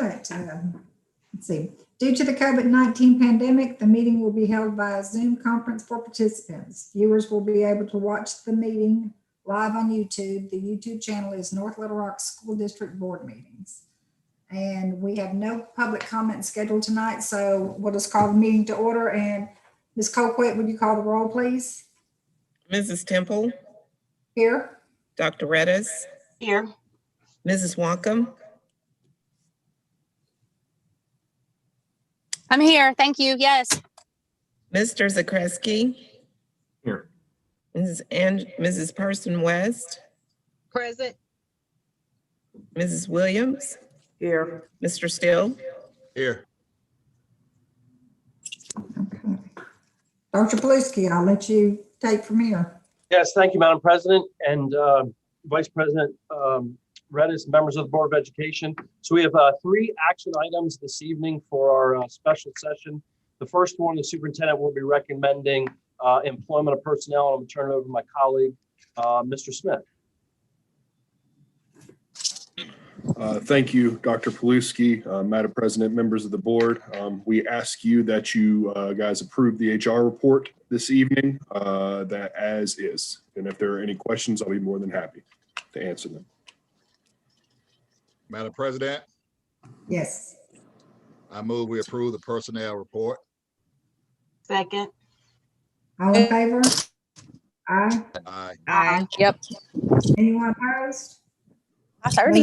right. Let's see. Due to the COVID-19 pandemic, the meeting will be held via Zoom conference for participants. Viewers will be able to watch the meeting live on YouTube. The YouTube channel is North Little Rock School District Board Meetings. And we have no public comment scheduled tonight, so we'll just call the meeting to order. And Ms. Colquitt, would you call the roll, please? Mrs. Temple. Here. Dr. Redis. Here. Mrs. Wacom. I'm here. Thank you. Yes. Mr. Zakreski. Here. Mrs. Person West. Present. Mrs. Williams. Here. Mr. Still. Here. Okay. Dr. Paluski, I'll let you take from here. Yes, thank you, Madam President and Vice President Redis, members of the Board of Education. So we have 3 action items this evening for our special session. The first one, the superintendent will be recommending employment of personnel. I'm going to turn it over to my colleague, Mr. Smith. Thank you, Dr. Paluski, Madam President, members of the board. We ask you that you guys approve the HR report this evening, that as is. And if there are any questions, I'll be more than happy to answer them. Madam President, Yes. I move we approve the personnel report. Second. All in favor? Aye. Aye. Aye. Yep. Anyone opposed? I 30.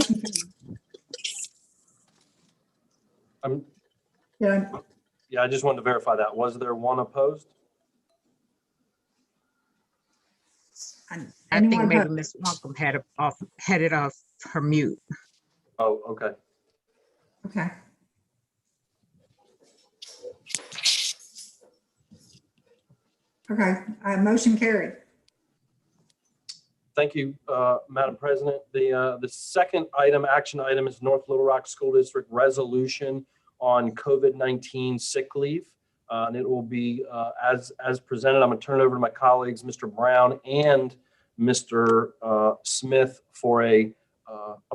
Motion carried. Yeah, I just wanted to verify that. Was there one opposed? I think Anyone maybe opposed? Ms. Wacom had it off her mute. Oh, okay. Okay. Okay, motion carried. Thank you, Madam President. The second action item is North Little Rock School District resolution on COVID-19 sick leave. And it will be as presented. I'm going to turn it over to my colleagues, Mr. Brown and Mr. Smith, for a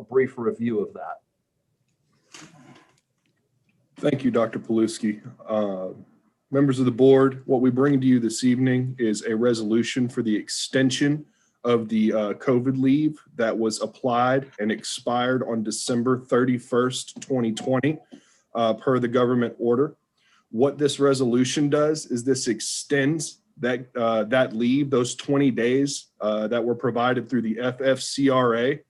brief review of that. Thank you, Dr. Paluski. Members of the board, what we bring to you this evening is a resolution for the extension of the COVID leave that was applied and expired on December 31st, 2020, per the government order. What this resolution does is this extends that leave, those 20 days that were provided through the FFCRA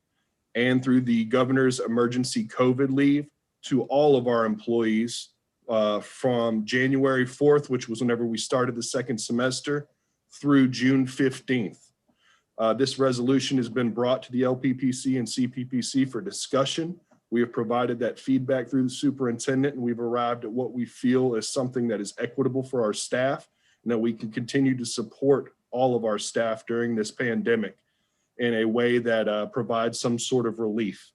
and through the governor's emergency COVID leave to all of our employees from January 4th, which was whenever we started the second semester, through June 15th. This resolution has been brought to the LPPC and CPPC for discussion. We have provided that feedback through the superintendent, and we've arrived at what we feel is something that is equitable for our staff and that we can continue to support all of our staff during this pandemic in a way that provides some sort of relief.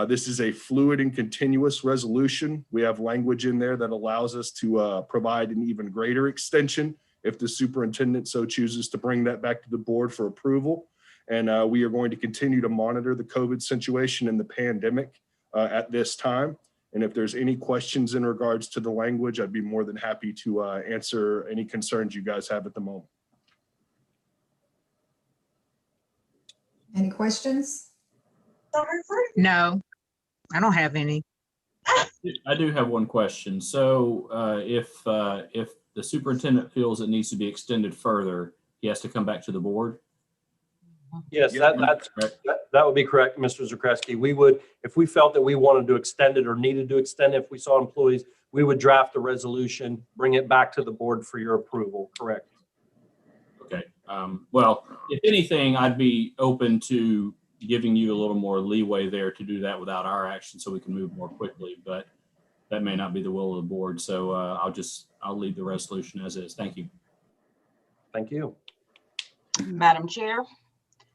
This is a fluid and continuous resolution. We have language in there that allows us to provide an even greater extension if the superintendent so chooses to bring that back to the board for approval. And we are going to continue to monitor the COVID situation and the pandemic at this time. And if there's any questions in regards to the language, I'd be more than happy to answer any concerns you guys have at the moment. Any questions? No, I don't have any. I do have one question. So if the superintendent feels it needs to be extended further, he has to come back to the board? Yes, that would be correct, Mr. Zakreski. We would, if we felt that we wanted to extend it or needed to extend it, if we saw employees, we would draft a resolution, bring it back to the board for your approval, correct? Okay. Well, if anything, I'd be open to giving you a little more leeway there to do that without our action so we can move more quickly, but that may not be the will of the board. So I'll leave the resolution as is. Thank you. Thank you. Madam Chair,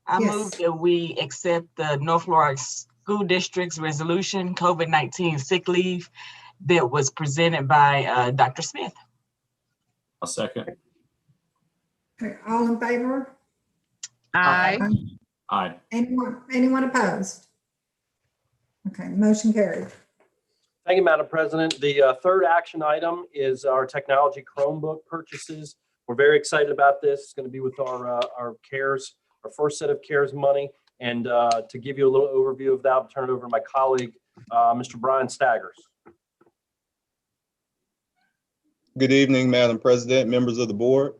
I Yes. move that we accept the North Little Rock School District's resolution, COVID-19 sick leave, that was presented by Dr. Smith. I'll second. Okay, all in favor? Aye. Aye. Anyone opposed? Okay, motion carried. Thank you, Madam President. The third action item is our technology Chromebook purchases. We're very excited about this. It's going to be with our CARES, our first set of CARES money. And to give you a little overview of that, I'll turn it over to my colleague, Mr. Brian Staggers. Good evening, Madam President, members of the board.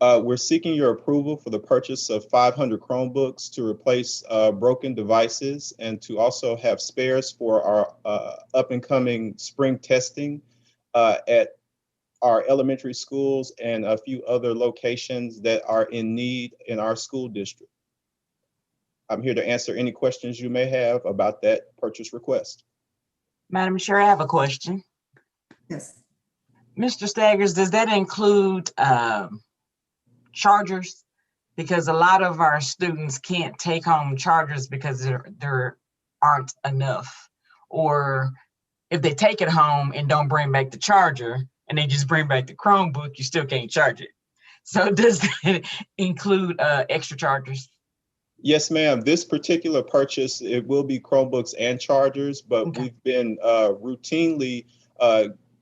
We're seeking your approval for the purchase of 500 Chromebooks to replace broken devices and to also have spares for our up and coming spring testing at our elementary schools and a few other locations that are in need in our school district. I'm here to answer any questions you may have about that purchase request. Madam Chair, I have a question. Yes. Mr. Staggers, does that include chargers? Because a lot of our students can't take home chargers because there aren't enough. Or if they take it home and don't bring back the charger and they just bring back the Chromebook, you still can't charge it. So does that include extra chargers? Yes, ma'am. This particular purchase, it will be Chromebooks and chargers, but Okay. we've been routinely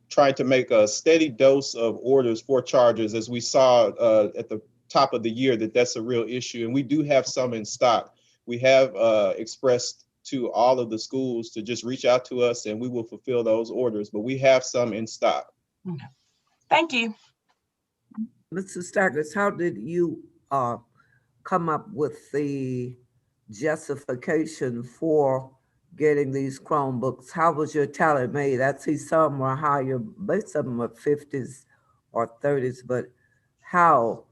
trying to make a steady dose of orders for chargers, as we saw at the top of the year that that's a real issue. And we do have some in stock. We have expressed to all of the schools to just reach out to us and we will fulfill those orders, but we have some in stock. Okay. Thank you. Mr. Staggers, how did you come up with the justification for getting these Chromebooks? How was your tally made? I see some were higher, most of them were 50s or 30s, but how?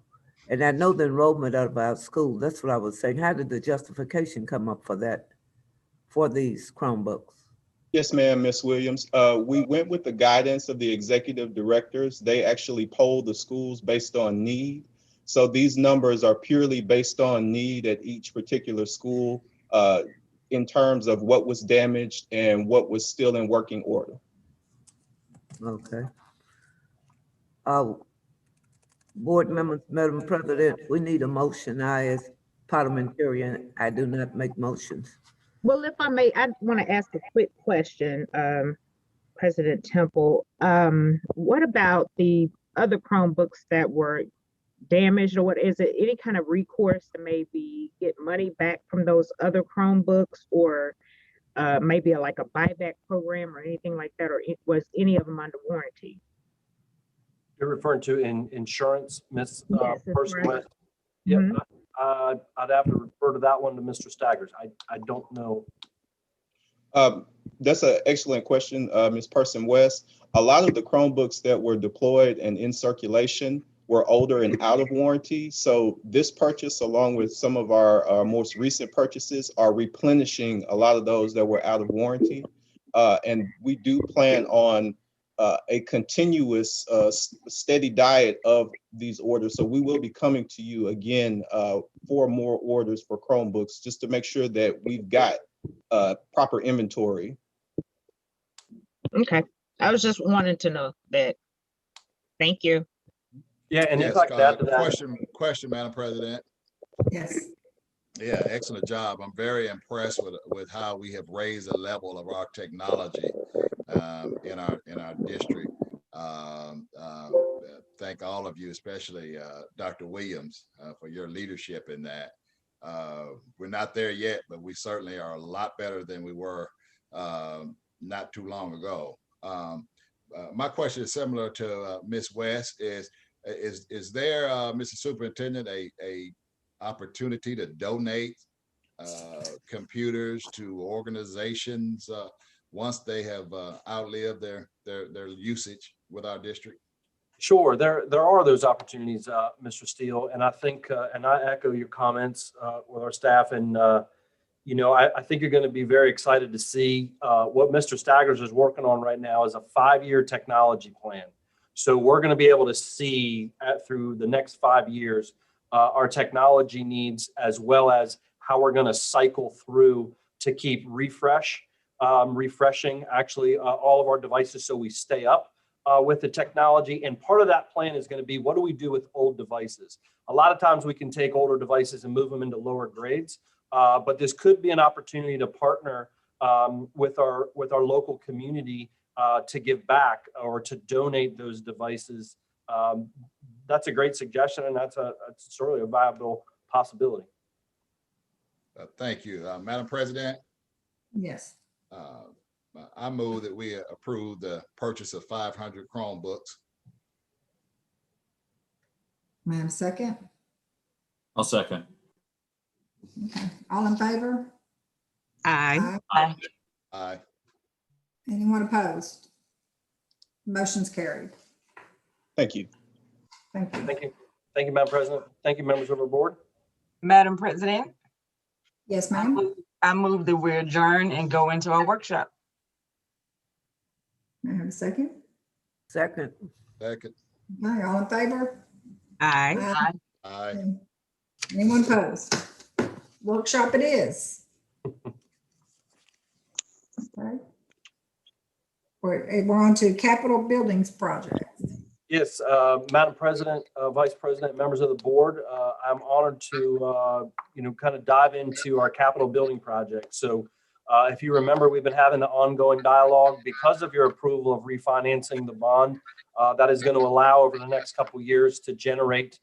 And I know the enrollment of our school, that's what I was saying. How did the justification come up for that, for these Chromebooks? Yes, ma'am, Ms. Williams. We went with the guidance of the executive directors. They actually polled the schools based on need. So these numbers are purely based on need at each particular school in terms of what was damaged and what was still in working order. Okay. Board members, Madam President, we need a motion. I, as parliamentarian, I do not make motions. Well, if I may, I want to ask a quick question, President Temple. What about the other Chromebooks that were damaged, or what is it? Any kind of recourse to maybe get money back from those other Chromebooks, or maybe like a buyback program or anything like that, or was any of them under warranty? You're referring to insurance, Ms. Yes, that's Person right. West? Yep. I'd have to refer to that one to Mr. Staggers. I don't know. That's an excellent question, Ms. Person West. A lot of the Chromebooks that were deployed and in circulation were older and out of warranty. So this purchase, along with some of our most recent purchases, are replenishing a lot of those that were out of warranty. And we do plan on a continuous steady diet of these orders. So we will be coming to you again for more orders for Chromebooks, just to make sure that we've got proper inventory. Okay, I was just wanting to know that. Thank you. Yeah, and Yes, if I could add to that. question, Madam President. Yes. Yeah, excellent job. I'm very impressed with how we have raised the level of our technology in our district. Thank all of you, especially Dr. Williams, for your leadership in that. We're not there yet, but we certainly are a lot better than we were not too long ago. My question is similar to Ms. West. Is there, Mr. Superintendent, a opportunity to donate computers to organizations once they have outlived their usage with our district? Sure, there are those opportunities, Mr. Steele, and I think, and I echo your comments with our staff, and you know, I think you're going to be very excited to see what Mr. Staggers is working on right now is a 5-year technology plan. So we're going to be able to see through the next 5 years our technology needs, as well as how we're going to cycle through to keep refreshing actually all of our devices so we stay up with the technology. And part of that plan is going to be, what do we do with old devices? A lot of times we can take older devices and move them into lower grades, but this could be an opportunity to partner with our local community to give back or to donate those devices, that's a great suggestion, and that's certainly a viable possibility. Thank you. Madam President, Yes. I move that we approve the purchase of 500 Chromebooks. May I have a second? I'll second. Okay. All in favor? Aye. Aye. Aye. Anyone opposed? Motion's carried. Thank you. Thank you. Thank you. Thank you, Madam President. Thank you, members of our board. Madam President, Yes, ma'am. I move that we adjourn and go into our workshop. May I have a second? Second. Second. Okay, all in favor? Aye. Aye. Aye. Anyone opposed? Workshop it is. Okay. We're on to capital buildings project. Yes, Madam President, Vice President, members of the board, I'm honored to, kind of dive into our capital building project. So if you remember, we've been having the ongoing dialogue because of your approval of refinancing the bond. That is going to allow over the next couple of years to generate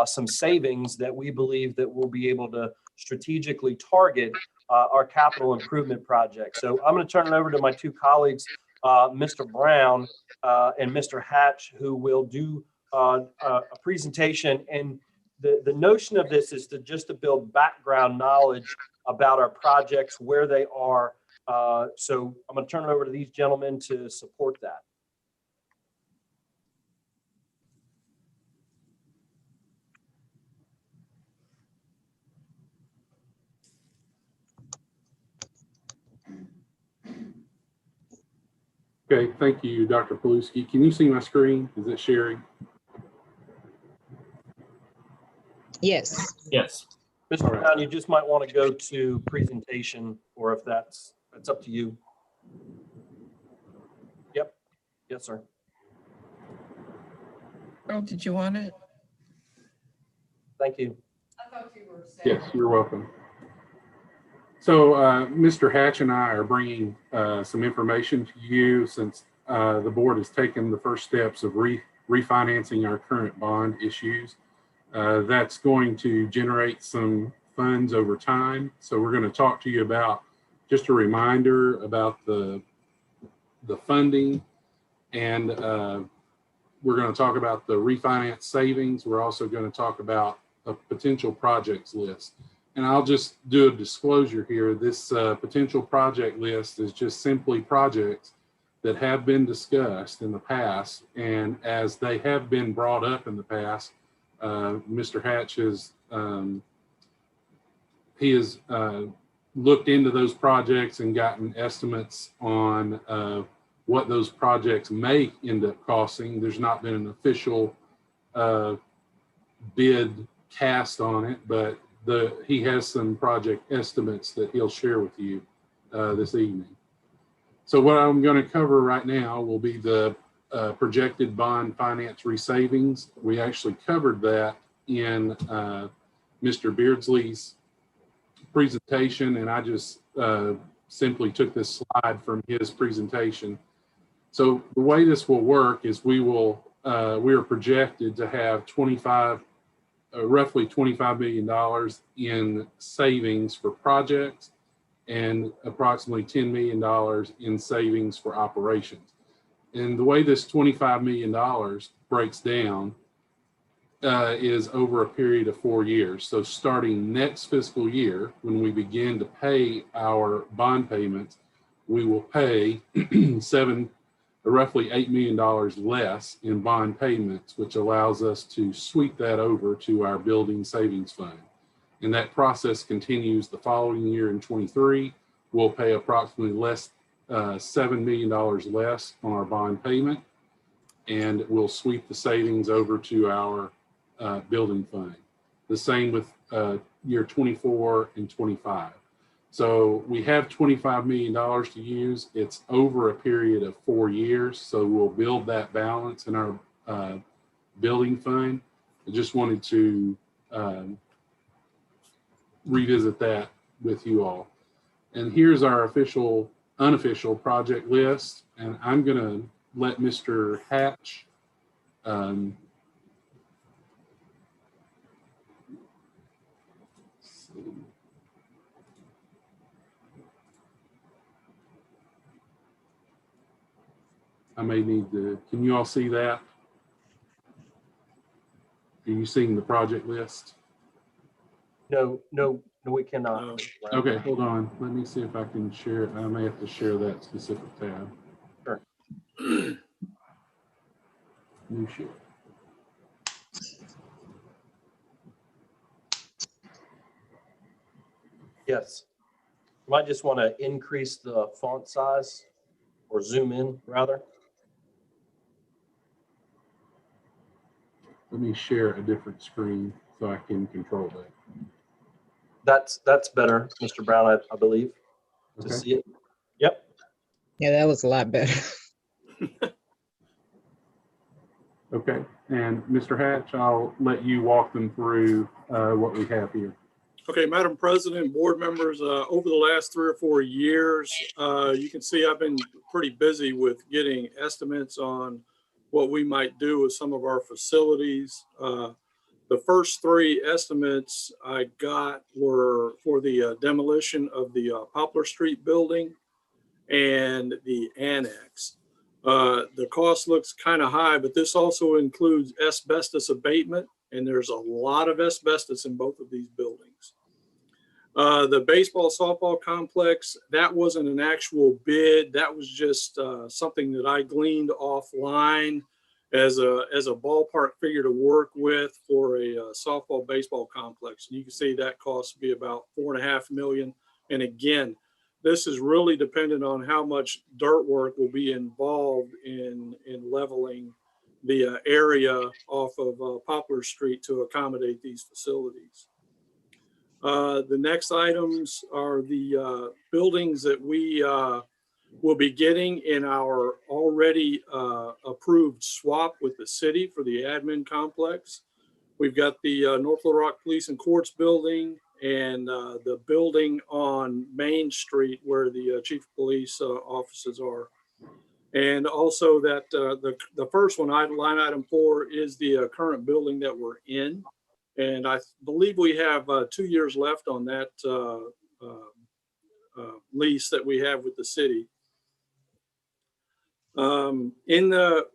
some savings that we believe that we'll be able to strategically target our capital improvement project. So I'm going to turn it over to my two colleagues, Mr. Brown and Mr. Hatch, who will do a presentation. And the notion of this is to build background knowledge about our projects, where they are. So I'm going to turn it over to these gentlemen to support that. Okay, thank you, Dr. Paluski. Can you see my screen? Is it sharing? Yes. Yes. Mr. Brown, you just might want to go to presentation, or if that's up to you. Yep. Yes, sir. Oh, did you want it? Thank you. Yes, you're welcome. So Mr. Hatch and I are bringing some information to you since the board has taken the first steps of refinancing our current bond issues. That's going to generate some funds over time. So we're going to talk to you about just a reminder about the funding, and we're going to talk about the refinance savings. We're also going to talk about a potential projects list. And I'll just do a disclosure here. This potential project list is just simply projects that have been discussed in the past. And as they have been brought up in the past, Mr. Hatch has, looked into those projects and gotten estimates on what those projects may end up costing. There's not been an official bid cast on it, but he has some project estimates that he'll share with you this evening. So what I'm going to cover right now will be the projected bond finance resavings. We actually covered that in Mr. Beardsley's presentation, and I just simply took this slide from his presentation. So the way this will work is we are projected to have roughly $25 million in savings for projects and approximately $10 million in savings for operations. And the way this $25 million breaks down is over a period of 4 years. So starting next fiscal year, when we begin to pay our bond payments, we will pay roughly $8 million less in bond payments, which allows us to sweep that over to our building savings fund. And that process continues the following year in 23. We'll pay approximately $7 million less on our bond payment, and we'll sweep the savings over to our building fund. The same with year 24 and 25. So we have $25 million to use. It's over a period of 4 years. So we'll build that balance in our building fund. I just wanted to revisit that with you all. And here's our unofficial project list. And I'm going to let Mr. Hatch I may need to, can you all see that? Are you seeing the project list? No, we cannot. Mr. Brown. Okay, hold on. Let me see if I can share it. I may have to share that specific tab. Sure. New share. Yes. You might just want to increase the font size or zoom in rather. Let me share a different screen so I can control that. That's better, Mr. Brown, I believe, to Okay. see it. Yep. Yeah, that was a lot better. Okay, and Mr. Hatch, I'll let you walk them through what we have here. Okay, Madam President, board members, over the last 3 or 4 years, you can see I've been pretty busy with getting estimates on what we might do with some of our facilities. The first 3 estimates I got were for the demolition of the Poplar Street building and the annex. The cost looks kind of high, but this also includes asbestos abatement, and there's a lot of asbestos in both of these buildings. The baseball softball complex, that wasn't an actual bid. That was just something that I gleaned offline as a ballpark figure to work with for a softball baseball complex. And you can see that cost would be about $4.5 million. And again, this is really dependent on how much dirt work will be involved in leveling the area off of Poplar Street to accommodate these facilities. The next items are the buildings that we will be getting in our already approved swap with the city for the admin complex. We've got the North Little Rock Police and Courts building and the building on Main Street where the chief of police offices are. And also that the first one, line item 4, is the current building that we're in. And I believe we have 2 years left on that lease that we have with the city. In the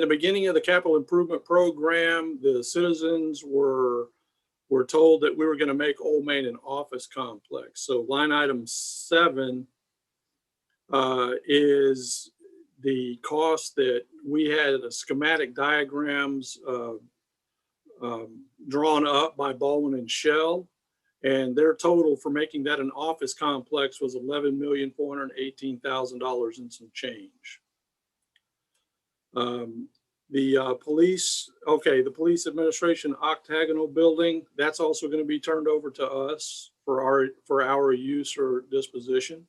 beginning of the capital improvement program, the citizens were told that we were going to make Old Main an office complex. So line item 7 is the cost that we had schematic diagrams drawn up by Baldwin and Shell, and their total for making that an office complex was $11,418,000 and some change. The police administration octagonal building, that's also going to be turned over to us for our use or disposition.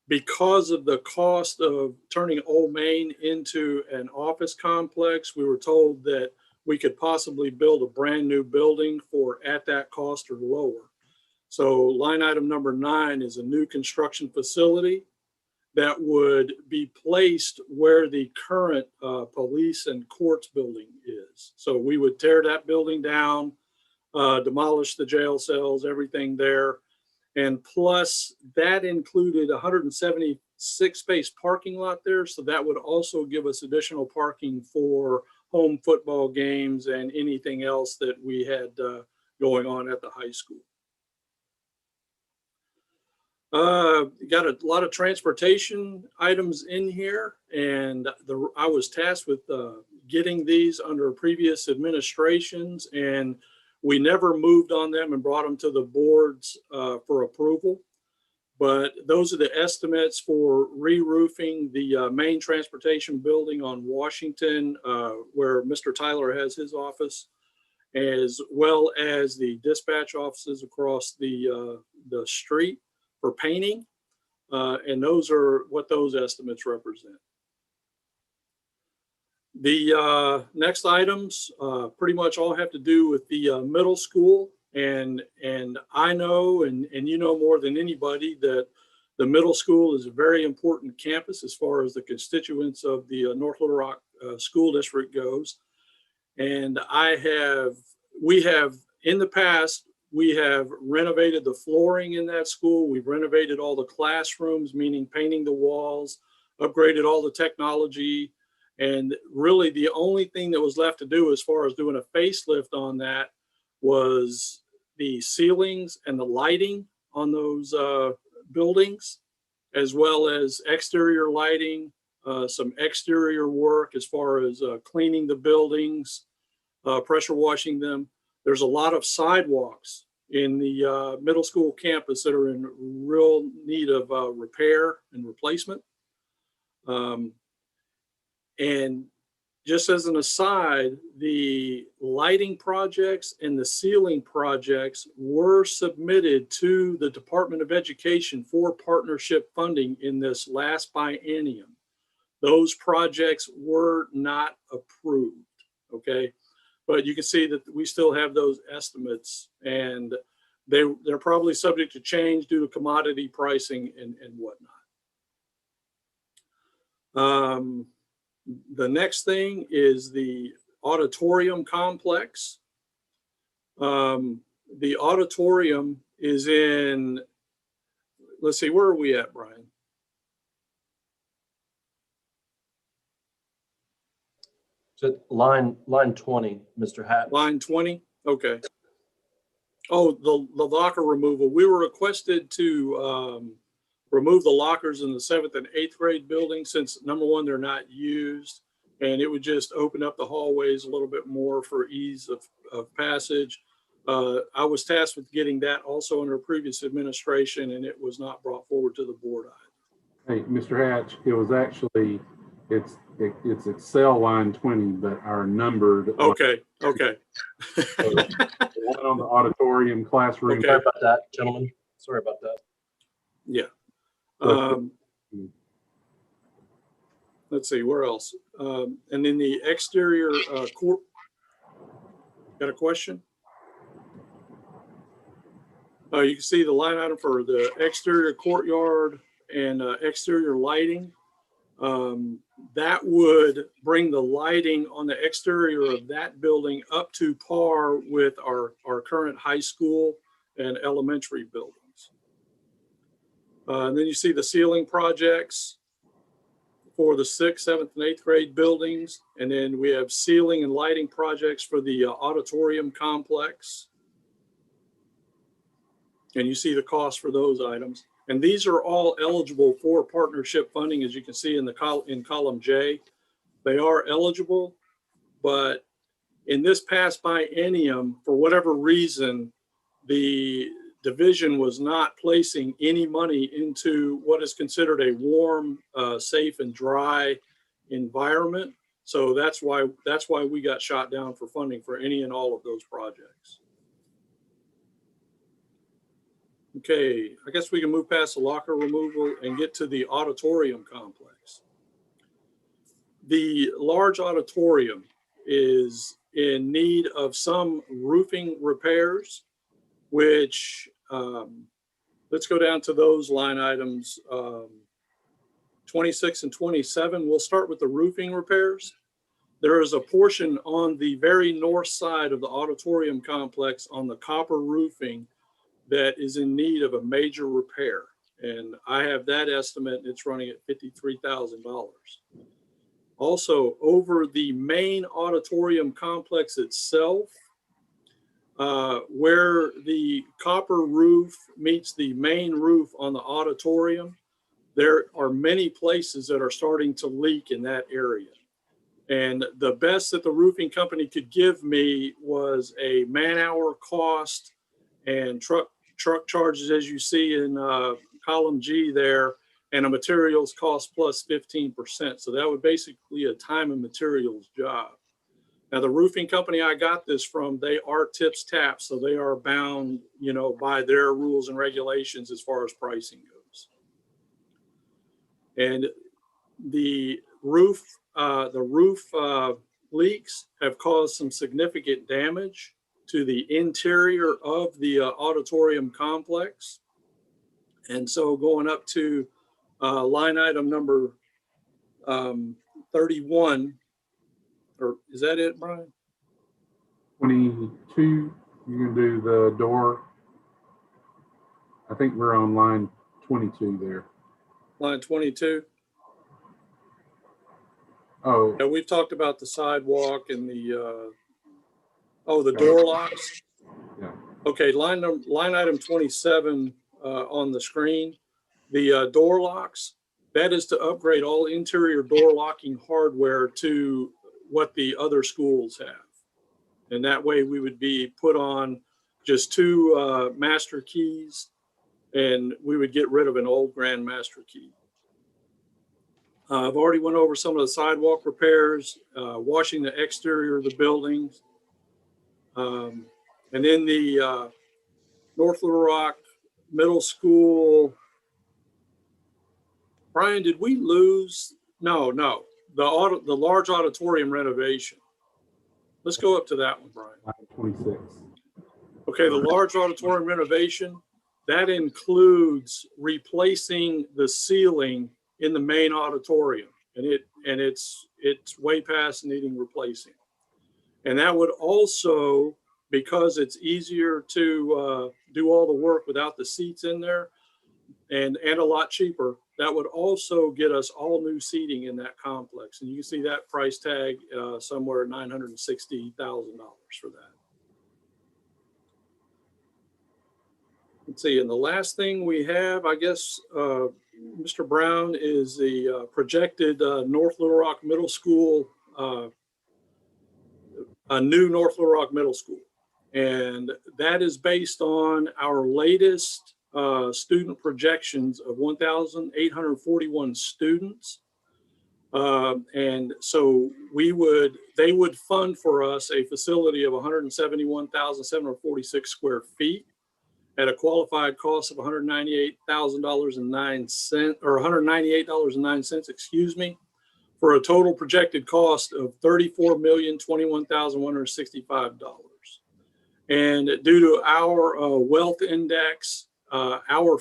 Because of the cost of turning Old Main into an office complex, we were told that we could possibly build a brand new building for at that cost or lower. So line item number 9 is a new construction facility that would be placed where the current police and courts building is. So we would tear that building down, demolish the jail cells, everything there. And plus that included 176 space parking lot there. So that would also give us additional parking for home football games and anything else that we had going on at the high school. Got a lot of transportation items in here, and I was tasked with getting these under previous administrations, and we never moved on them and brought them to the boards for approval. But those are the estimates for re-roofing the main transportation building on Washington, where Mr. Tyler has his office, as well as the dispatch offices across the street for painting. And those are what those estimates represent. The next items pretty much all have to do with the middle school. And I know, and you know more than anybody, that the middle school is a very important campus as far as the constituents of the North Little Rock School District goes. And we have in the past, we have renovated the flooring in that school. We've renovated all the classrooms, meaning painting the walls, upgraded all the technology. And really the only thing that was left to do as far as doing a facelift on that was the ceilings and the lighting on those buildings, as well as exterior lighting, some exterior work as far as cleaning the buildings, pressure washing them. There's a lot of sidewalks in the middle school campus that are in real need of repair and replacement. And just as an aside, the lighting projects and the ceiling projects were submitted to the Department of Education for partnership funding in this last biennium. Those projects were not approved, okay? But you can see that we still have those estimates, and they're probably subject to change due to commodity pricing and whatnot. The next thing is the auditorium complex. The auditorium is in, let's see, where are we at, Brian? So line 20, Mr. Hatch. Line 20, okay. Oh, the locker removal. We were requested to remove the lockers in the 7th and 8th grade building since, number one, they're not used, and it would just open up the hallways a little bit more for ease of passage. I was tasked with getting that also under previous administration, and it was not brought forward to the board either. Hey, Mr. Hatch, it was actually, it's Excel line 20, but our numbered. Okay. So the one on the auditorium classroom. Okay. Sorry about that, gentlemen. Sorry about that. Yeah. Let's see, where else? And then the exterior court. Got a question? You can see the line item for the exterior courtyard and exterior lighting. That would bring the lighting on the exterior of that building up to par with our current high school and elementary buildings. And then you see the ceiling projects for the 6th, 7th, and 8th grade buildings. And then we have ceiling and lighting projects for the auditorium complex. And you see the cost for those items. And these are all eligible for partnership funding, as you can see in column J. They are eligible, but in this past biennium, for whatever reason, the division was not placing any money into what is considered a warm, safe, and dry environment. So that's why we got shot down for funding for any and all of those projects. Okay, I guess we can move past the locker removal and get to the auditorium complex. The large auditorium is in need of some roofing repairs, which let's go down to those line items, 26 and 27. We'll start with the roofing repairs. There is a portion on the very north side of the auditorium complex on the copper roofing that is in need of a major repair. And I have that estimate, it's running at $53,000. Also, over the main auditorium complex itself, where the copper roof meets the main roof on the auditorium, there are many places that are starting to leak in that area. And the best that the roofing company could give me was a man-hour cost and truck charges, as you see in column G there, and a materials cost plus 15%. So that would basically a time and materials job. Now, the roofing company I got this from, they are TIPS TAPS, so they are bound, you know, by their rules and regulations as far as pricing goes. And the roof leaks have caused some significant damage to the interior of the auditorium complex. And so going up to line item number 31, or is that it, Brian? 22, you can do the door. I think we're on line 22 there. Line 22. Oh, Yeah, we've talked about the sidewalk and the, the door locks. yeah. Okay, line item 27 on the screen, the door locks, that is to upgrade all interior door locking hardware to what the other schools have. And that way we would be put on just 2 master keys, and we would get rid of an old Grand Master key. I've already went over some of the sidewalk repairs, washing the exterior of the buildings. And then the North Little Rock Middle School. Brian, did we lose? No. The large auditorium renovation. Let's go up to that one, Brian. Line 26. Okay, the large auditorium renovation, that includes replacing the ceiling in the main auditorium, and it's way past needing replacing. And that would also, because it's easier to do all the work without the seats in there, and a lot cheaper, that would also get us all new seating in that complex. And you can see that price tag somewhere $960,000 for that. Let's see, and the last thing we have, I guess, Mr. Brown, is the projected North Little Rock Middle School, a new North Little Rock Middle School. And that is based on our latest student projections of 1,841 students. And so they would fund for us a facility of 171,746 square feet at a qualified cost of $198,009, or $198.09, excuse me, for a total projected cost of $34,021,165. And due to our wealth index, our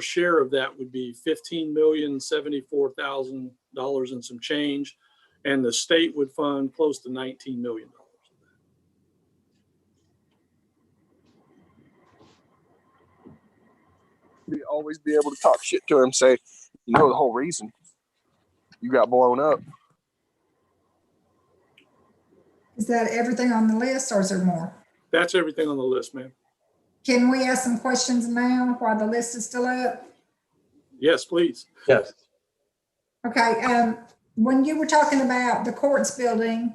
share of that would be $15,074,000 and some change, and the state would fund close to $19 million. Always be able to talk shit to him, say, you know, the whole reason you got blown up. Is that everything on the list, or is there more? That's everything on the list, ma'am. Can we ask some questions now while the list is still up? Yes, please. Yes. Okay, when you were talking about the courts building,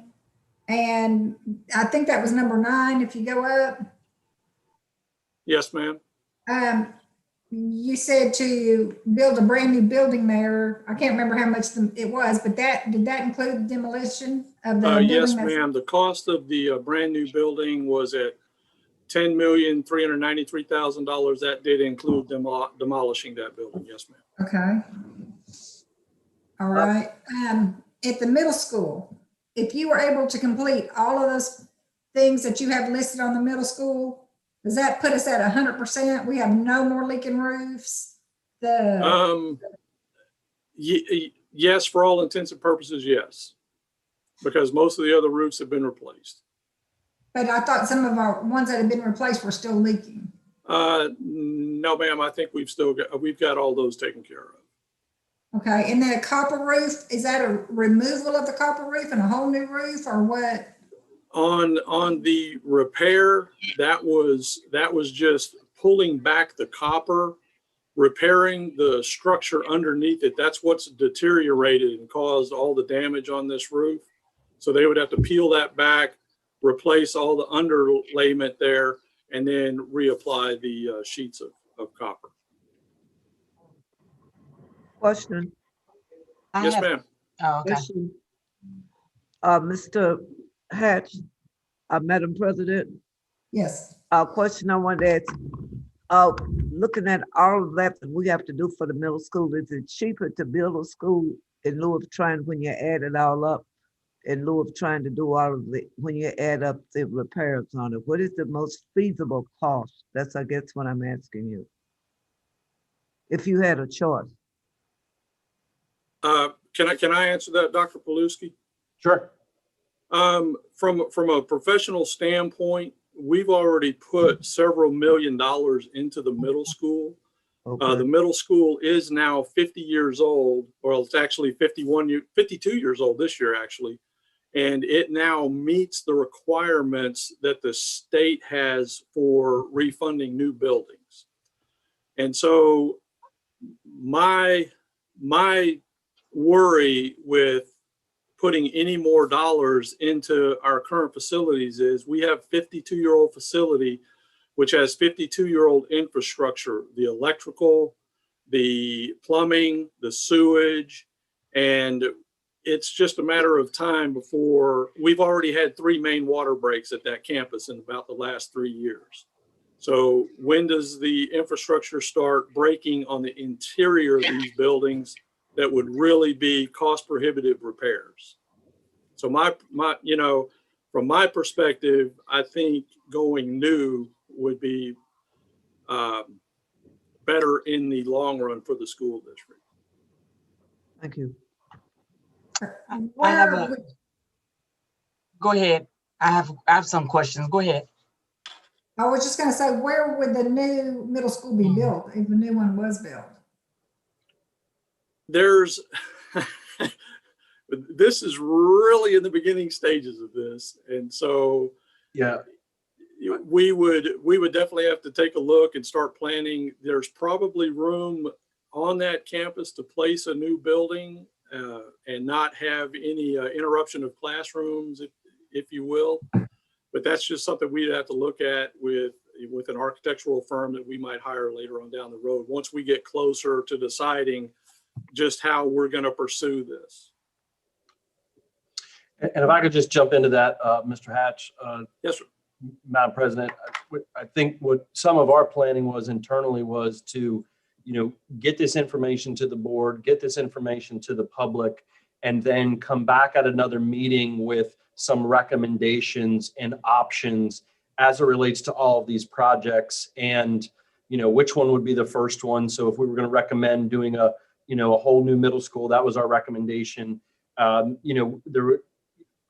and I think that was number 9, if you go up. Yes, ma'am. You said to build a brand new building there. I can't remember how much it was, but did that include demolition of the building? Yes, ma'am. The cost of the brand new building was at $10,393,000. That did include demolishing that building. Yes, ma'am. Okay. All right. At the middle school, if you were able to complete all of those things that you have listed on the middle school, does that put us at 100%? We have no more leaking roofs? Yes, for all intents and purposes, yes. Because most of the other roofs have been replaced. But I thought some of our ones that have been replaced were still leaking. No, ma'am. I think we've got all those taken care of. Okay, and then a copper roof, is that a removal of the copper roof and a whole new roof, or what? On the repair, that was just pulling back the copper, repairing the structure underneath it. That's what's deteriorated and caused all the damage on this roof. So they would have to peel that back, replace all the underlayment there, and then reapply the sheets of copper. Question. I Yes, have- ma'am. Oh, okay. Question. Mr. Hatch, Madam President, Yes. question I wanted to ask. Looking at all of that we have to do for the middle school, is it cheaper to build a school in lieu of trying, when you add it all up, in lieu of trying to do all of the, when you add up the repairs on it? What is the most feasible cost? That's, I guess, what I'm asking you. If you had a choice. Can I answer that, Dr. Paluski? Sure. From a professional standpoint, we've already put several $1 million into the middle school. Okay. The middle school is now 50 years old, or it's actually 52 years old this year, actually. And it now meets the requirements that the state has for refunding new buildings. And so my worry with putting any more dollars into our current facilities is we have 52-year-old facility, which has 52-year-old infrastructure, the electrical, the plumbing, the sewage, and it's just a matter of time before we've already had 3 main water breaks at that campus in about the last 3 years. So when does the infrastructure start breaking on the interior of these buildings that would really be cost prohibitive repairs? So from my perspective, I think going new would be better in the long run for the school district. Thank you. I have a, go ahead. I have some questions. Go ahead. I was just gonna say, where would the new middle school be built if the new one was built? There's, this is really in the beginning stages of this. And so Yeah. we would definitely have to take a look and start planning. There's probably room on that campus to place a new building and not have any interruption of classrooms, if you will. But that's just something we'd have to look at with an architectural firm that we might hire later on down the road, once we get closer to deciding just how we're going to pursue this. And if I could just jump into that, Mr. Hatch. Yes, sir. Madam President, I think what some of our planning was internally was to, get this information to the board, get this information to the public, and then come back at another meeting with some recommendations and options as it relates to all of these projects, and which one would be the first one. So if we were going to recommend doing a whole new middle school, that was our recommendation. There were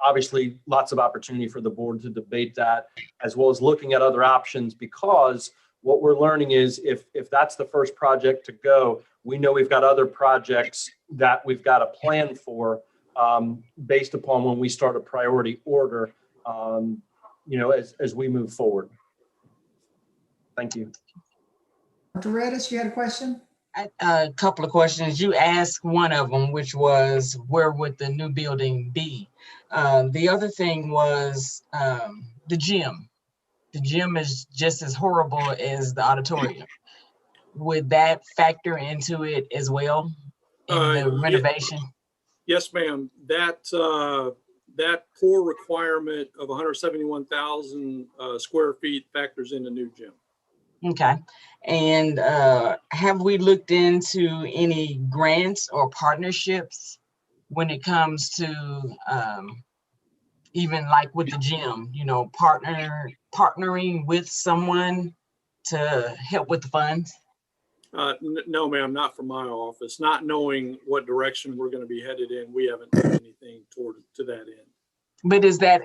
obviously lots of opportunity for the board to debate that, as well as looking at other options, because what we're learning is if that's the first project to go, we know we've got other projects that we've got a plan for based upon when we start a priority order, as we move forward. Thank you. Dr. Reddish, you had a question? A couple of questions. You asked one of them, which was, where would the new building be? The other thing was the gym. The gym is just as horrible as the auditorium. Would that factor into it as well in the renovation? Yes, ma'am. That poor requirement of 171,000 square feet factors in the new gym. Okay. And have we looked into any grants or partnerships when it comes to even like with the gym, partnering with someone to help with the funds? No, ma'am, not from my office. Not knowing what direction we're going to be headed in, we haven't done anything to that end. But is that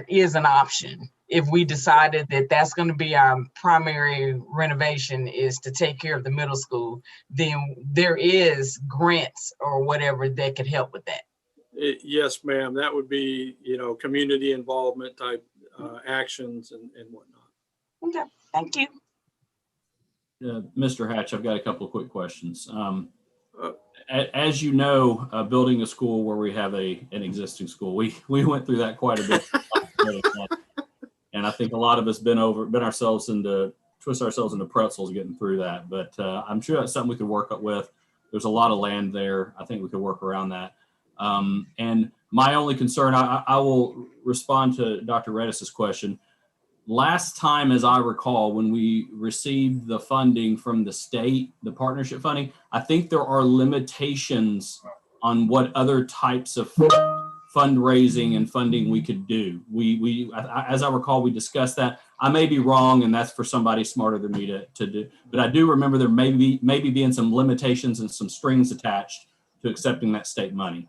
is an option? If we decided that that's going to be our primary renovation, is to take care of the middle school, then there is grants or whatever that could help with that. Yes, ma'am. That would be, community involvement type actions and whatnot. Okay, thank you. Mr. Hatch, I've got a couple of quick questions. As you know, building a school where we have an existing school, we went through that quite a bit. And I think a lot of us twist ourselves into pretzels getting through that. But I'm sure that's something we could work up with. There's a lot of land there. I think we could work around that. And my only concern, I will respond to Dr. Reddis's question. Last time, as I recall, when we received the funding from the state, the partnership funding, I think there are limitations on what other types of fundraising and funding we could do. As I recall, we discussed that. I may be wrong, and that's for somebody smarter than me to do. But I do remember there maybe being some limitations and some strings attached to accepting that state money.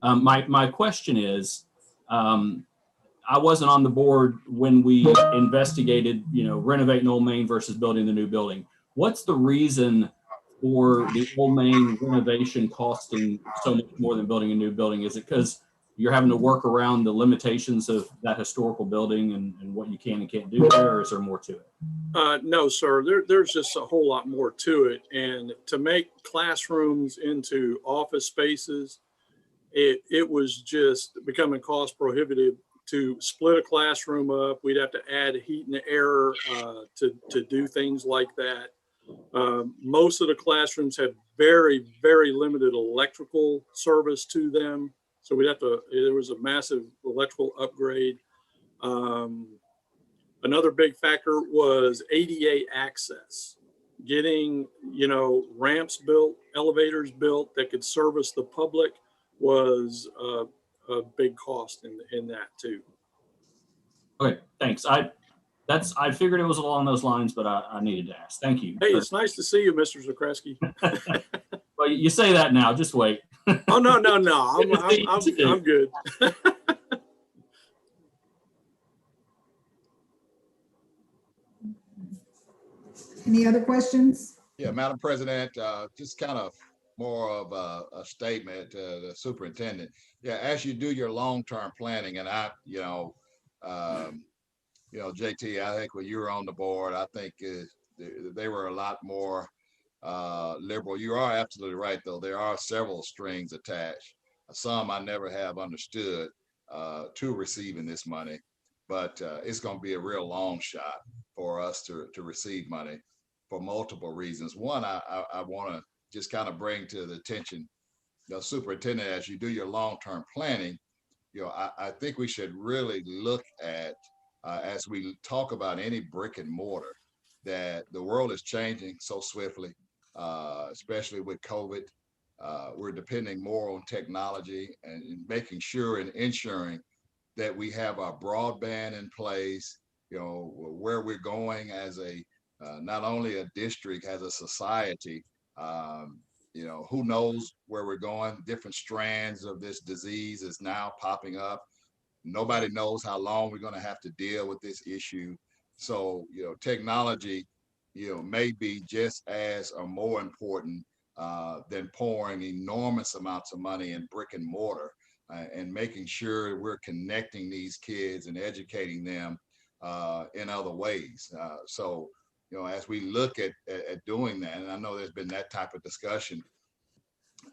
My question is, I wasn't on the board when we investigated, renovating Old Main versus building the new building. What's the reason for the Old Main renovation costing so much more than building a new building? Is it because you're having to work around the limitations of that historical building and what you can and can't do there, or is there more to it? No, sir. There's just a whole lot more to it. And to make classrooms into office spaces, it was just becoming cost prohibitive to split a classroom up. We'd have to add heat and air to do things like that. Most of the classrooms had very, very limited electrical service to them. So there was a massive electrical upgrade. Another big factor was ADA access. Getting, ramps built, elevators built that could service the public was a big cost in that too. Okay, thanks. I figured it was along those lines, but I needed to ask. Thank you. Hey, it's nice to see you, Mr. Zakreski. Well, you say that now. Just wait. Oh no. I'm good. Any other questions? Yeah, Madam President, just kind of more of a statement to the superintendent. Yeah, as you do your long-term planning, and JT, I think when you were on the board, I think they were a lot more liberal. You are absolutely right, though. There are several strings attached. Some I never have understood to receiving this money, but it's going to be a real long shot for us to receive money for multiple reasons. One, I want to just kind of bring to the attention, superintendent, as you do your long-term planning, I think we should really look at, as we talk about any brick and mortar, that the world is changing so swiftly, especially with COVID. We're depending more on technology and making sure and ensuring that we have our broadband in place, where we're going as not only a district, as a society. Who knows where we're going? Different strands of this disease is now popping up. Nobody knows how long we're going to have to deal with this issue. So, technology, may be just as or more important than pouring enormous amounts of money in brick and mortar and making sure we're connecting these kids and educating them in other ways. So, as we look at doing that, and I know there's been that type of discussion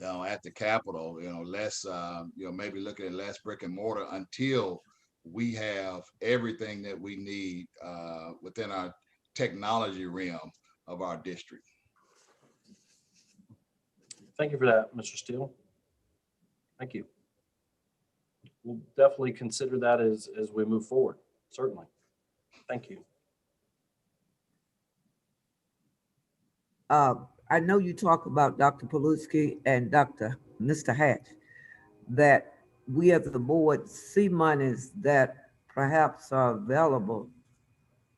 at the Capitol, less, maybe looking at less brick and mortar until we have everything that we need within our technology realm of our district. Thank you for that, Mr. Steele. Thank you. We'll definitely consider that as we move forward, certainly. Thank you. I know you talk about Dr. Paluski and Mr. Hatch, that we as the board see monies that perhaps are available,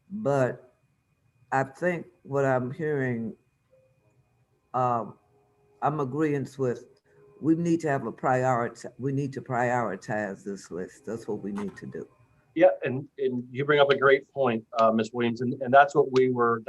but I think what I'm hearing, I'm agreeing with, we need to have a priority. We need to prioritize this list. That's what we need to do. Yeah, and you bring up a great point, Ms. Williams, and that's what we're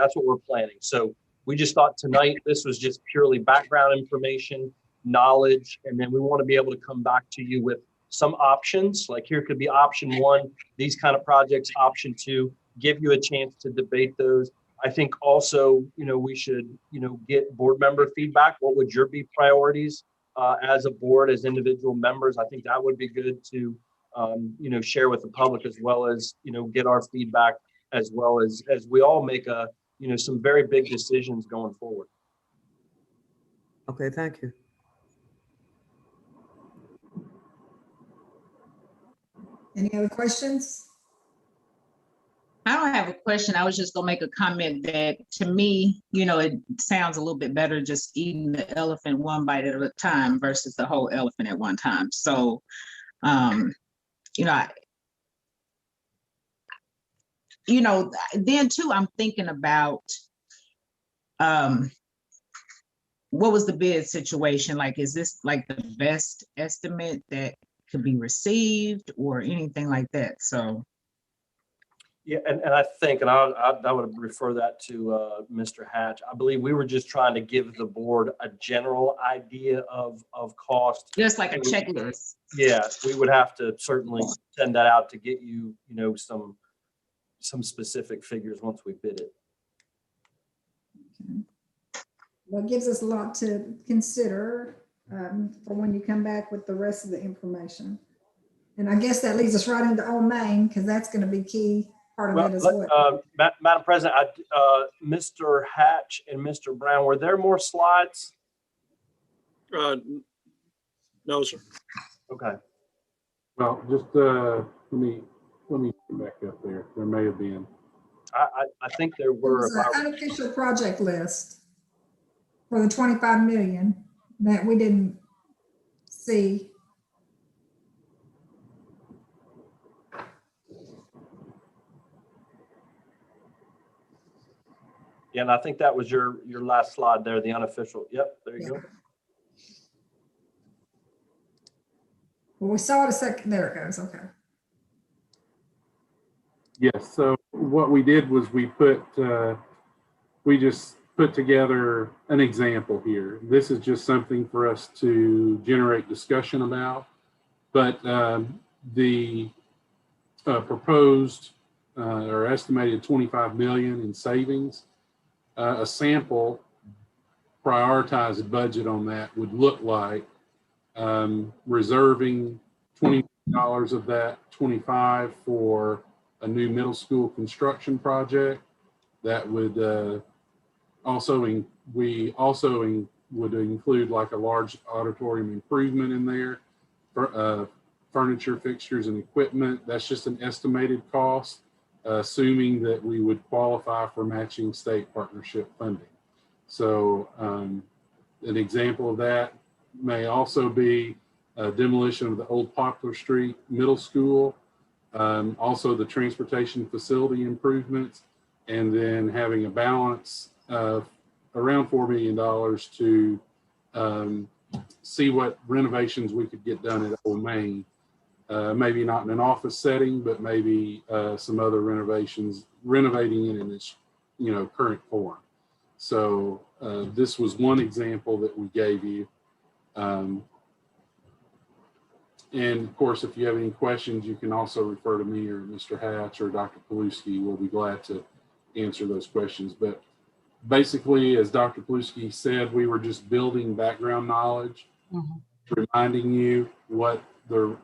planning. So we just thought tonight this was just purely background information, knowledge, and then we want to be able to come back to you with some options. Like here could be option one, these kind of projects, option two, give you a chance to debate those. I think also, we should, get board member feedback. What would your be priorities as a board, as individual members? I think that would be good to, share with the public, as well as, get our feedback, as well as we all make some very big decisions going forward. Okay, thank you. Any other questions? I don't have a question. I was just gonna make a comment that to me, it sounds a little bit better just eating the elephant one bite at a time versus the whole elephant at one time. So You know, then too, I'm thinking about what was the bid situation? Like, is this like the best estimate that could be received or anything like that? So. Yeah, and I think, and I would refer that to Mr. Hatch. I believe we were just trying to give the board a general idea of cost. Just like a checklist. Yeah, we would have to certainly send that out to get you, some specific figures once we bid it. Well, it gives us a lot to consider for when you come back with the rest of the information. And I guess that leads us right into Old Main, because that's going to be key part of it as well. Madam President, Mr. Hatch and Mr. Brown, were there more slides? No, sir. Okay. Well, just let me get back up there. There may have been. I think there were. There's an unofficial project list for the 25 million that we didn't see. Yeah, and I think that was your last slide there, the unofficial. Yep, there you go. Well, we saw it a second. There it goes. Okay. Yes. So what we did was we just put together an example here. This is just something for us to generate discussion about. But the proposed or estimated 25 million in savings, a sample prioritized budget on that would look like reserving $20 of that 25 for a new middle school construction project. That would would include like a large auditorium improvement in there, furniture, fixtures, and equipment. That's just an estimated cost, assuming that we would qualify for matching state partnership funding. So an example of that may also be demolition of the old Poplar Street Middle School, also the transportation facility improvements, and then having a balance of around $4 million to see what renovations we could get done at Old Main. Maybe not in an office setting, but maybe some other renovations, renovating it in its current form. So this was one example that we gave you. And of course, if you have any questions, you can also refer to me or Mr. Hatch or Dr. Paluski. We'll be glad to answer those questions. But basically, as Dr. Paluski said, we were just building background knowledge, reminding you what we're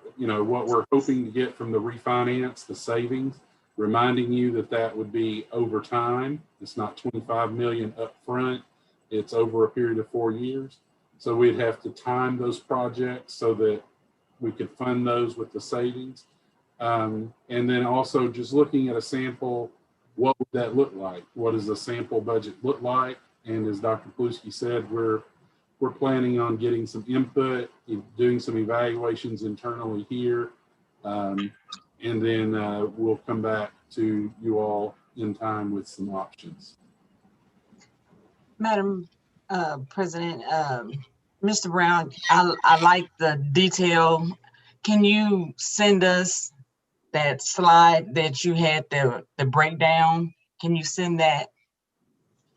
hoping to get from the refinance, the savings, reminding you that would be over time. It's not 25 million up front. It's over a period of 4 years. So we'd have to time those projects so that we could fund those with the savings. And then also just looking at a sample, what would that look like? What does the sample budget look like? And as Dr. Paluski said, we're planning on getting some input, doing some evaluations internally here. And then we'll come back to you all in time with some options. Madam President, Mr. Brown, I like the detail. Can you send us that slide that you had, the breakdown? Can you send that?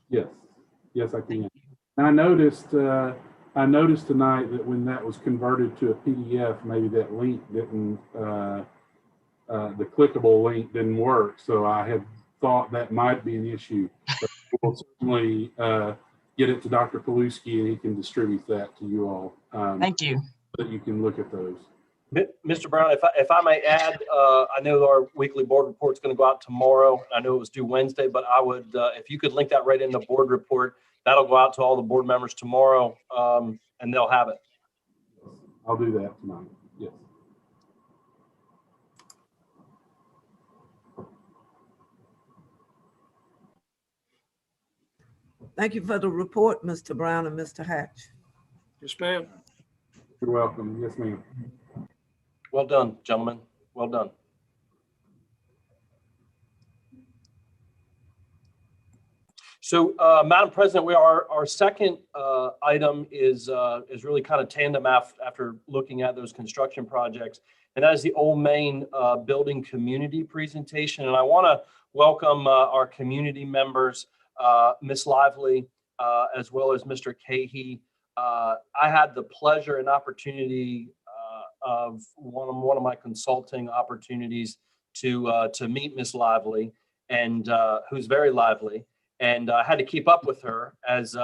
Yes, I can. And I noticed tonight that when that was converted to a PDF, maybe that link didn't, the clickable link didn't work. So I had thought that might be an issue. But we'll certainly get it to Dr. Paluski and he can distribute that to you all. Thank you. So that you can look at those. Mr. Brown, if I may add, I know our weekly board report is going to go out tomorrow. I know it was due Wednesday, but I would, if you could link that right in the board report, that'll go out to all the board members tomorrow, and they'll have it. I'll do that tonight. Yes. Thank you for the report, Mr. Brown and Mr. Hatch. Yes, ma'am. You're welcome. Yes, ma'am. Well done, gentlemen. Well done. So, Madam President, our second item is really kind of tandem after looking at those construction projects, and that is the Old Main building community presentation. And I want to welcome our community members, Ms. Lively, as well as Mr. Cahey. I had the pleasure and opportunity of one of my consulting opportunities to meet Ms. Lively, and who's very lively. And I had to keep up with her as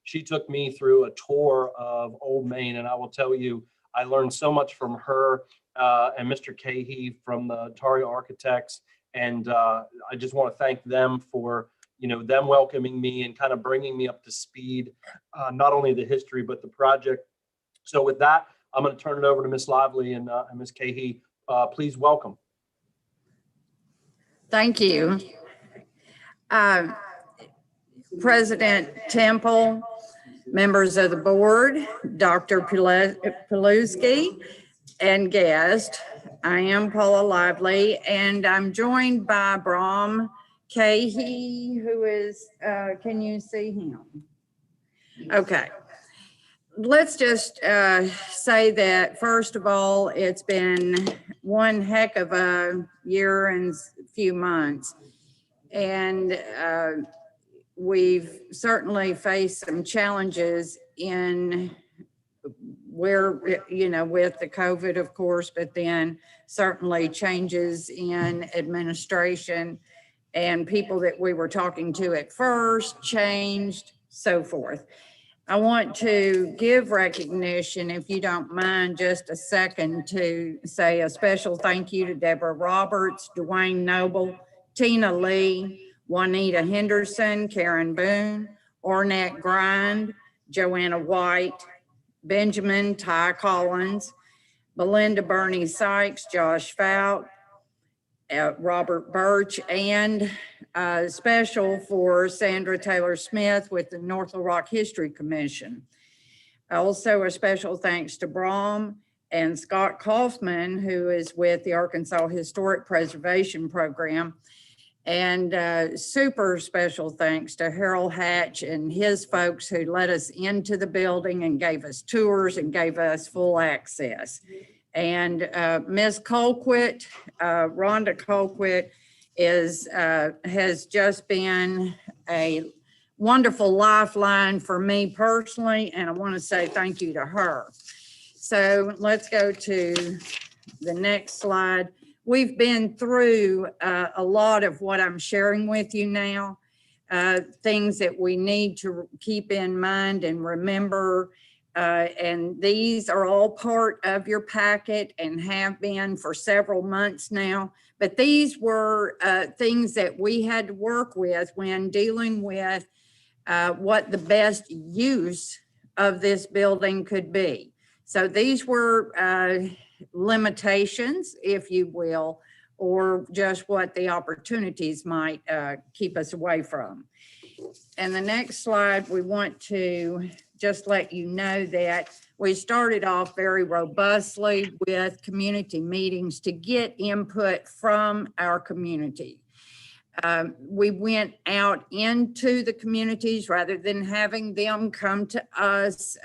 she took me through a tour of Old Main. And I will tell you, I learned so much from her and Mr. Cahey from the Tari Architects. And I just want to thank them for, them welcoming me and kind of bringing me up to speed, not only the history, but the project. So with that, I'm going to turn it over to Ms. Lively and Ms. Cahey. Please welcome. Thank you. President Temple, members of the board, Dr. Paluski, and guest. I am Paula Lively, and I'm joined by Bram Cahey, who is, can you see him? Okay. Let's just say that, first of all, it's been one heck of a year and a few months. And we've certainly faced some challenges in where, with the COVID, of course, but then certainly changes in administration and people that we were talking to at first changed, so forth. I want to give recognition, if you don't mind, just a second, to say a special thank you to Deborah Roberts, Dwayne Noble, Tina Lee, Juanita Henderson, Karen Boone, Ornette Grind, Joanna White, Benjamin Ty Collins, Belinda Bernie Sykes, Josh Fout, Robert Birch, and special for Sandra Taylor Smith with the North Little Rock History Commission. Also a special thanks to Brom and Scott Kaufman, who is with the Arkansas Historic Preservation Program. And super special thanks to Harold Hatch and his folks who let us into the building and gave us tours and gave us full access. And Ms. Colquitt, Rhonda Colquitt, has just been a wonderful lifeline for me personally, and I want to say thank you to her. So let's go to the next slide. We've been through a lot of what I'm sharing with you now, things that we need to keep in mind and remember. And these are all part of your packet and have been for several months now. But these were things that we had to work with when dealing with what the best use of this building could be. So these were limitations, if you will, or just what the opportunities might keep us away from. And the next slide, we want to just let you know that we started off very robustly with community meetings to get input from our community. We went out into the communities rather than having them come to us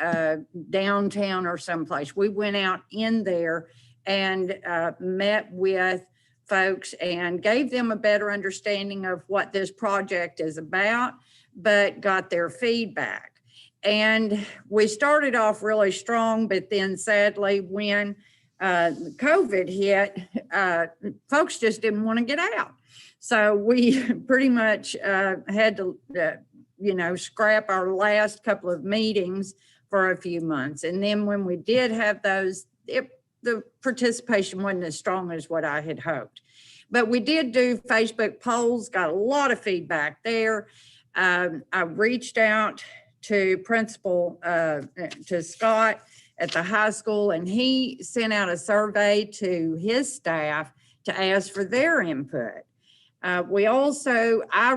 downtown or someplace. We went out in there and met with folks and gave them a better understanding of what this project is about, but got their feedback. And we started off really strong, but then sadly when COVID hit, folks just didn't want to get out. So we pretty much had to, scrap our last couple of meetings for a few months. And then when we did have those, the participation wasn't as strong as what I had hoped. But we did do Facebook polls, got a lot of feedback there. I reached out to to Scott at the high school, and he sent out a survey to his staff to ask for their input. I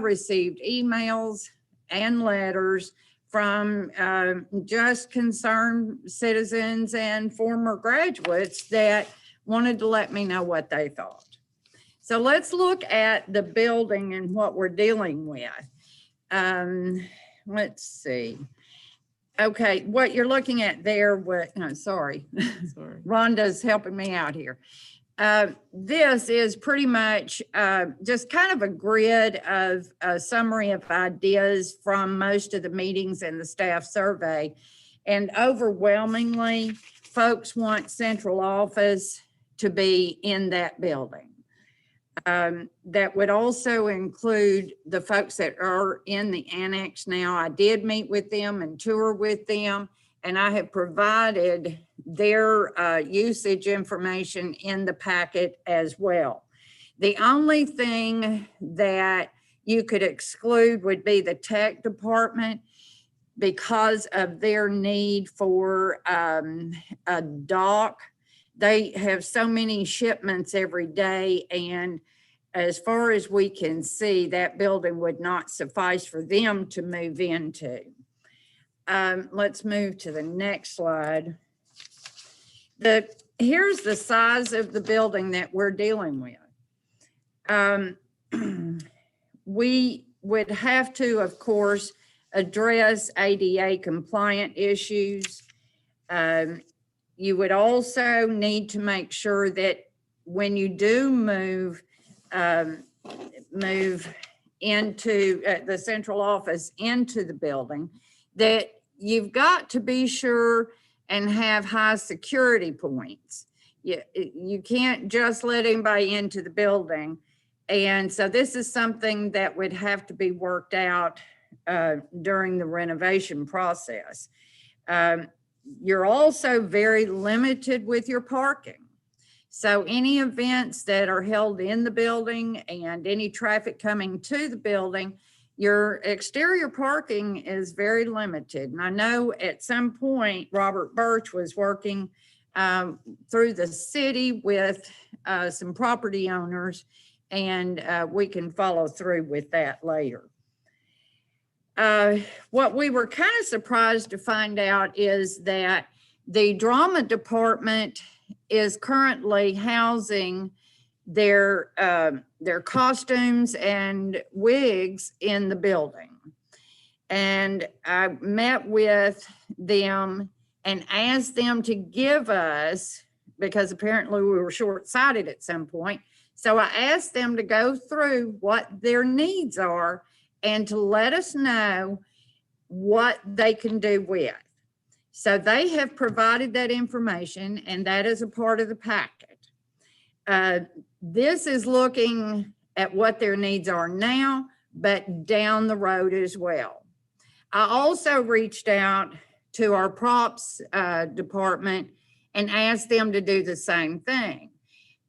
received emails and letters from just concerned citizens and former graduates that wanted to let me know what they thought. So let's look at the building and what we're dealing with. Let's see. Okay, what you're looking at there, sorry. Rhonda's helping me out here. This is pretty much just kind of a grid of a summary of ideas from most of the meetings and the staff survey. And overwhelmingly, folks want central office to be in that building. That would also include the folks that are in the annex now. I did meet with them and tour with them, and I have provided their usage information in the packet as well. The only thing that you could exclude would be the tech department because of their need for a dock. They have so many shipments every day, and as far as we can see, that building would not suffice for them to move into. Let's move to the next slide. Here's the size of the building that we're dealing with. We would have to, of course, address ADA compliant issues. You would also need to make sure that when you do move into the central office into the building, that you've got to be sure and have high security points. You can't just let anybody into the building. And so this is something that would have to be worked out during the renovation process. You're also very limited with your parking. So any events that are held in the building and any traffic coming to the building, your exterior parking is very limited. And I know at some point, Robert Birch was working through the city with some property owners, and we can follow through with that later. What we were kind of surprised to find out is that the drama department is currently housing their costumes and wigs in the building. And I met with them and asked them to give us, because apparently we were short-sighted at some point, so I asked them to go through what their needs are and to let us know what they can do with. So they have provided that information, and that is a part of the packet. This is looking at what their needs are now, but down the road as well. I also reached out to our props department and asked them to do the same thing.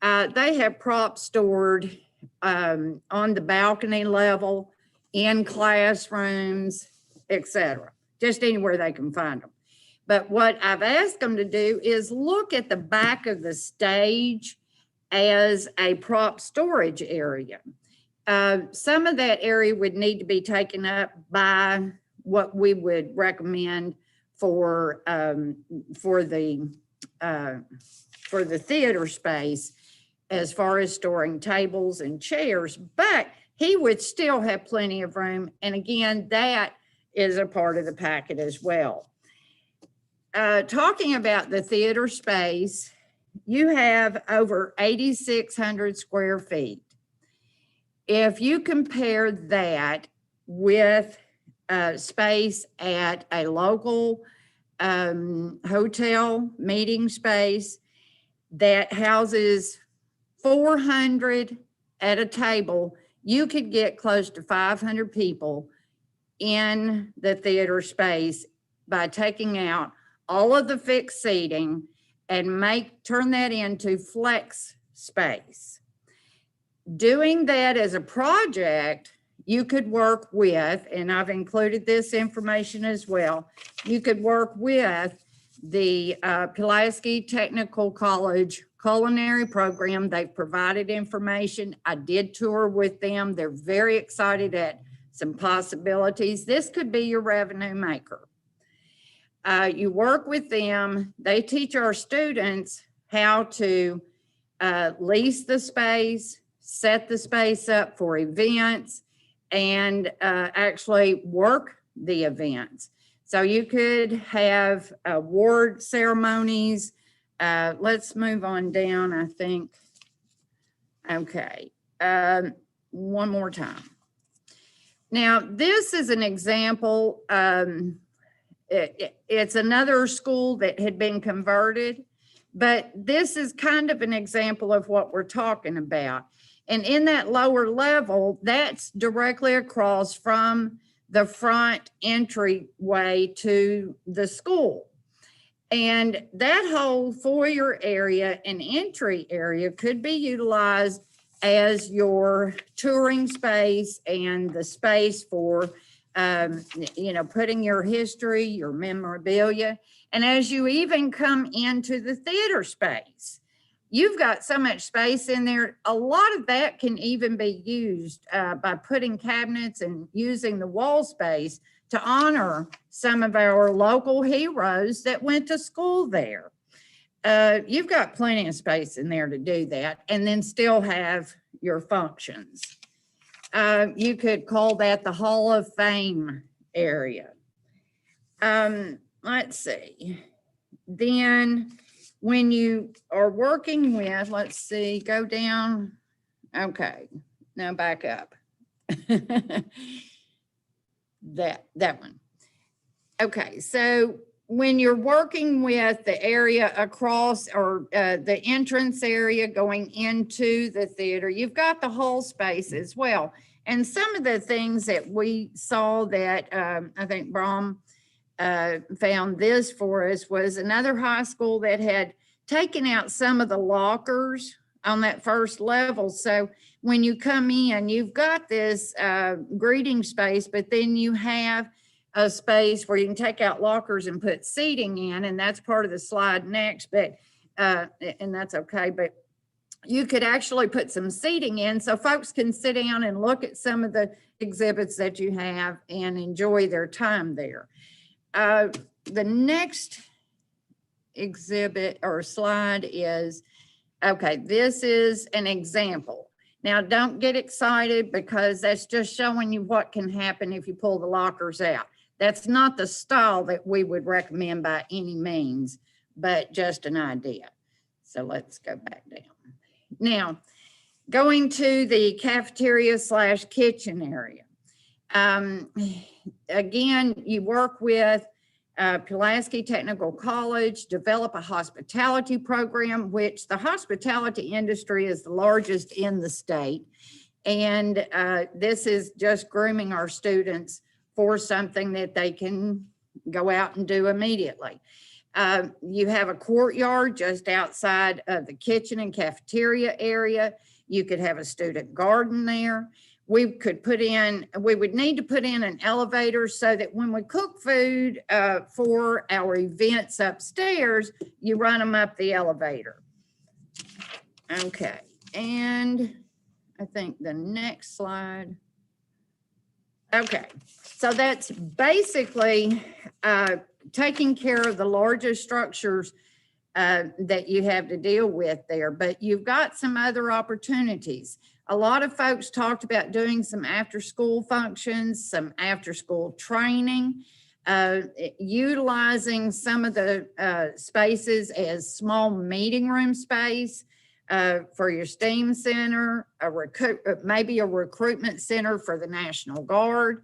They have props stored on the balcony level, in classrooms, etc., just anywhere they can find them. But what I've asked them to do is look at the back of the stage as a prop storage area. Some of that area would need to be taken up by what we would recommend for the theater space, as far as storing tables and chairs, but he would still have plenty of room. And again, that is a part of the packet as well. Talking about the theater space, you have over 8,600 square feet. If you compare that with space at a local hotel meeting space that houses 400 at a table, you could get close to 500 people in the theater space by taking out all of the fixed seating and turn that into flex space. Doing that as a project, you could work with, and I've included this information as well, you could work with the Pulaski Technical College culinary program. They've provided information. I did tour with them. They're very excited at some possibilities. This could be your revenue maker. You work with them. They teach our students how to lease the space, set the space up for events, and actually work the events. So you could have award ceremonies. Let's move on down, I think. Okay, one more time. Now, this is an example. It's another school that had been converted, but this is kind of an example of what we're talking about. And in that lower level, that's directly across from the front entryway to the school. And that whole foyer area and entry area could be utilized as your touring space and the space for, putting your history, your memorabilia. And as you even come into the theater space, you've got so much space in there. A lot of that can even be used by putting cabinets and using the wall space to honor some of our local heroes that went to school there. You've got plenty of space in there to do that and then still have your functions. You could call that the Hall of Fame area. Let's see. Then when you are working with, let's see, go down. Okay, now back up. that one. Okay, so when you're working with the area across or the entrance area going into the theater, you've got the hall space as well. And some of the things that we saw that I think Brom found this for us was another high school that had taken out some of the lockers on that first level. So when you come in, you've got this greeting space, but then you have a space where you can take out lockers and put seating in, and that's part of the slide next, but and that's okay, but you could actually put some seating in so folks can sit down and look at some of the exhibits that you have and enjoy their time there. The next exhibit or slide is, okay, this is an example. Now, don't get excited because that's just showing you what can happen if you pull the lockers out. That's not the style that we would recommend by any means, but just an idea. So let's go back down. Now, going to the cafeteria / kitchen area. Again, you work with Pulaski Technical College, develop a hospitality program, which the hospitality industry is the largest in the state. And this is just grooming our students for something that they can go out and do immediately. You have a courtyard just outside of the kitchen and cafeteria area. You could have a student garden there. We would need to put in an elevator so that when we cook food for our events upstairs, you run them up the elevator. Okay, and I think the next slide. Okay, so that's basically taking care of the largest structures that you have to deal with there, but you've got some other opportunities. A lot of folks talked about doing some after-school functions, some after-school training, utilizing some of the spaces as small meeting room space for your STEAM center, maybe a recruitment center for the National Guard.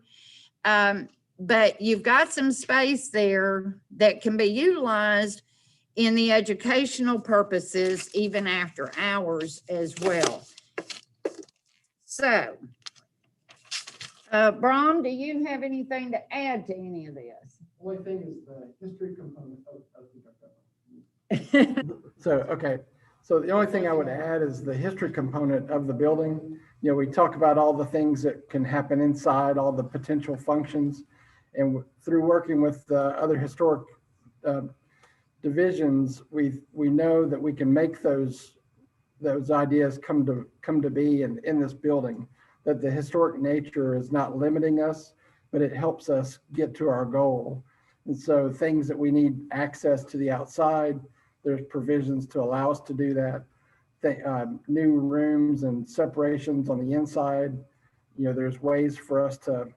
But you've got some space there that can be utilized in the educational purposes, even after hours as well. So, Brom, do you have anything to add to any of this? Only thing is the history component of So, okay. So the only thing I would add is the history component of the building. You know, we talk about all the things that can happen inside, all the potential functions. And through working with other historic divisions, we know that we can make those ideas come to be in this building, that the historic nature is not limiting us, but it helps us get to our goal. And so things that we need access to the outside, there's provisions to allow us to do that. new rooms and separations on the inside. There's ways for us to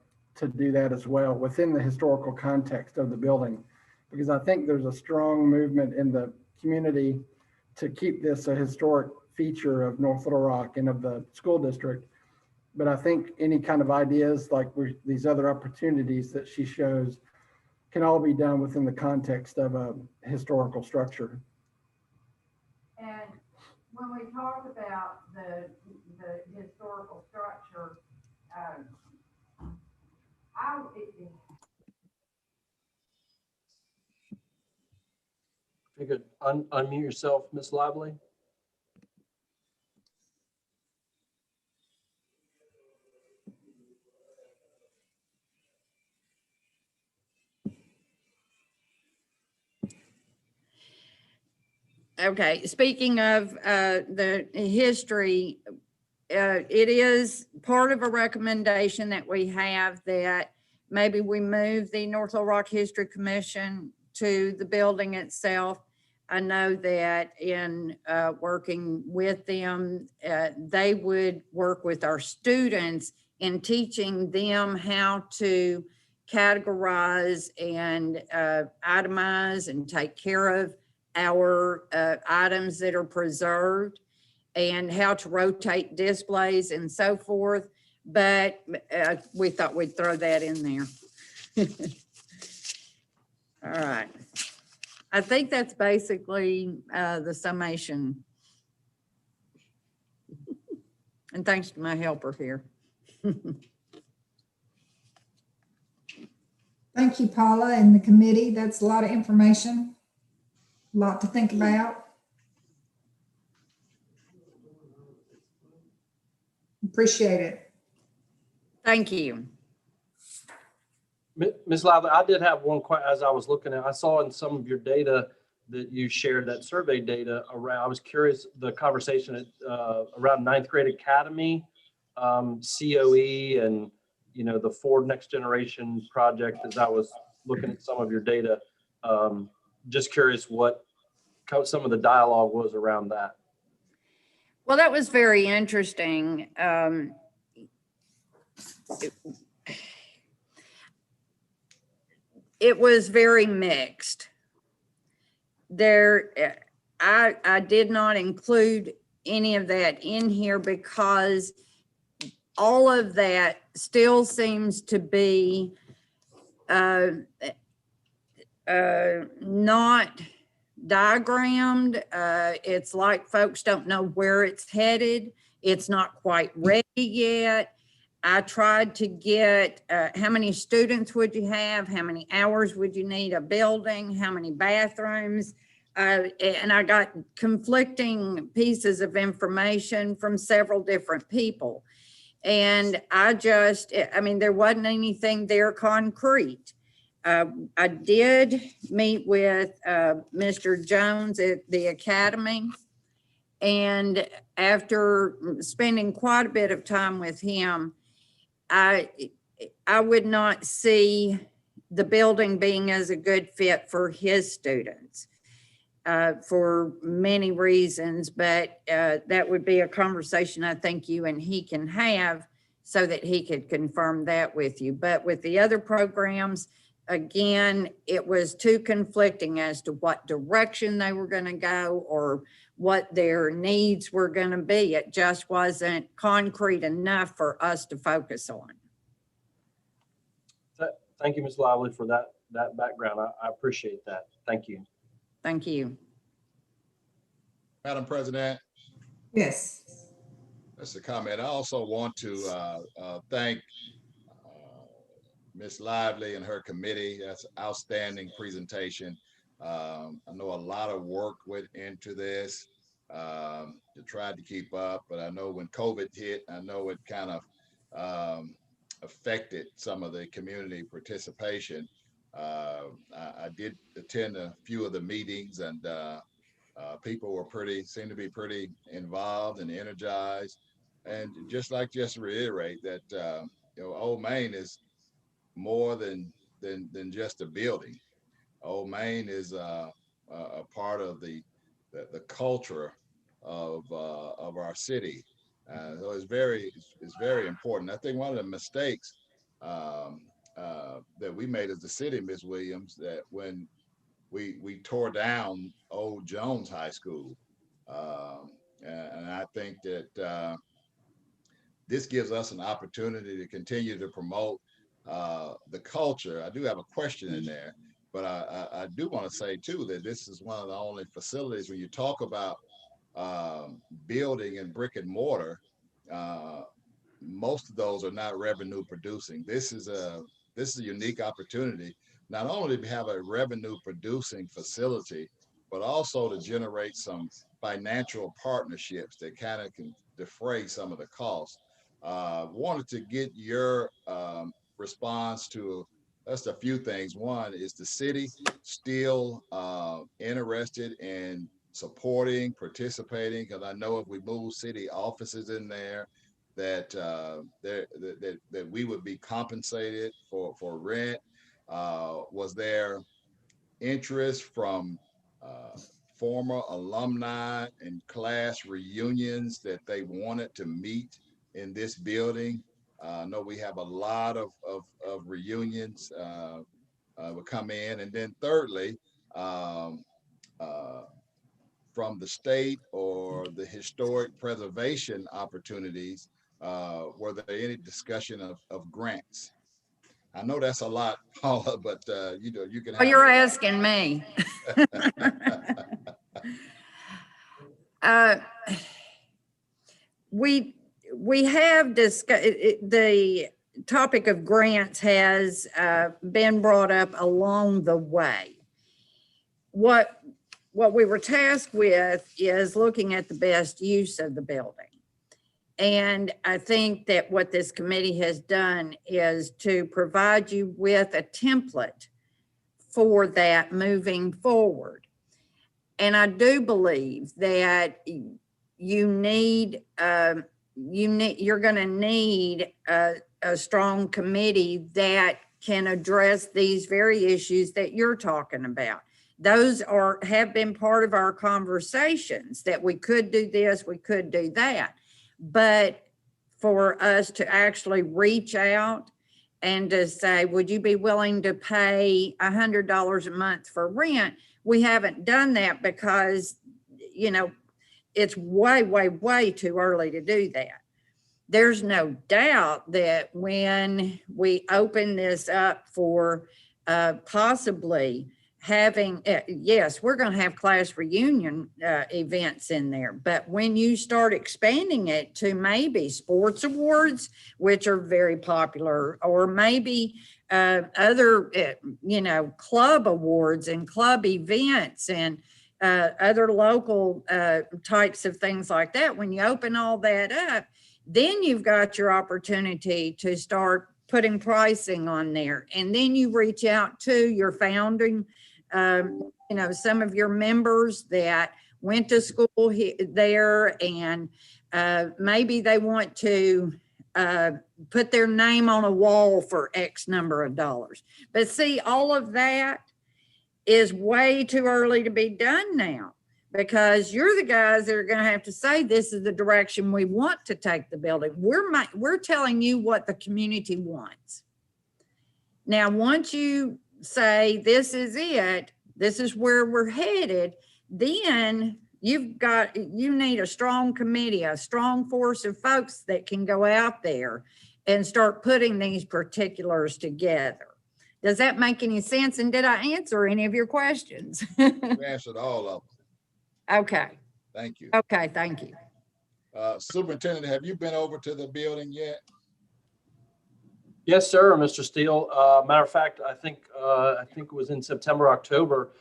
do that as well within the historical context of the building, because I think there's a strong movement in the community to keep this a historic feature of North Little Rock and of the school district. But I think any kind of ideas like these other opportunities that she shows can all be done within the context of a historical structure. And when we talk about the historical structure, If you could unmute yourself, Ms. Lively. okay, speaking of the history, it is part of a recommendation that we have that maybe we move the North Little Rock History Commission to the building itself. I know that in working with them, they would work with our students in teaching them how to categorize and itemize and take care of our items that are preserved, and how to rotate displays and so forth. But we thought we'd throw that in there. All right. I think that's basically the summation. And thanks to my helper here. Thank you, Paula, and the committee. That's a lot of information, a lot to think about. Appreciate it. Thank you. Ms. Lively, I did have one question as I was looking at, I saw in some of your data that you shared, that survey data around, I was curious, the conversation around ninth grade academy, COE, and the Ford Next Generation project. As I was looking at some of your data, just curious what some of the dialogue was around that. Well, that was very interesting. It was very mixed. I did not include any of that in here because all of that still seems to be not diagrammed. It's like folks don't know where it's headed. It's not quite ready yet. I tried to get how many students would you have? How many hours would you need a building? How many bathrooms? And I got conflicting pieces of information from several different people. And I mean, there wasn't anything there concrete. I did meet with Mr. Jones at the academy. And after spending quite a bit of time with him, I would not see the building being as a good fit for his students for many reasons, but that would be a conversation I think you and he can have so that he could confirm that with you. But with the other programs, again, it was too conflicting as to what direction they were going to go or what their needs were going to be. It just wasn't concrete enough for us to focus on. Thank you, Ms. Lively, for that background. I appreciate that. Thank you. Thank you. Madam President. Yes. That's a comment. I also want to thank Ms. Lively and her committee. That's an outstanding presentation. I know a lot of work went into this to try to keep up, but I know when COVID hit, I know it kind of affected some of the community participation. I did attend a few of the meetings, and people were seemed to be pretty involved and energized. And just reiterate that Old Main is more than just a building. Old Main is a part of the culture of our city. So it's very important. I think one of the mistakes that we made as the city, Ms. Williams, that when we tore down old Jones High School, and I think that this gives us an opportunity to continue to promote the culture. I do have a question in there, but I do want to say too that this is one of the only facilities when you talk about building and brick and mortar, most of those are not revenue producing. This is a unique opportunity, not only to have a revenue producing facility, but also to generate some financial partnerships that kind of can defray some of the costs. Wanted to get your response to just a few things. One, is the city still interested in supporting, participating? Because I know if we move city offices in there, that that we would be compensated for rent. Was there interest from former alumni and class reunions that they wanted to meet in this building? I know we have a lot of reunions will come in. And then thirdly, um, uh, from the state or the historic preservation opportunities, were there any discussion of grants? I know that's a lot, Paula, but you know, you can Oh, have. you're asking me. We have discussed the topic of grants has been brought up along the way. What we were tasked with is looking at the best use of the building. And I think that what this committee has done is to provide you with a template for that moving forward. And I do believe that you're going to need a strong committee that can address these very issues that you're talking about. Those have been part of our conversations, that we could do this, we could do that. But for us to actually reach out and to say, would you be willing to pay $100 a month for rent? We haven't done that because, you know, it's way, way, way too early to do that. There's no doubt that when we open this up for possibly having, yes, we're going to have class reunion events in there, but when you start expanding it to maybe sports awards, which are very popular, or maybe other, you know, club awards and club events and other local types of things like that, when you open all that up, then you've got your opportunity to start putting pricing on there. And then you reach out to your founding, you know, some of your members that went to school there, and maybe they want to put their name on a wall for X number of dollars. But see, all of that is way too early to be done now, because you're the guys that are going to have to say, this is the direction we want to take the building. We're telling you what the community wants. Now, once you say, this is it, this is where we're headed, then you need a strong committee, a strong force of folks that can go out there and start putting these particulars together. Does that make any sense? And did I answer any of your questions? You answered all of them. Okay. Thank you. Okay, thank you. Superintendent, have you been over to the building yet? Yes, sir, Mr. Steele. Matter of fact, I think it was in September, October.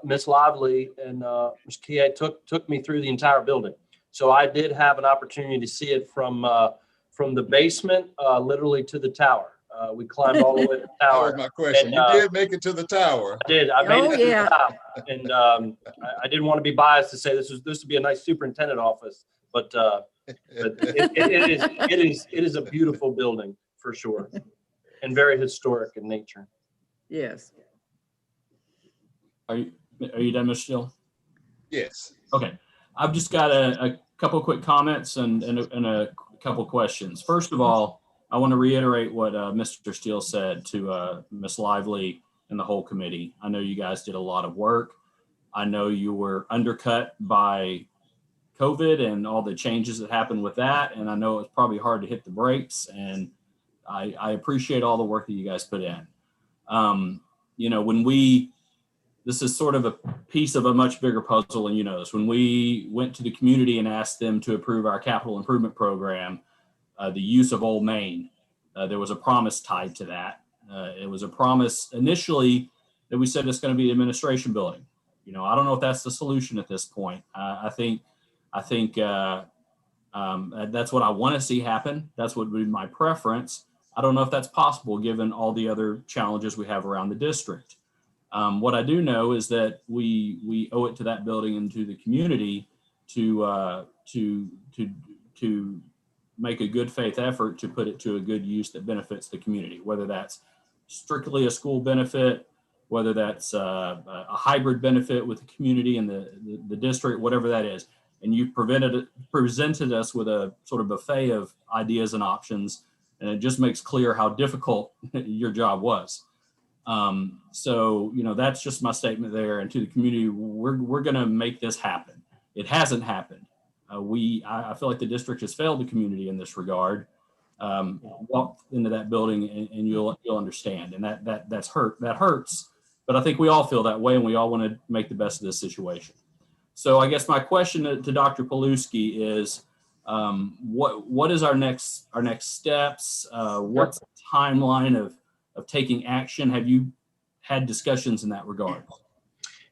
Miss Lively and Ms. Kie took me through the entire building. So I did have an opportunity to see it from the basement, literally to the tower. We climbed all the way to the tower. That was my question. And, you did make it to the tower. I did. I made it to yeah. the top. And I didn't want to be biased to say this would be a nice superintendent office, but it is a beautiful building for sure, and very historic in nature. Yes. Are you done, Mr. Steele? Yes. Okay. I've just got a couple of quick comments and a couple questions. First of all, I want to reiterate what Mr. Steele said to Ms. Lively and the whole committee. I know you guys did a lot of work. I know you were undercut by COVID and all the changes that happened with that. And I know it's probably hard to hit the brakes. And I appreciate all the work that you guys put in. You know, this is sort of a piece of a much bigger puzzle, and you know this. When we went to the community and asked them to approve our capital improvement program, the use of Old Main, there was a promise tied to that. It was a promise initially that we said it's going to be an administration building. You know, I don't know if that's the solution at this point. I think that's what I want to see happen. That's what would be my preference. I don't know if that's possible given all the other challenges we have around the district. What I do know is that we owe it to that building and to the community to make a good faith effort to put it to a good use that benefits the community, whether that's strictly a school benefit, whether that's a hybrid benefit with the community and the district, whatever that is. And you presented us with a sort of buffet of ideas and options, and it just makes clear how difficult your job was. So, you know, that's just my statement there. And to the community, we're going to make this happen. It hasn't happened. I feel like the district has failed the community in this regard. Walk into that building and you'll understand. And that hurts. But I think we all feel that way, and we all want to make the best of this situation. So I guess my question to Dr. Paluski is, what is our next steps? What's the timeline of taking action? Have you had discussions in that regard?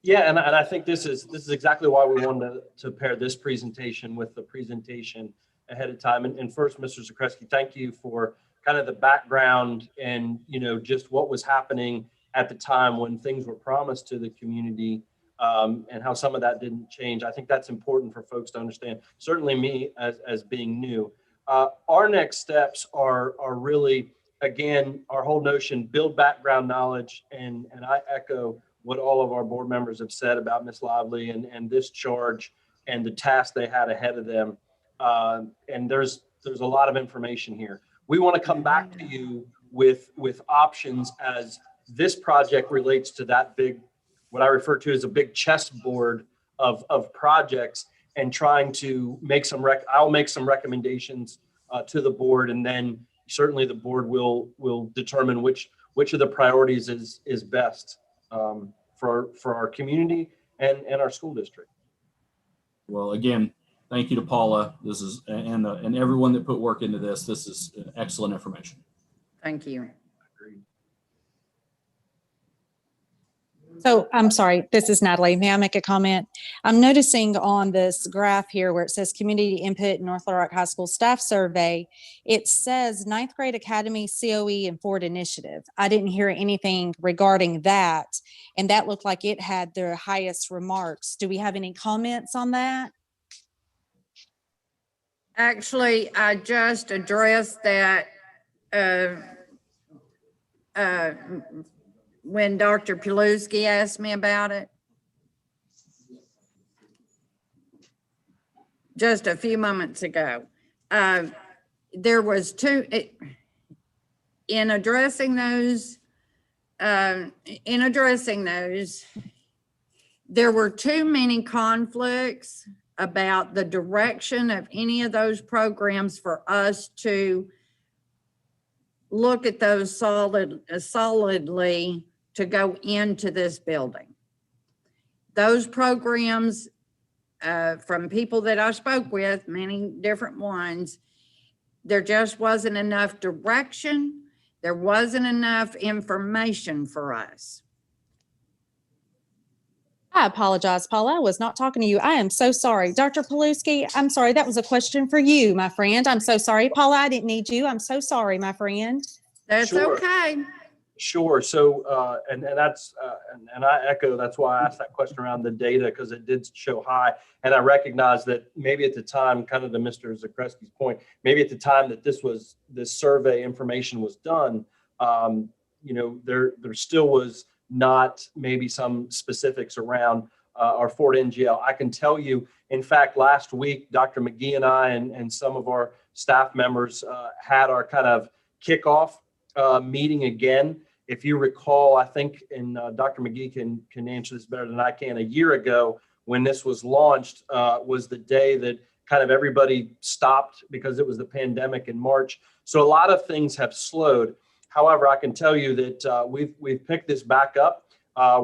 Yeah, and I think this is exactly why we wanted to pair this presentation with the presentation ahead of time. And first, Mr. Zakreski, thank you for kind of the background and, you know, just what was happening at the time when things were promised to the community, and how some of that didn't change. I think that's important for folks to understand. Certainly me as being new. Our next steps are really, again, our whole notion, build background knowledge, and I echo what all of our board members have said about Ms. Lively and this charge and the task they had ahead of them. And there's a lot of information here. We want to come back to you with options as this project relates to that big, what I refer to as a big chessboard of projects, and trying to make I'll make some recommendations to the board, and then certainly the board will determine which of the priorities is best for our community and our school district. Well, again, thank you to Paula. This is and everyone that put work into this. This is excellent information. Thank you. So I'm sorry, this is Natalie. May I make a comment? I'm noticing on this graph here where it says community input North Little Rock High School staff survey, it says 9th grade academy, COE, and Ford initiative. I didn't hear anything regarding that. And that looked like it had the highest remarks. Do we have any comments on that? Actually, I just addressed that when Dr. Paluski asked me about it just a few moments ago. There was in addressing those, there were too many conflicts about the direction of any of those programs for us to look at those solidly to go into this building. Those programs, from people that I spoke with, many different ones, there just wasn't enough direction. There wasn't enough information for us. I apologize, Paula. I was not talking to you. I am so sorry. Dr. Paluski, I'm sorry. That was a question for you, my friend. I'm so sorry. Paula, I didn't need you. I'm so sorry, my friend. That's Sure. okay. Sure. So, and that's, and I echo, that's why I asked that question around the data, because it did show high. And I recognize that maybe at the time, kind of to Mr. Zakreski's point, maybe at the time that this survey information was done, you know, there still was not maybe some specifics around our Fort NGL. I can tell you, in fact, last week, Dr. McGee and I and some of our staff members had our kind of kickoff meeting again. If you recall, I think, and Dr. McGee can answer this better than I can, a year ago when this was launched was the day that kind of everybody stopped because it was the pandemic in March. So a lot of things have slowed. However, I can tell you that we've picked this back up.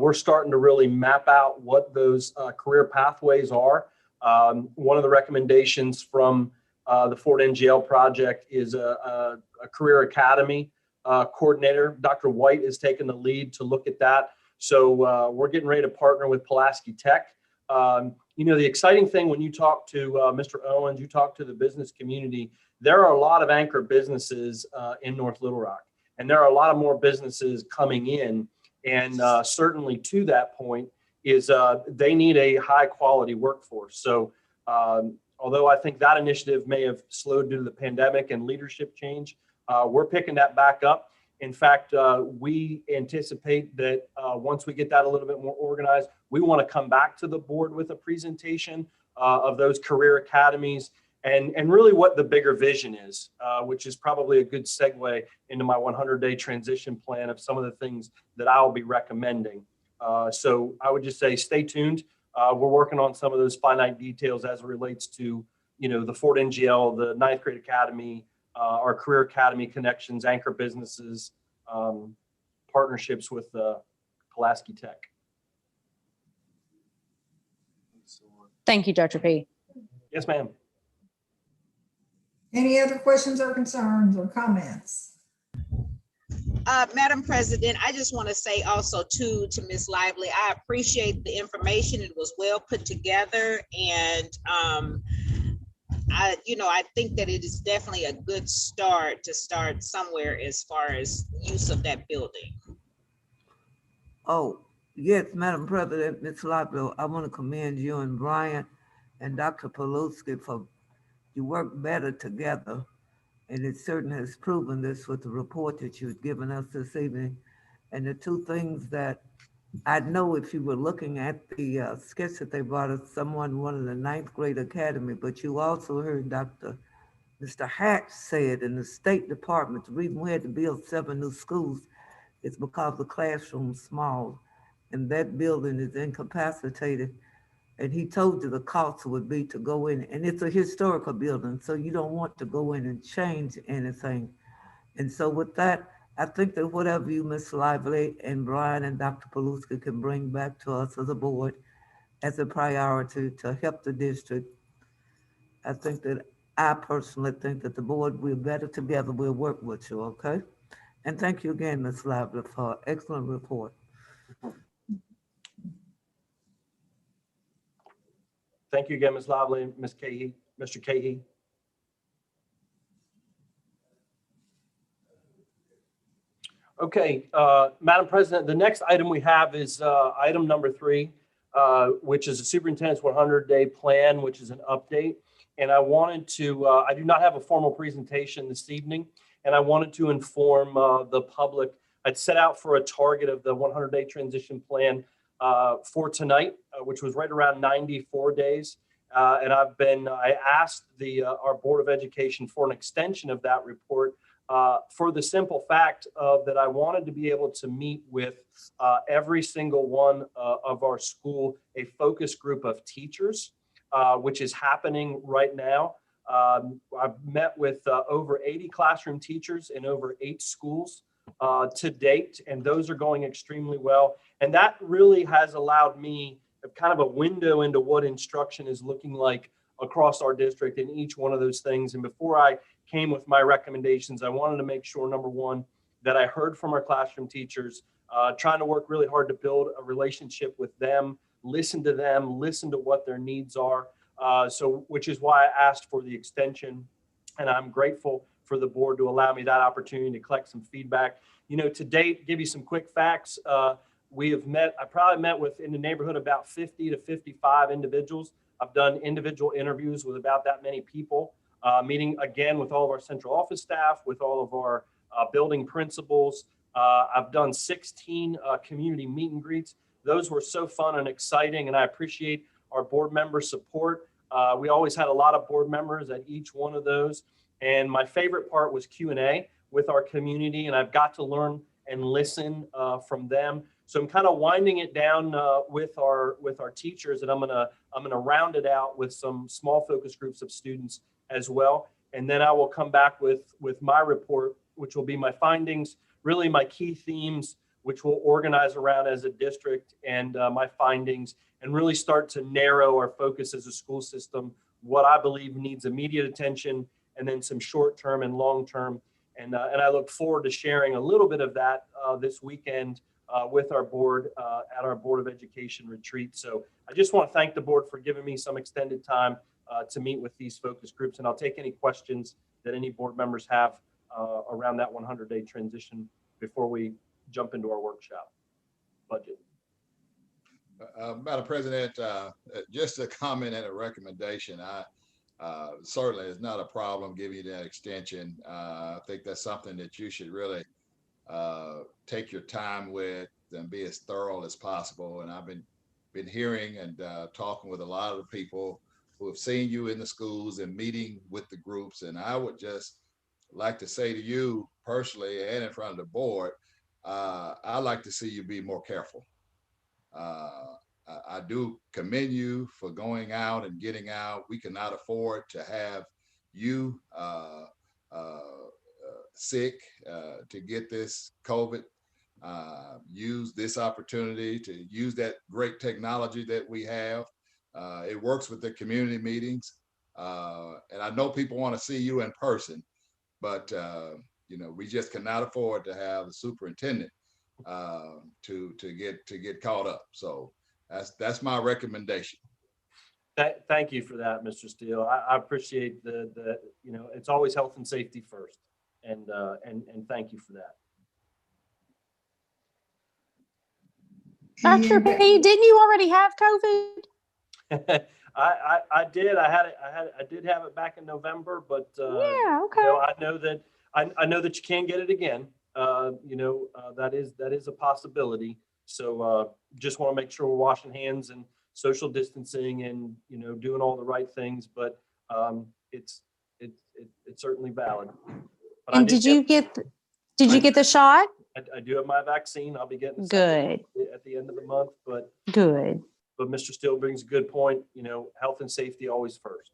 We're starting to really map out what those career pathways are. One of the recommendations from the Fort NGL project is a career academy coordinator. Dr. White has taken the lead to look at that. So we're getting ready to partner with Pulaski Tech. You know, the exciting thing when you talk to Mr. Owens, you talk to the business community, there are a lot of anchor businesses in North Little Rock, and there are a lot of more businesses coming in. And certainly to that point is they need a high quality workforce. So although I think that initiative may have slowed due to the pandemic and leadership change, we're picking that back up. In fact, we anticipate that once we get that a little bit more organized, we want to come back to the board with a presentation of those career academies and really what the bigger vision is, which is probably a good segue into my 100-day transition plan of some of the things that I'll be recommending. So I would just say stay tuned. We're working on some of those finite details as it relates to, you know, the Fort NGL, the 9th grade academy, our career academy connections, anchor businesses, partnerships with Pulaski Tech. Thank you, Dr. P. Yes, ma'am. Any other questions or concerns or comments? Madam President, I just want to say also to Ms. Lively, I appreciate the information. It was well put together, and I think that it is definitely a good start to start somewhere as far as use of that building. Oh, yes, Madam President, Ms. Lively, I want to commend you and Brian and Dr. Poluski for you work better together. And it certainly has proven this with the report that you've given us this evening. And the two things that I know, if you were looking at the sketch that they brought us, someone wanted a 9th grade academy, but you also heard Mr. Hatch said in the State Department, the reason we had to build 7 new schools is because the classroom's small and that building is incapacitated. And he told you the cost would be to go in, and it's a historical building, so you don't want to go in and change anything. And so with that, I think that whatever you, Ms. Lively and Brian and Dr. Poluski can bring back to us as a board as a priority to help the district, I personally think that the board, we're better together, we'll work with you, okay? And thank you again, Ms. Lively, for an excellent report. Thank you again, Ms. Lively, Ms. Cahey, Mr. Cahey. Okay, Madam President, the next item we have is item number 3, which is the superintendent's 100-day plan, which is an update. And I wanted to, I do not have a formal presentation this evening, and I wanted to inform the public. I'd set out for a target of the 100-day transition plan for tonight, which was right around 94 days. And I asked our Board of Education for an extension of that report for the simple fact that I wanted to be able to meet with every single one of our school, a focus group of teachers, which is happening right now. I've met with over 80 classroom teachers in over 8 schools to date, and those are going extremely well. And that really has allowed me kind of a window into what instruction is looking like across our district in each one of those things. And before I came with my recommendations, I wanted to make sure, number one, that I heard from our classroom teachers, trying to work really hard to build a relationship with them, listen to what their needs are. Which is why I asked for the extension, and I'm grateful for the board to allow me that opportunity to collect some feedback. You know, to date, give you some quick facts. I probably met with in the neighborhood about 50 to 55 individuals. I've done individual interviews with about that many people, meeting again with all of our central office staff, with all of our building principals. I've done 16 community meet and greets. those were so fun and exciting, and I appreciate our board member support. We always had a lot of board members at each one of those. And my favorite part was Q&A with our community, and I've got to learn and listen from them. So I'm kind of winding it down with our teachers, and I'm gonna round it out with some small focus groups of students as well. And then I will come back with my report, which will be my findings, really my key themes, which we'll organize around as a district, and my findings, and really start to narrow our focus as a school system, what I believe needs immediate attention, and then some short-term and long-term. And I look forward to sharing a little bit of that this weekend with our board at our Board of Education retreat. So I just want to thank the board for giving me some extended time to meet with these focus groups. And I'll take any questions that any board members have around that 100-day transition before we jump into our workshop budget. Madam President, just a comment and a recommendation. Certainly it's not a problem giving you that extension. I think that's something that you should really take your time with and be as thorough as possible. And I've been hearing and talking with a lot of the people who have seen you in the schools and meeting with the groups. And I would just like to say to you personally and in front of the board, I'd like to see you be more careful. I do commend you for going out and getting out. We cannot afford to have you sick to get this COVID. Use this opportunity to use that great technology that we have. It works with the community meetings. And I know people want to see you in person, but you know, we just cannot afford to have the superintendent to get caught up. So that's my recommendation. Thank you for that, Mr. Steele. I appreciate the you know, it's always health and safety first, and thank you for that. Dr. P, didn't you already have COVID? I did. I did have it back in November, but Yeah, okay. you know, I know that you can get it again. You know, that is a possibility. So just want to make sure we're washing hands and social distancing and, you know, doing all the right things. But it's certainly valid. But And did you get the shot? I do have my vaccine. I'll be getting the Good. second at the end of the month. But Good. But Mr. Steele brings a good point. You know, health and safety always first.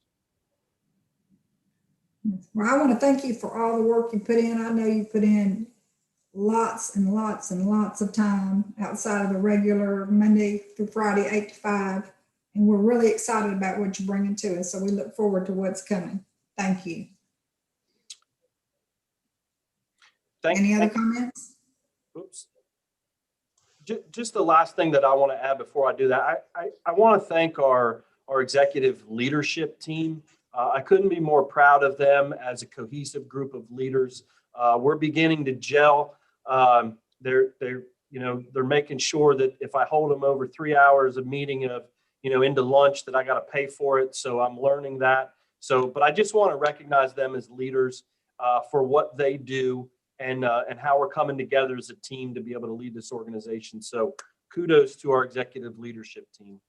Well, I want to thank you for all the work you put in. I know you put in lots and lots and lots of time outside of the regular Monday through Friday, 8 to 5. And we're really excited about what you're bringing to us. So we look forward to what's coming. Thank you. Any other comments? Oops. Just the last thing that I want to add before I do that, I want to thank our executive leadership team. I couldn't be more proud of them as a cohesive group of leaders. We're beginning to gel. They're making sure that if I hold them over 3 hours of meeting of, you know, into lunch, that I got to pay for it. So I'm learning that. So, but I just want to recognize them as leaders for what they do and how we're coming together as a team to be able to lead this organization. So kudos to our executive leadership team.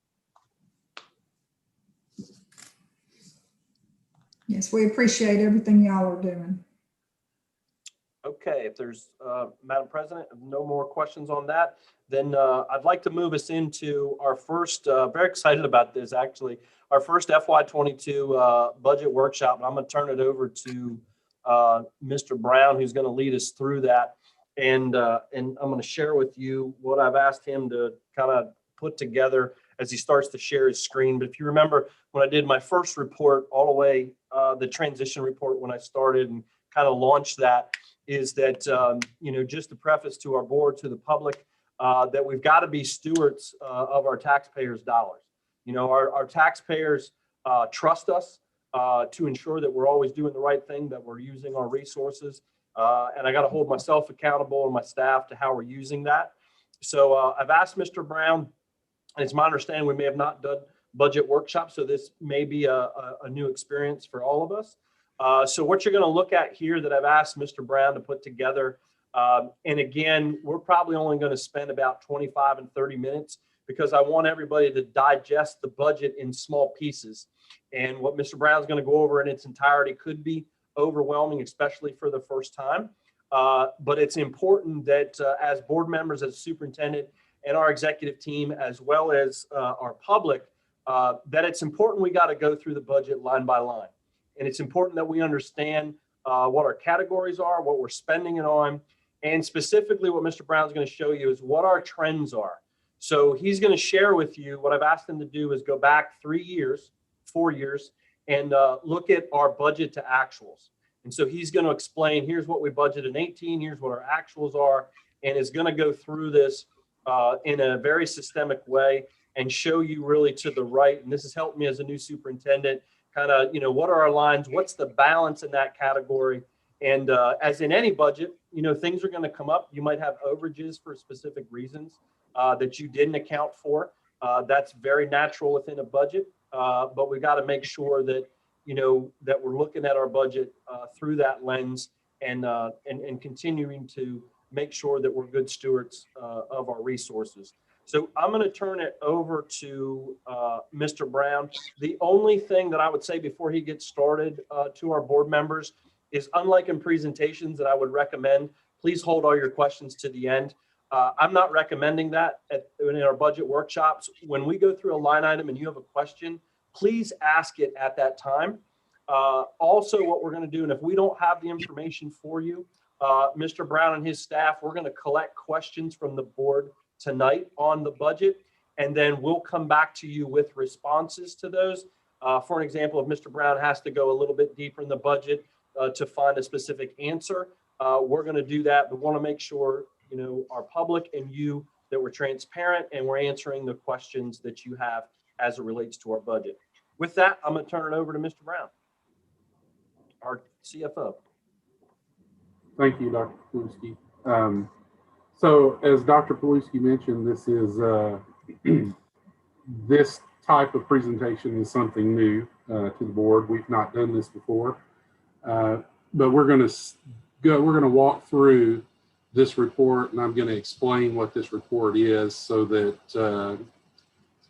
Yes, we appreciate everything y'all are doing. Okay, if there's, Madam President, no more questions on that, then I'd like to move us into our first, very excited about this actually, our first FY22 budget workshop. And I'm going to turn it over to Mr. Brown, who's going to lead us through that. And I'm going to share with you what I've asked him to kind of put together as he starts to share his screen. But if you remember when I did my first report all the way, the transition report when I started and kind of launched that, is that, you know, just to preface to our board, to the public, that we've got to be stewards of our taxpayers' dollars. You know, our taxpayers trust us to ensure that we're always doing the right thing, that we're using our resources. And I got to hold myself accountable and my staff to how we're using that. So I've asked Mr. Brown, and it's my understanding we may have not done budget workshops, so this may be a new experience for all of us. So what you're going to look at here that I've asked Mr. Brown to put together, and again, we're probably only going to spend about 25 and 30 minutes because I want everybody to digest the budget in small pieces. And what Mr. Brown's going to go over in its entirety could be overwhelming, especially for the first time. But it's important that as board members, as superintendent, and our executive team, as well as our public, that it's important we got to go through the budget line by line. And it's important that we understand what our categories are, what we're spending it on, and specifically what Mr. Brown's going to show you is what our trends are. So he's going to share with you what I've asked him to do is go back 3 years, 4 years, and look at our budget to actuals. And so he's going to explain, here's what we budgeted in 18, here's what our actuals are, and is going to go through this in a very systemic way and show you really to the right. And this has helped me as a new superintendent, kind of, what are our lines? What's the balance in that category? And as in any budget, things are going to come up. You might have overages for specific reasons that you didn't account for. That's very natural within a budget, but we got to make sure that, that we're looking at our budget through that lens and continuing to make sure that we're good stewards of our resources. So I'm going to turn it over to Mr. Brown. The only thing that I would say before he gets started to our board members is, unlike in presentations that I would recommend, please hold all your questions to the end. I'm not recommending that in our budget workshops. When we go through a line item and you have a question, please ask it at that time. Also, what we're going to do, and if we don't have the information for you, Mr. Brown and his staff, we're going to collect questions from the board tonight on the budget, and then we'll come back to you with responses to those. For an example, if Mr. Brown has to go a little bit deeper in the budget to find a specific answer, we're going to do that, but want to make sure, our public and you, that we're transparent and we're answering the questions that you have as it relates to our budget. With that, I'm going to turn it over to Mr. Brown, our CFO. Thank you, Dr. Paluski. So as Dr. Paluski mentioned, this is this type of presentation is something new to the board. We've not done this before, but we're going to walk through this report, and I'm going to explain what this report is so that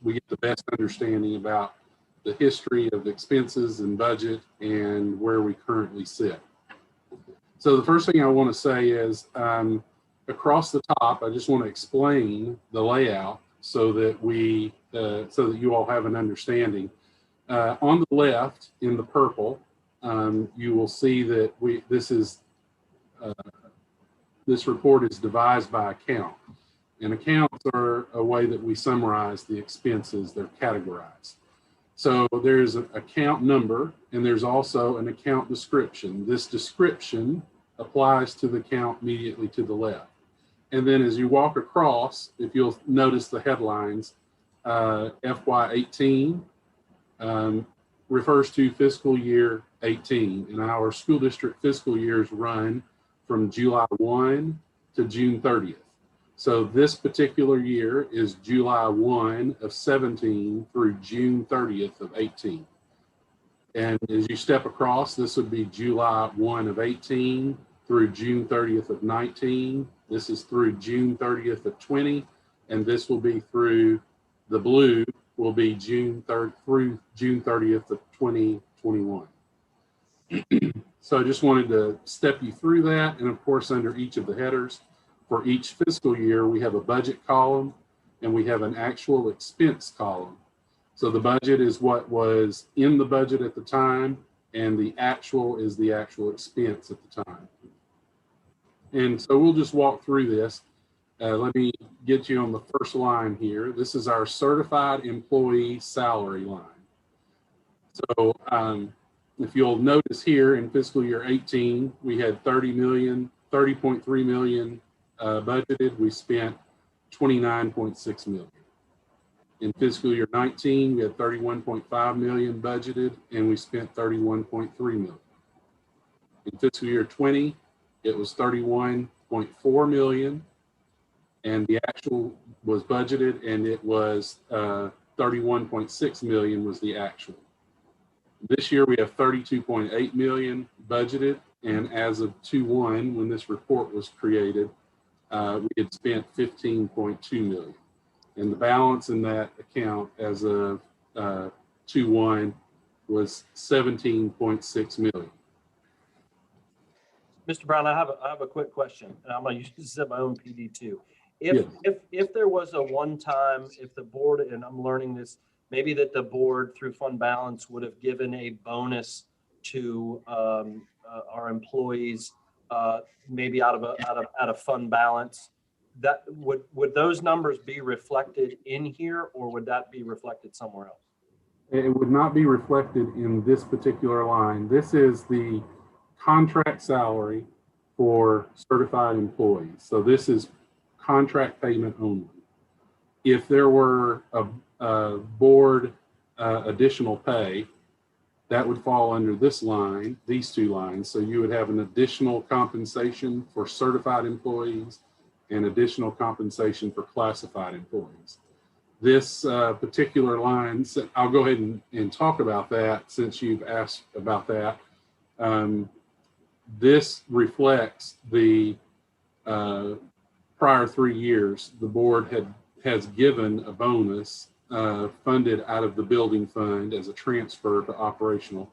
we get the best understanding about the history of expenses and budget and where we currently sit. So the first thing I want to say is across the top, I just want to explain the layout so that you all have an understanding. On the left in the purple, you will see that this report is devised by account, and accounts are a way that we summarize the expenses. They're categorized. So there's an account number, and there's also an account description. This description applies to the account immediately to the left. And then as you walk across, if you'll notice the headlines, FY18 refers to fiscal year 18, and our school district fiscal years run from July 1 to June 30th. So this particular year is July 1 of 17 through June 30th of 18. And as you step across, this would be July 1 of 18 through June 30th of 19. This is through June 30th of 20. And this will be through, the blue will be through June 30th of 2021. So I just wanted to step you through that. And of course, under each of the headers, for each fiscal year, we have a budget column and we have an actual expense column. So the budget is what was in the budget at the time, and the actual is the actual expense at the time. And so we'll just walk through this. Let me get you on the first line here. This is our certified employee salary line. So if you'll notice here in fiscal year 18, we had 30.3 million budgeted. We spent 29.6 million. In fiscal year 19, we had 31.5 million budgeted, and we spent 31.3 million. In fiscal year 20, it was 31.4 million, and the actual was budgeted, and it was 31.6 million was the actual. This year we have 32.8 million budgeted, and as of 2/1, when this report was created, we had spent 15.2 million. And the balance in that account as of 2/1 was 17.6 million. Mr. Brown, I have a quick question, and I'm gonna use this at my own PD too. Yes. If there was a one-time, if the board, and I'm learning this, maybe that the board through fund balance would have given a bonus to our employees, maybe out of fund balance, that would those numbers be reflected in here, or would that be reflected somewhere else? It would not be reflected in this particular line. This is the contract salary for certified employees. So this is contract payment only. If there were a board additional pay, that would fall under this line, these two lines. So you would have an additional compensation for certified employees and additional compensation for classified employees. This particular line, I'll go ahead and talk about that since you've asked about that. This reflects the prior 3 years. The board has given a bonus funded out of the building fund as a transfer to operational.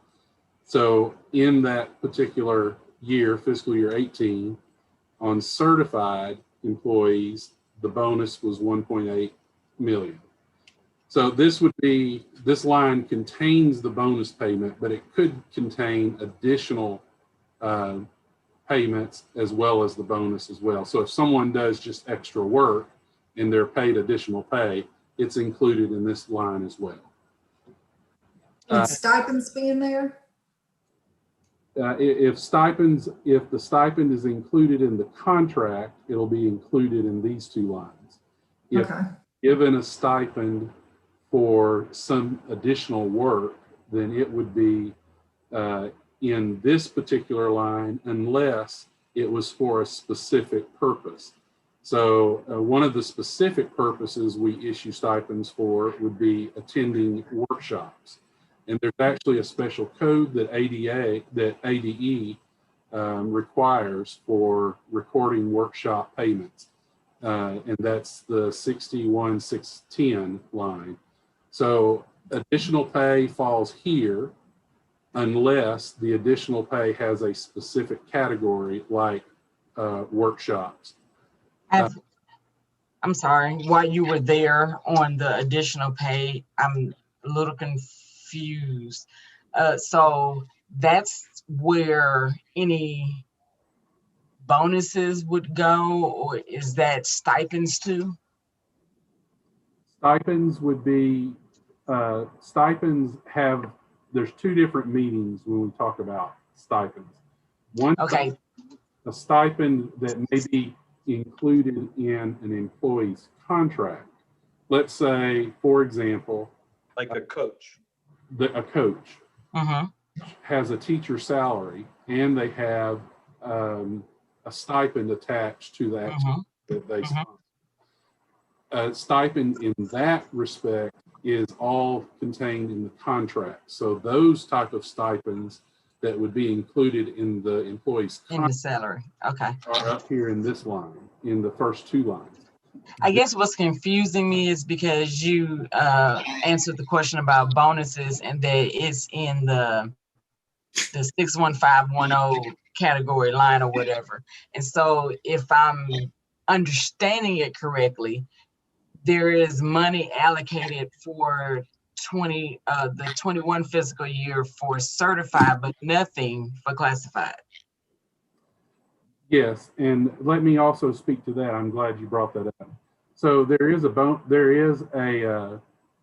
So in that particular year, fiscal year 18, on certified employees, the bonus was 1.8 million. So this line contains the bonus payment, but it could contain additional payments as well as the bonus as well. So if someone does just extra work and they're paid additional pay, it's included in this line as well. And stipends being there? If the stipend is included in the contract, it'll be included in these two lines. If given a stipend for some additional work, then it would be in this particular line unless it was for a specific purpose. So one of the specific purposes we issue stipends for would be attending workshops. And there's actually a special code that ADE requires for recording workshop payments. And that's the 61610 line. So additional pay falls here unless the additional pay has a specific category like workshops. I'm sorry, while you were there on the additional pay, I'm a little confused. So that's where any bonuses would go, or is that stipends too? Stipends would be, there's two different meanings when we talk about stipends. One, a stipend that may be included in an employee's contract. Let's say, for example, like a coach. A coach has a teacher salary and they have a stipend attached to that that they sponsor. A stipend in that respect is all contained in the contract. So those type of stipends that would be included in the employee's in the salary, are up here in this line, in the first two lines. I guess what's confusing me is because you answered the question about bonuses and that it's in the 61510 category line or whatever. And so if I'm understanding it correctly, there is money allocated for the 21 fiscal year for certified, but nothing for classified. Yes, and let me also speak to that. I'm glad you brought that up. So there is a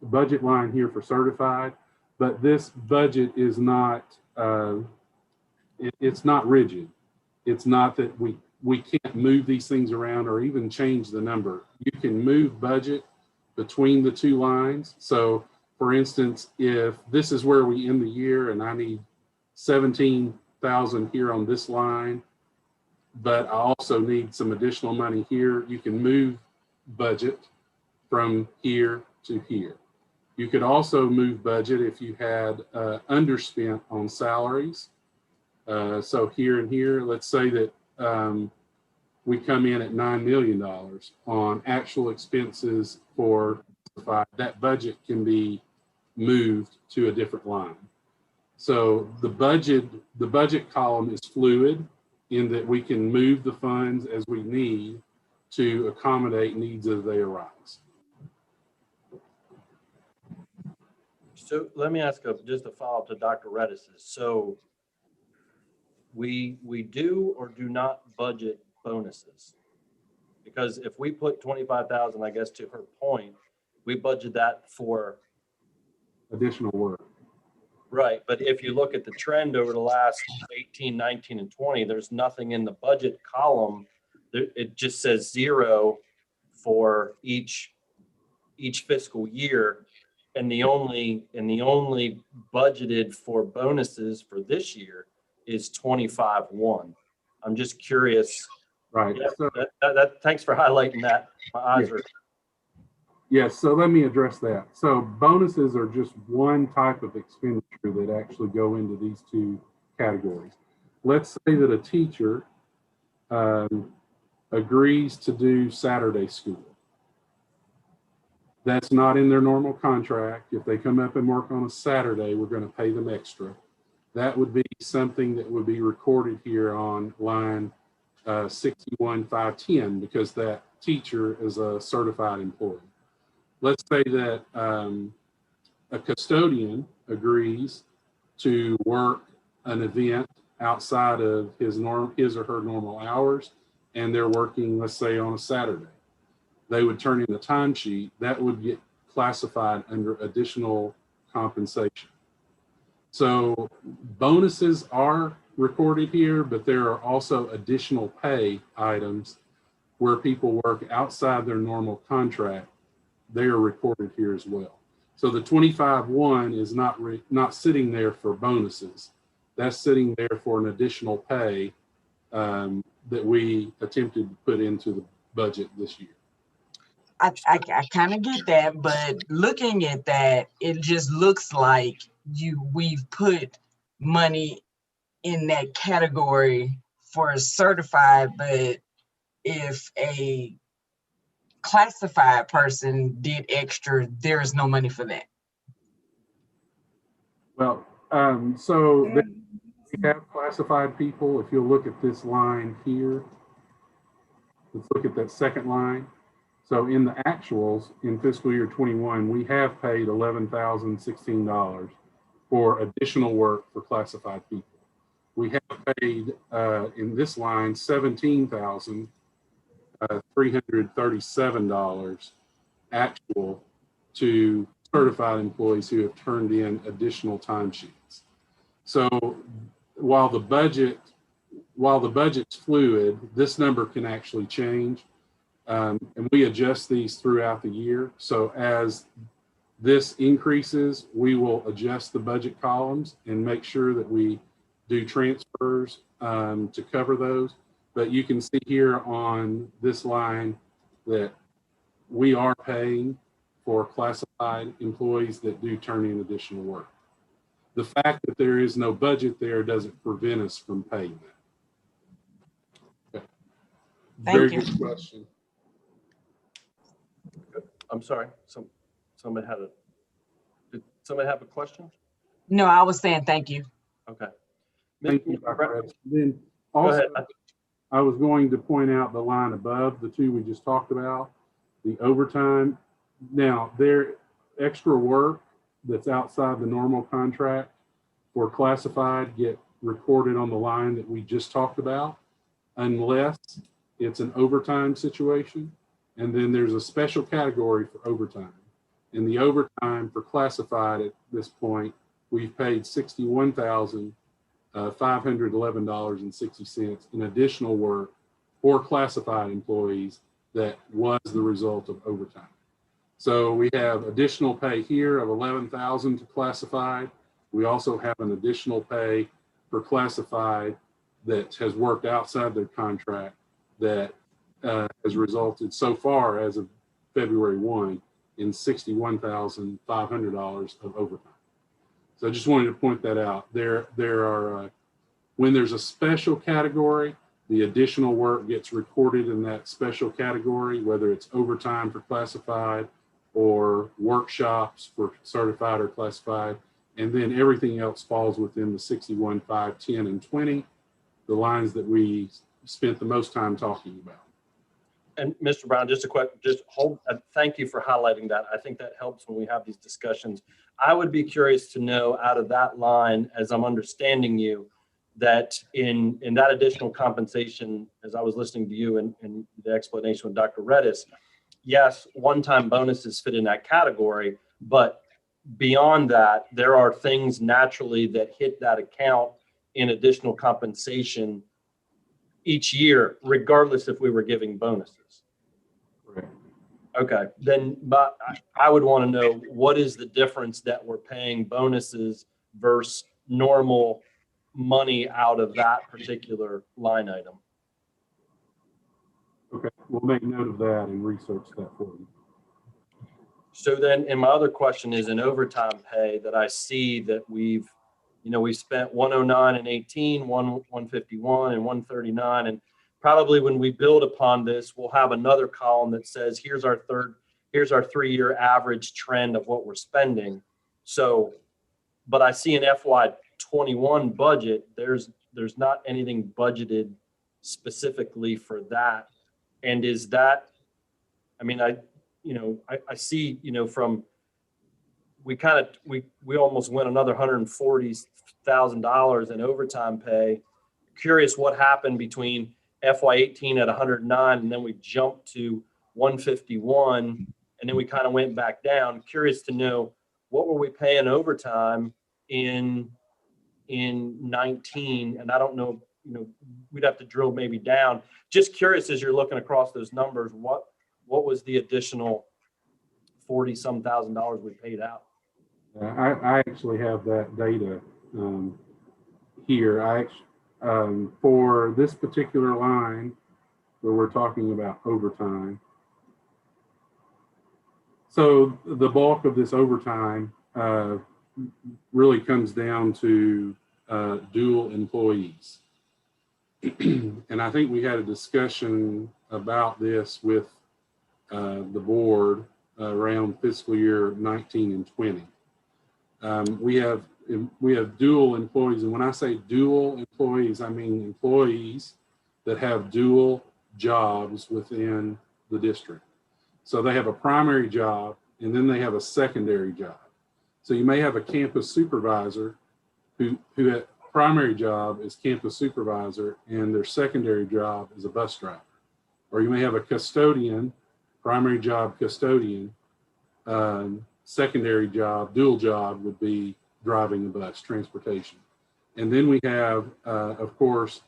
budget line here for certified, but this budget is not it's not rigid. It's not that we can't move these things around or even change the number. You can move budget between the two lines. So for instance, if this is where we end the year and I need 17,000 here on this line, but I also need some additional money here, you can move budget from here to here. You could also move budget if you had underspent on salaries. So here and here, let's say that we come in at $9 million on actual expenses for that budget can be moved to a different line. So the budget column is fluid in that we can move the funds as we need to accommodate needs as they arise. So let me ask just a follow-up to Dr. Redis's. So we do or do not budget bonuses? Because if we put 25,000, I guess to her point, we budget that for additional work. Right, but if you look at the trend over the last 18, 19, and 20, there's nothing in the budget column. It just says 0 for each fiscal year. And the only budgeted for bonuses for this year is 25-1. I'm just curious. Right. Yeah, So, thanks for highlighting that. My eyes are. Yes, so let me address that. So bonuses are just one type of expenditure that actually go into these two categories. Let's say that a teacher agrees to do Saturday school. That's not in their normal contract. If they come up and work on a Saturday, we're going to pay them extra. That would be something that would be recorded here on line 61,510 because that teacher is a certified employee. Let's say that a custodian agrees to work an event outside of his or her normal hours, and they're working, let's say, on a Saturday. They would turn in the timesheet. That would get classified under additional compensation. So bonuses are recorded here, but there are also additional pay items where people work outside their normal contract. They are recorded here as well. So the 25-1 is not sitting there for bonuses. That's sitting there for an additional pay that we attempted to put into the budget this year. I kind of get that, but looking at that, it just looks like we've put money in that category for a certified, but if a classified person did extra, there is no money for that. Well, so we have classified people. If you'll look at this line here, let's look at that second line. So in the actuals in fiscal year 21, we have paid $11,016 for additional work for classified people. We have paid in this line $17,337 actual to certified employees who have turned in additional timesheets. So while the budget's fluid, this number can actually change. And we adjust these throughout the year. So as this increases, we will adjust the budget columns and make sure that we do transfers to cover those. But you can see here on this line that we are paying for classified employees that do turn in additional work. The fact that there is no budget there doesn't prevent us from paying that. Okay. Very good question. I'm sorry. Somebody did somebody have a question? No, I was saying thank you. Okay. Thank you, Dr. Redis. Then also, I was going to point out the line above, the two we just talked about, the overtime. Now, their extra work that's outside the normal contract for classified get recorded on the line that we just talked about, unless it's an overtime situation. And then there's a special category for overtime. In the overtime for classified at this point, we've paid $61,511.60 in additional work for classified employees that was the result of overtime. So we have additional pay here of $11,000 to classified. We also have an additional pay for classified that has worked outside their contract that has resulted so far as of February 1 in $61,500 of overtime. So I just wanted to point that out. There are, when there's a special category, The additional work gets reported in that special category, whether it's overtime for classified or workshops for certified or classified. And then everything else falls within the 61, 5, 10, and 20, the lines that we spent the most time talking about. And Mr. Brown, just a quick, thank you for highlighting that. I think that helps when we have these discussions. I would be curious to know out of that line, as I'm understanding you, that in that additional compensation, as I was listening to you and the explanation with Dr. Redis, yes, one-time bonuses fit in that category, but beyond that, there are things naturally that hit that account in additional compensation each year, regardless if we were giving bonuses. Correct. Okay, then, but I would want to know, what is the difference that we're paying bonuses versus normal money out of that particular line item? Okay, we'll make note of that and research that for you. So then, and my other question is in overtime pay that I see that we've spent 109 and 18, 151 and 139. And probably when we build upon this, we'll have another column that says, here's our 3-year average trend of what we're spending. So, but I see an FY21 budget, there's not anything budgeted specifically for that. And is that, I mean, I see, from, we almost went another $140,000 in overtime pay. Curious what happened between FY18 at 109 and then we jumped to 151 and then we kind of went back down. Curious to know, what were we paying overtime in 19? And I don't know, we'd have to drill maybe down. Just curious, as you're looking across those numbers, what was the additional $40-some thousand we paid out? I actually have that data here. For this particular line where we're talking about overtime. So the bulk of this overtime really comes down to dual employees. And I think we had a discussion about this with the board around fiscal year 19 and 20. We have dual employees, and when I say dual employees, I mean employees that have dual jobs within the district. So they have a primary job and then they have a secondary job. So you may have a campus supervisor who at primary job is campus supervisor and their secondary job is a bus driver. Or you may have a custodian, primary job custodian, secondary job, dual job would be driving the bus, transportation. And then we have, of course,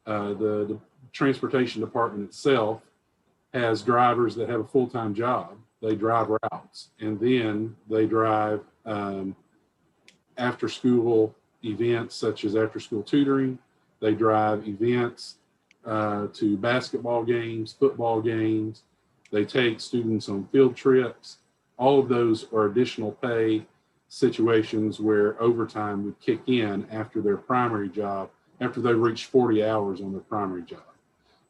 the transportation department itself has drivers that have a full-time job. They drive routes, and then they drive after-school events such as after-school tutoring. They drive events to basketball games, football games. They take students on field trips. All of those are additional pay situations where overtime would kick in after their primary job, after they reach 40 hours on their primary job.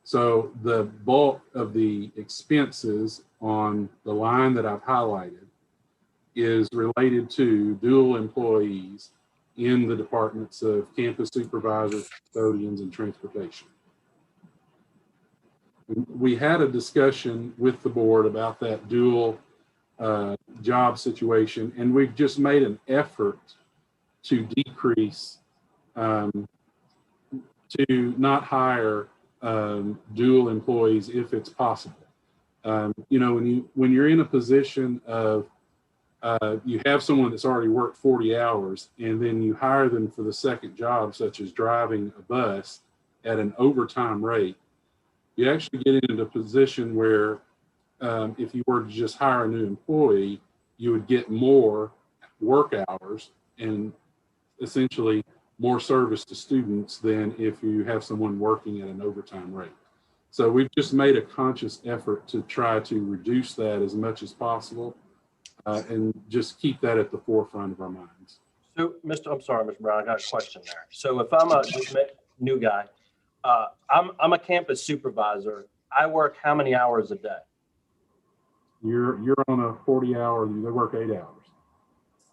So the bulk of the expenses on the line that I've highlighted is related to dual employees in the departments of campus supervisors, custodians, and transportation. We had a discussion with the board about that dual job situation, and we've just made an effort to decrease, to not hire dual employees if it's possible. When you're in a position of you have someone that's already worked 40 hours and then you hire them for the second job, such as driving a bus at an overtime rate, you actually get into a position where if you were to just hire a new employee, you would get more work hours and essentially more service to students than if you have someone working at an overtime rate. So we've just made a conscious effort to try to reduce that as much as possible and just keep that at the forefront of our minds. So, I'm sorry, Mr. Brown, I got a question there. So if I'm a new guy, I'm a campus supervisor. I work how many hours a day? You're on a 40-hour, they work 8 hours.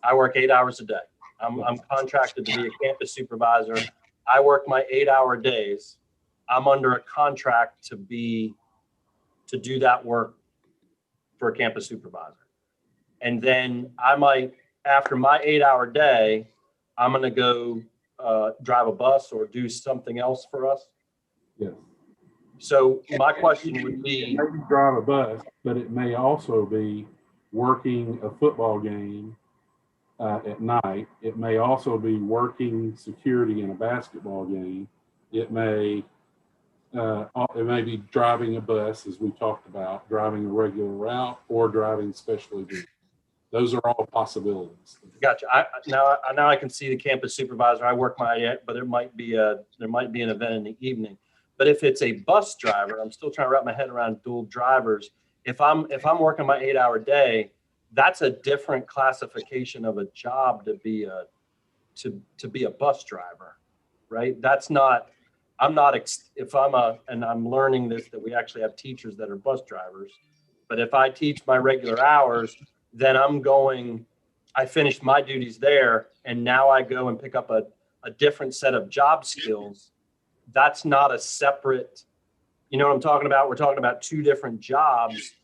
I work 8 hours a day. I'm contracted to be a campus supervisor. I work my 8-hour days. I'm under a contract to do that work for a campus supervisor. And then I might, after my 8-hour day, I'm going to go drive a bus or do something else for us. Yes. So my question would be, Maybe drive a bus, but it may also be working a football game at night. It may also be working security in a basketball game. It may be driving a bus, as we talked about, driving a regular route, or driving special events. Those are all possibilities. gotcha. Now I can see the campus supervisor. I work but there might be an event in the evening. But if it's a bus driver, I'm still trying to wrap my head around dual drivers. If I'm working my 8-hour day, that's a different classification of a job to be a bus driver, right? That's not. I'm learning this, that we actually have teachers that are bus drivers. But if I teach my regular hours, then I finished my duties there, and now I go and pick up a different set of job skills. That's not a separate, you know what I'm talking about? We're talking about two different jobs.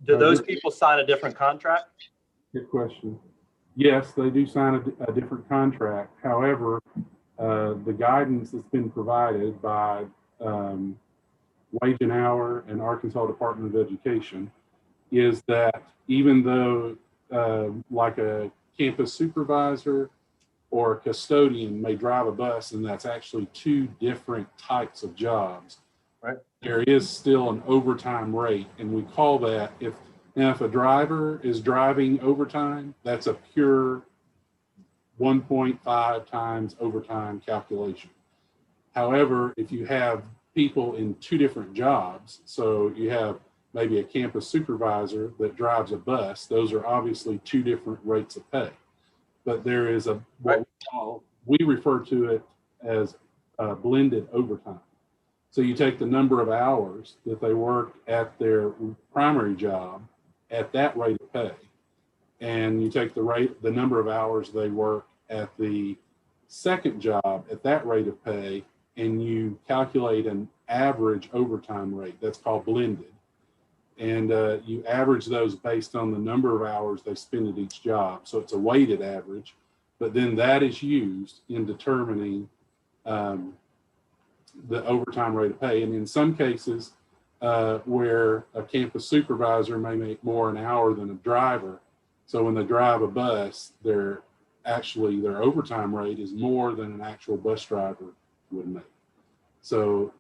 Do those people sign a different contract? Good question. Yes, they do sign a different contract. However, the guidance that's been provided by Wage and Hour and Arkansas Department of Education is that even though like a campus supervisor or a custodian may drive a bus, and that's actually two different types of jobs, right? There is still an overtime rate, and we call that, if a driver is driving overtime, that's a pure 1.5 times overtime calculation. However, if you have people in two different jobs, so you have maybe a campus supervisor that drives a bus, those are obviously two different rates of pay. But there is we refer to it as blended overtime. So you take the number of hours that they work at their primary job at that rate of pay, and you take the number of hours they work at the second job at that rate of pay, and you calculate an average overtime rate. That's called blended. And you average those based on the number of hours they spend at each job. So it's a weighted average, but then that is used in determining the overtime rate of pay. And in some cases where a campus supervisor may make more an hour than a driver, so when they drive a bus, their overtime rate is more than an actual bus driver would make. So,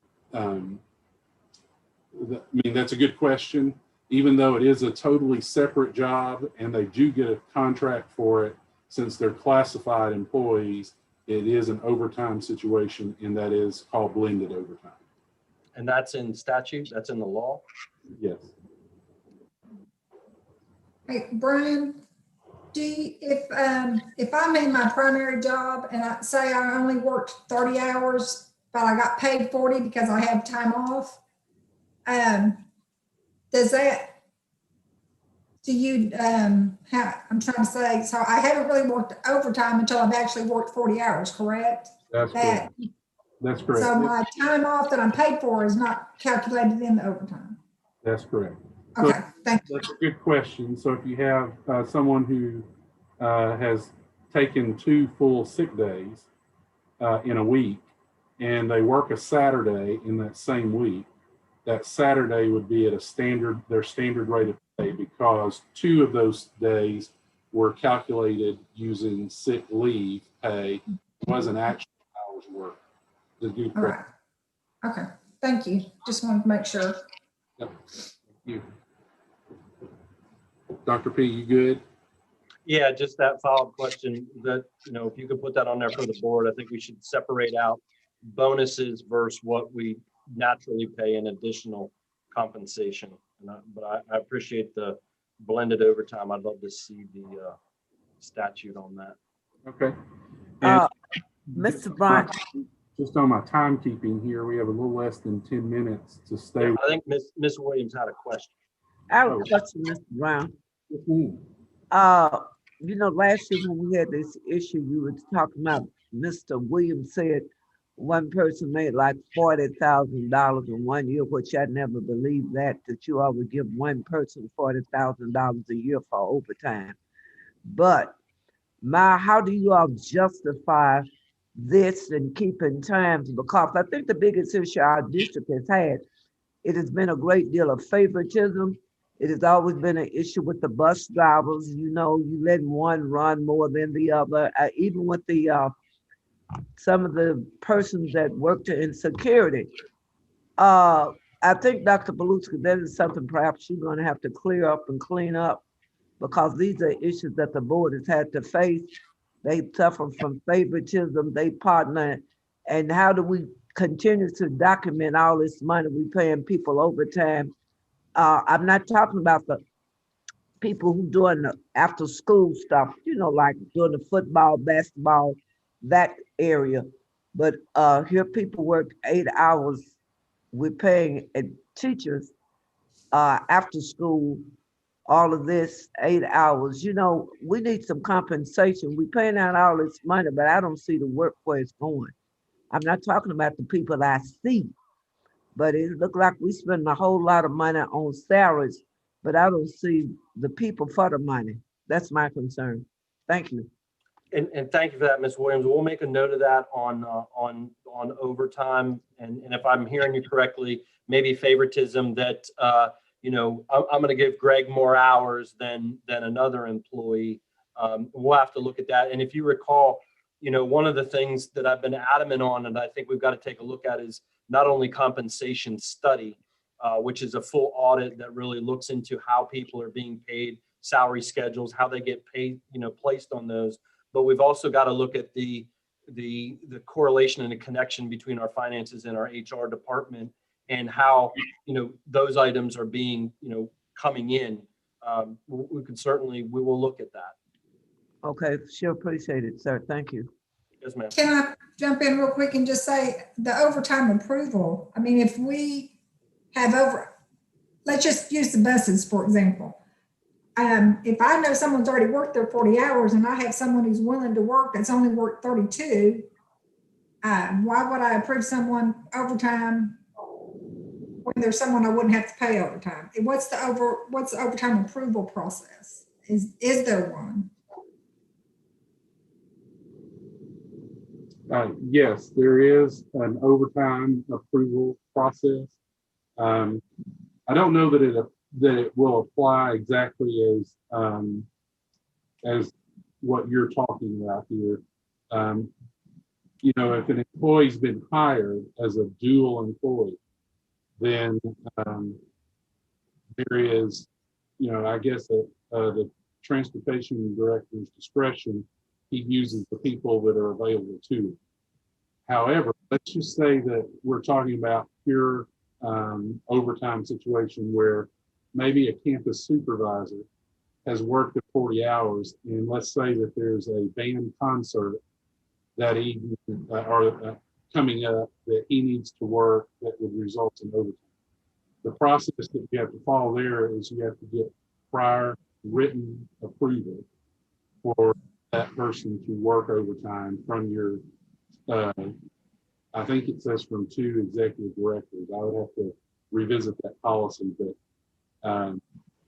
that's a good question. Even though it is a totally separate job and they do get a contract for it, since they're classified employees, it is an overtime situation, and that is called blended overtime. And that's in statute? That's in the law? Yes. Hey, Brian, if I'm in my primary job and I say I only worked 30 hours, but I got paid 40 because I have time off, I'm trying to say, so I haven't really worked overtime until I've actually worked 40 hours, correct? That's correct. That's correct. So my time off that I'm paid for is not calculated in the overtime. That's correct. Okay, thank you. That's a good question. So if you have someone who has taken 2 full sick days in a week, and they work a Saturday in that same week, that Saturday would be at their standard rate of pay, because 2 of those days were calculated using sick leave pay. It wasn't actual hours worked. All right. Okay, thank you. Just wanted to make sure. Yep. Thank you. Dr. P, you good? Yeah, just that follow-up question that, if you could put that on there for the board. I think we should separate out bonuses versus what we naturally pay in additional compensation. But I appreciate the blended overtime. I'd love to see the statute on that. Okay. Mr. Bryant, just on my timekeeping here, we have a little less than 10 minutes to stay. I think Ms. Williams had a question. I have a question, Mr. Brown. Last year when we had this issue, you were talking about, Mr. Williams said one person made like $40,000 in 1 year, which I never believed that you all would give one person $40,000 a year for overtime. But how do you all justify this and keeping times? Because I think the biggest issue our district has had, it has been a great deal of favoritism. It has always been an issue with the bus drivers. You let one run more than the other. Even with some of the persons that worked in security. I think, Dr. Paluska, that is something perhaps you're going to have to clear up and clean up, because these are issues that the board has had to face. They suffer from favoritism, they partner, and how do we continue to document all this money we paying people overtime? I'm not talking about the people who doing the after school stuff, like doing the football, basketball, that area. But here people work 8 hours. We're paying teachers after school, all of this 8 hours. We need some compensation. We're paying out all this money, but I don't see the work where it's going. I'm not talking about the people I see, but it looks like we spend a whole lot of money on salaries, but I don't see the people for the money. That's my concern. Thank you. And thank you for that, Ms. Williams. We'll make a note of that on overtime. And if I'm hearing you correctly, maybe favoritism that, I'm going to give Greg more hours than another employee. We'll have to look at that. And if you recall, one of the things that I've been adamant on, and I think we've got to take a look at, is not only compensation study, which is a full audit that really looks into how people are being paid, salary schedules, how they get paid, placed on those. But we've also got to look at the correlation and the connection between our finances and our HR department, and how those items are being coming in. We will look at that. Okay, sure, appreciate it, sir. Thank you. Yes, ma'am. Can I jump in real quick and just say the overtime approval? I mean, if we have let's just use the buses, for example. If I know someone's already worked their 40 hours and I have someone who's willing to work that's only worked 32, why would I approve someone overtime when there's someone I wouldn't have to pay overtime? What's the overtime approval process? Is there one? Yes, there is an overtime approval process. I don't know that it will apply exactly as what you're talking about here. If an employee's been hired as a dual employee, then there is, I guess the transportation director's discretion. He uses the people that are available to him. However, let's just say that we're talking about pure overtime situation where maybe a campus supervisor has worked at 40 hours, and let's say that there's a band concert that evening coming up that he needs to work that would result in overtime. The process that you have to follow there is you have to get prior written approval for that person to work overtime from your, I think it says from 2 executive directors. I would have to revisit that policy, but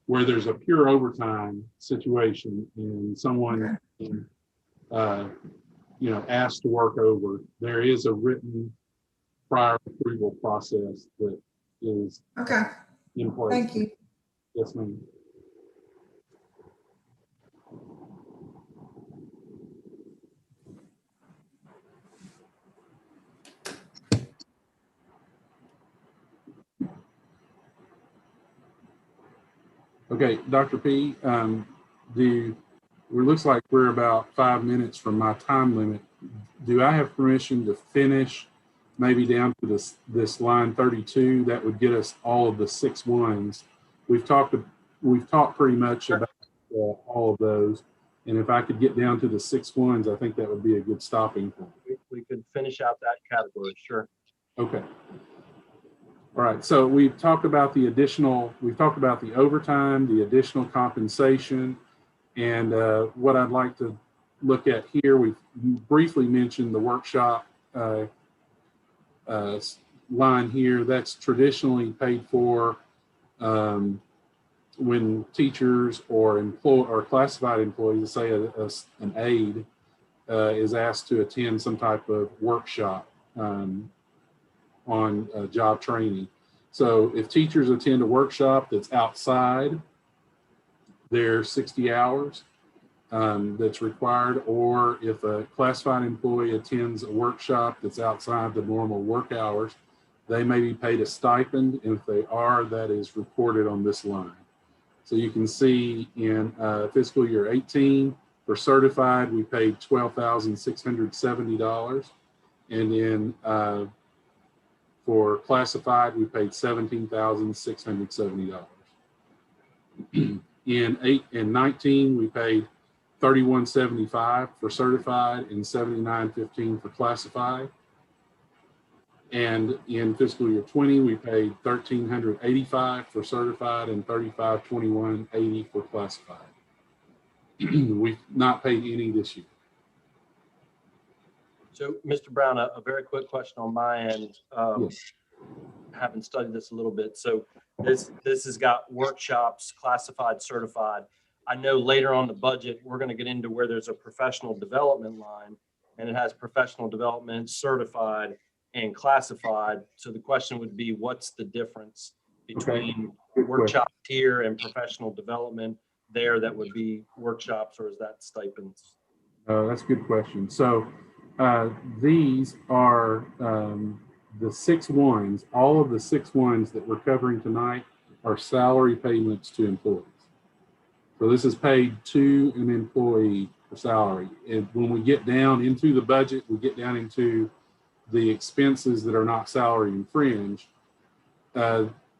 where there's a pure overtime situation and someone asked to work over, there is a written prior approval process that is in place. Thank you. Yes, ma'am. Okay, Dr. P, it looks like we're about 5 minutes from my time limit. Do I have permission to finish maybe down to this line 32? That would get us all of the 6 ones. We've talked pretty much about all of those. And if I could get down to the 6 ones, I think that would be a good stopping point. We could finish out that category, sure. Okay. All right, so we've talked about the overtime, the additional compensation, and what I'd like to look at here, we've briefly mentioned the workshop line here. That's traditionally paid for when teachers or classified employees, say an aide, is asked to attend some type of workshop on job training. So if teachers attend a workshop that's outside their 60 hours that's required, or if a classified employee attends a workshop that's outside the normal work hours, they may be paid a stipend. And if they are, that is reported on this line. So you can see in fiscal year 18, for certified, we paid $12,670. And then for classified, we paid $17,670. In 19, we paid $31.75 for certified and $79.15 for classified. And in fiscal year 20, we paid $1,385 for certified and $3521.80 for classified. We've not paid any this year. So, Mr. Brown, a very quick question on my end. Yes. Having studied this a little bit. So this has got workshops, classified, certified. I know later on the budget, we're going to get into where there's a professional development line, and it has professional development, certified, and classified. So the question would be, what's the difference between workshops here and professional development there? That would be workshops, or is that stipends? That's a good question. So these are the 6-1s. All of the 6-1s that we're covering tonight are salary payments to employees. So this is paid to an employee for salary. And when we get down into the budget, we get down into the expenses that are not salary and fringe.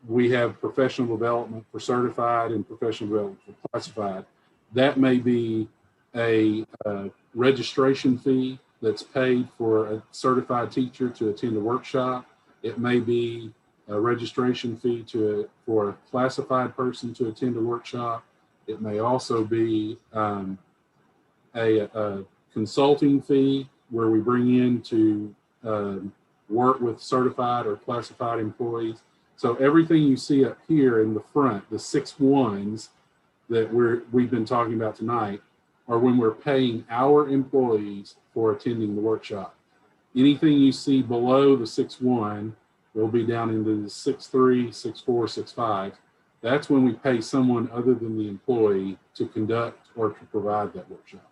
We have professional development for certified and professional development for classified. That may be a registration fee that's paid for a certified teacher to attend a workshop. It may be a registration fee for a classified person to attend a workshop. It may also be a consulting fee where we bring in to work with certified or classified employees. So everything you see up here in the front, the 6-1s that we've been talking about tonight, are when we're paying our employees for attending the workshop. Anything you see below the 6-1 will be down into the 6-3, 6-4, 6-5. That's when we pay someone other than the employee to conduct or to provide that workshop.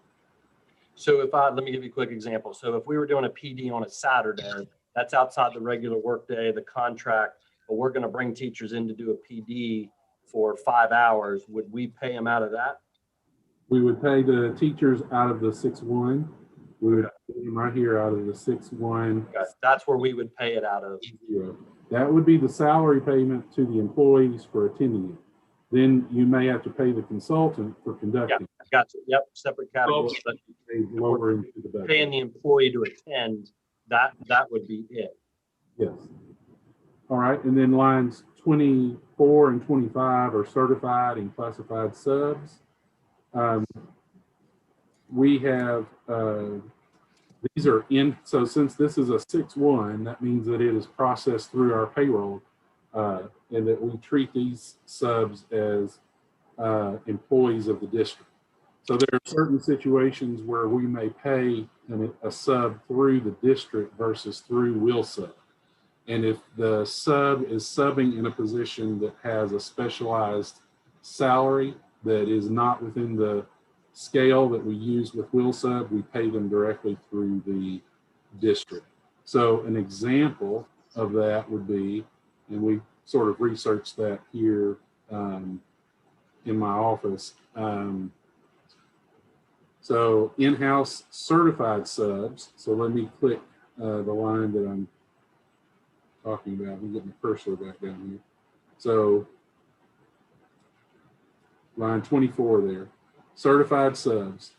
So let me give you a quick example. So if we were doing a PD on a Saturday, that's outside the regular workday, the contract, but we're going to bring teachers in to do a PD for 5 hours. Would we pay them out of that? We would pay the teachers out of the 6-1. We would pay them right here out of the 6-1. Okay. That's where we would pay it out of. That would be the salary payment to the employees for attending it. Then you may have to pay the consultant for conducting. Yeah, gotcha. Yep, separate category. But lower into the budget. Paying the employee to attend, that would be it. Yes. All right, and then lines 24 and 25 are certified and classified subs. We have, these are in, so since this is a 6-1, that means that it is processed through our payroll and that we treat these subs as employees of the district. So there are certain situations where we may pay a sub through the district versus through WillSub. And if the sub is subbing in a position that has a specialized salary that is not within the scale that we use with WillSub, we pay them directly through the district. So an example of that would be, and we sort of researched that here in my office. So in-house certified subs. So let me click the line that I'm talking about. I'm getting the cursor back down here. So line 24 there, certified subs.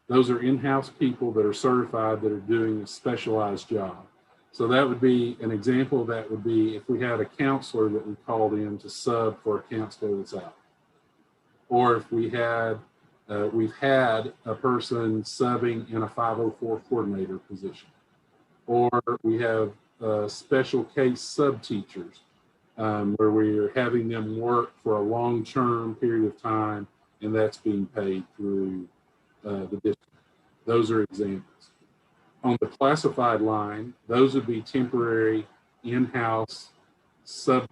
Those are in-house people that are certified that are doing a specialized job. So that would be an example. That would be if we had a counselor that we called in to sub for a counselor that's out. Or if we had, we've had a person subbing in a 504 coordinator position. Or we have special case sub teachers where we're having them work for a long-term period of time, and that's being paid through the district. Those are examples. On the classified line, those would be temporary in-house sub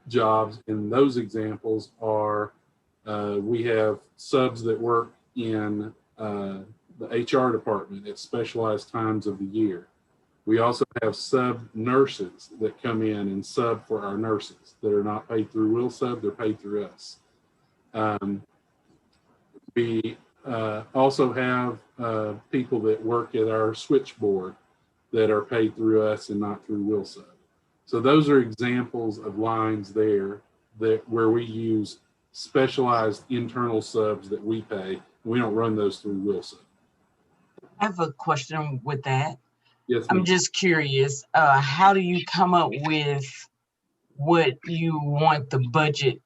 jobs, and those examples are we have subs that work in the HR department at specialized times of the year. We also have sub nurses that come in and sub for our nurses that are not paid through Will Sub, they're paid through us. We also have people that work at our switchboard that are paid through us and not through Will Sub. So those are examples of lines there that where we use specialized internal subs that we pay. We don't run those through Will Sub. I have a question with that. Yes, I'm ma'am. just curious, how do you come up with what you want the budget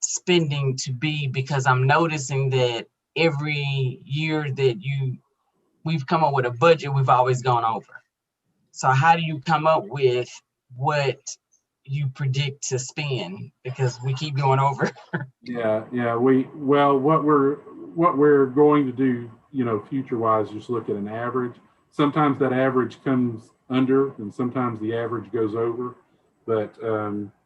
spending to be? Because I'm noticing that every year that we've come up with a budget, we've always gone over. So how do you come up with what you predict to spend? Because we keep going over. Yeah. What we're going to do, future wise, just look at an average. Sometimes that average comes under, and sometimes the average goes over. But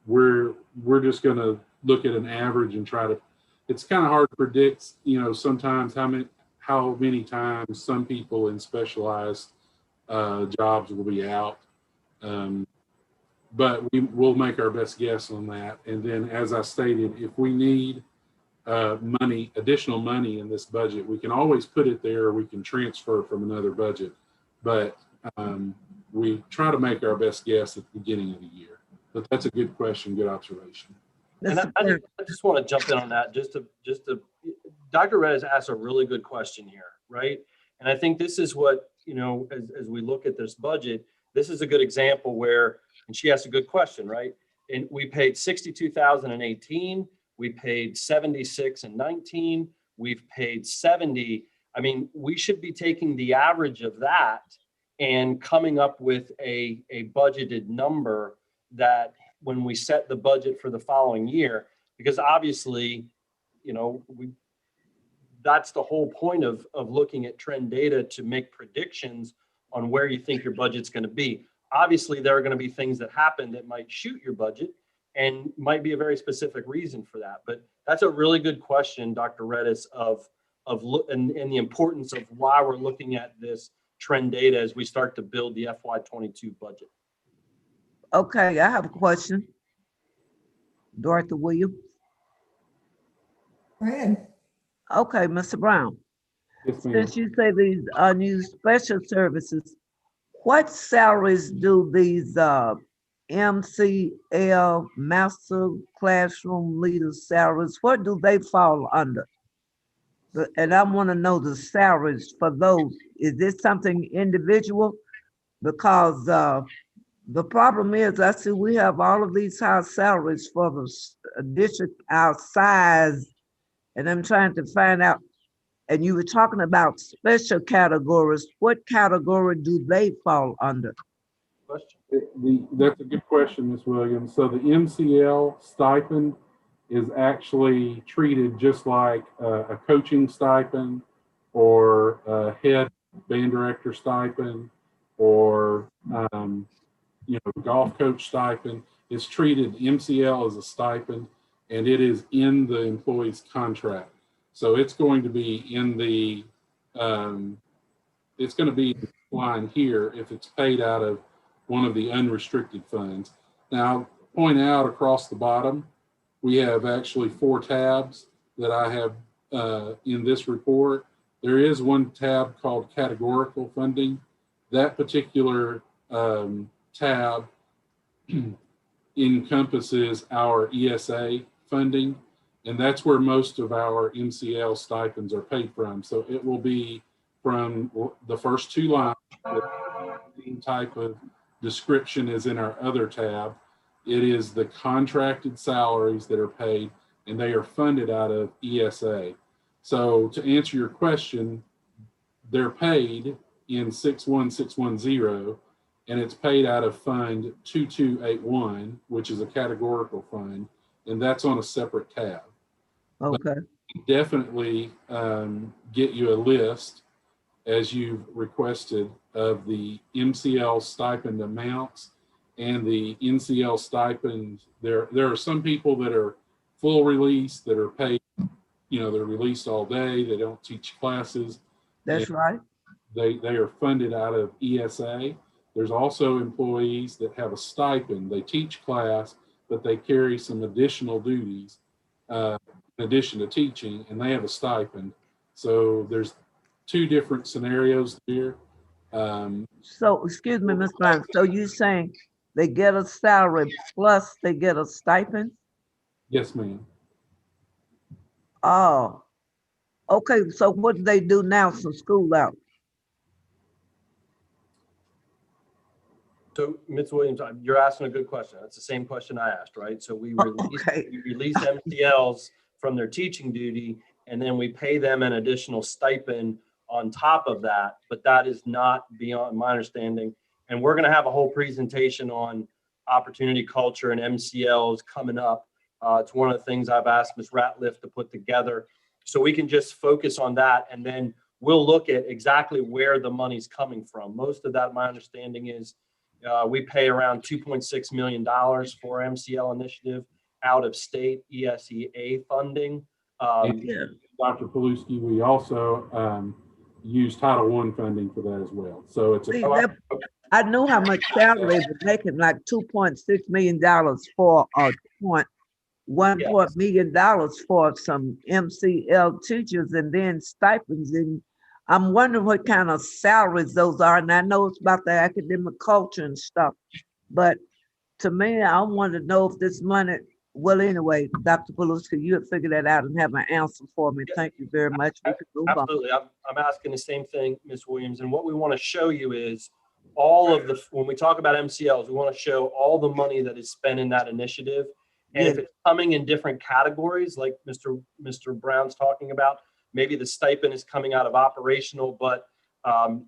we're just going to look at an average and try to. It's kind of hard to predict, sometimes how many times some people in specialized jobs will be out. But we'll make our best guess on that. And then, as I stated, if we need additional money in this budget, we can always put it there, or we can transfer from another budget. But we try to make our best guess at the beginning of the year. But that's a good question, good observation. And I just want to jump in on that. Just to, Dr. Rez asked a really good question here, right? And I think this is what, as we look at this budget, this is a good example where, and she asked a good question, right? And we paid 62,000 in 18, we paid 76 in 19, we've paid 70. I mean, we should be taking the average of that and coming up with a budgeted number that when we set the budget for the following year, because obviously, that's the whole point of looking at trend data to make predictions on where you think your budget's going to be. Obviously, there are going to be things that happen that might shoot your budget and might be a very specific reason for that. But that's a really good question, Dr. Redis, and the importance of why we're looking at this trend data as we start to build the FY22 budget. Okay, I have a question. Dorothy Williams. Go ahead. Okay, Mr. Brown. Yes, ma'am. Since you say these are new special services, what salaries do these MCL, Master Classroom Leaders salaries, what do they fall under? And I want to know the salaries for those. Is this something individual? Because the problem is, I see we have all of these high salaries for the district our size, and I'm trying to find out. And you were talking about special categories. What category do they fall under? That's a good question, Ms. Williams. So the MCL stipend is actually treated just like a coaching stipend or a head band director stipend or golf coach stipend. It's treated, MCL as a stipend, and it is in the employee's contract. So it's going to be in the, it's going to be line here if it's paid out of one of the unrestricted funds. Now, I'll point out across the bottom, we have actually 4 tabs that I have in this report. There is one tab called categorical funding. That particular tab encompasses our ESA funding, and that's where most of our MCL stipends are paid from. So it will be from the first two lines. The same type of description is in our other tab. It is the contracted salaries that are paid, and they are funded out of ESA. So to answer your question, they're paid in 61610, and it's paid out of Fund 2281, which is a categorical fund, and that's on a separate tab. Okay. Definitely get you a list, as you've requested, of the MCL stipend amounts and the NCL stipends. There are some people that are full release that are paid, they're released all day, they don't teach classes. That's right. They are funded out of ESA. There's also employees that have a stipend. They teach class, but they carry some additional duties in addition to teaching, and they have a stipend. So there's two different scenarios here. So, excuse me, Ms. Brown. So you saying they get a salary plus they get a stipend? Yes, ma'am. Oh, okay. So what do they do now since school out? So, Ms. Williams, you're asking a good question. That's the same question I asked, right? So we release MCLs from their teaching duty, and then we pay them an additional stipend on top of that, but that is not beyond my understanding. And we're gonna have a whole presentation on opportunity culture and MCLs coming up. It's one of the things I've asked Ms. Ratliff to put together. So we can just focus on that, and then we'll look at exactly where the money's coming from. Most of that, my understanding is, we pay around $2.6 million for MCL initiative out of state ESEA funding. Dr. Paluski, we also use Title I funding for that as well. So it's See, I know how much salary they're making, like $2.6 million for $1 million for some MCL teachers, and then stipends. And I'm wondering what kind of salaries those are. And I know it's about the academic culture and stuff, but to me, I want to know if this money, well, anyway, Dr. Paluski, you have figured that out and have an answer for me. Thank you very much. We can move on. Absolutely. I'm asking the same thing, Ms. Williams. And what we want to show you is all of the, when we talk about MCLs, we want to show all the money that is spent in that initiative. And if it's coming in different categories, like Mr. Brown's talking about, maybe the stipend is coming out of operational, but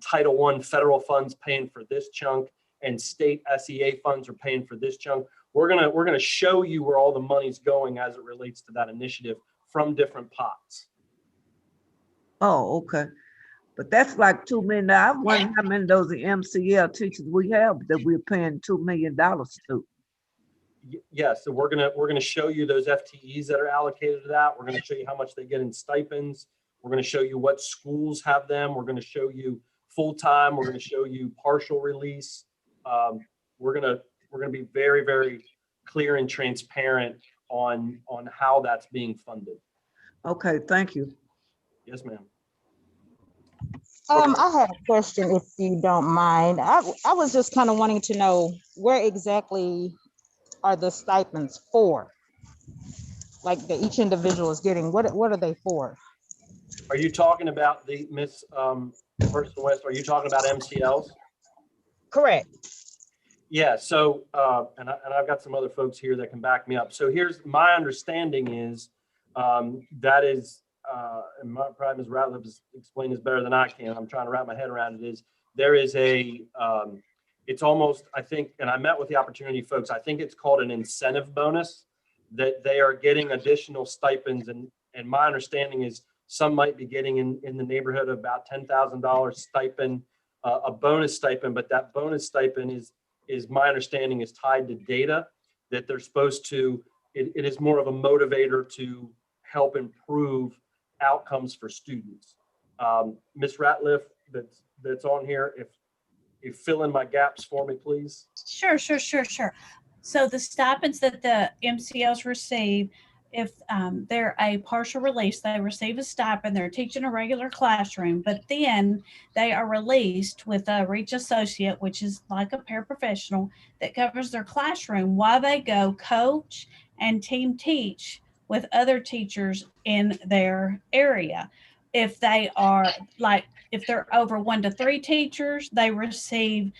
Title I federal funds paying for this chunk, and state SEA funds are paying for this chunk. We're gonna show you where all the money's going as it relates to that initiative from different pots. Oh, okay. But that's like $2 million. I wonder how many of those MCL teachers we have that we're paying $2 million to. Yes, so we're gonna show you those FTEs that are allocated to that. We're gonna show you how much they get in stipends. We're gonna show you what schools have them. We're gonna show you full-time. We're gonna show you partial release. We're gonna be very, very clear and transparent on how that's being funded. Okay, thank you. Yes, ma'am. I had a question, if you don't mind. I was just kind of wanting to know where exactly are the stipends for? Like that each individual is getting, what are they for? Are you talking about the Miss Person West? Are you talking about MCLs? Correct. Yeah. So, and I've got some other folks here that can back me up. So here's my understanding is that is, and my probably Ms. Ratliff has explained this better than I can. I'm trying to wrap my head around it. Is there is a, it's almost, I think, and I met with the opportunity folks, I think it's called an incentive bonus, that they are getting additional stipends. And my understanding is some might be getting in the neighborhood of about $10,000 stipend, a bonus stipend, but that bonus stipend is my understanding is tied to data that they're supposed to, it is more of a motivator to help improve outcomes for students. Ms. Ratliff, that's on here, if you fill in my gaps for me, please. Sure. So the stipends that the MCLs receive, if they're a partial release, they receive a stipend, they're teaching a regular classroom, but then they are released with a Reach Associate, which is like a paraprofessional that covers their classroom while they go coach and team teach with other teachers in their area. If they are like, if they're over 1 to 3 teachers, they receive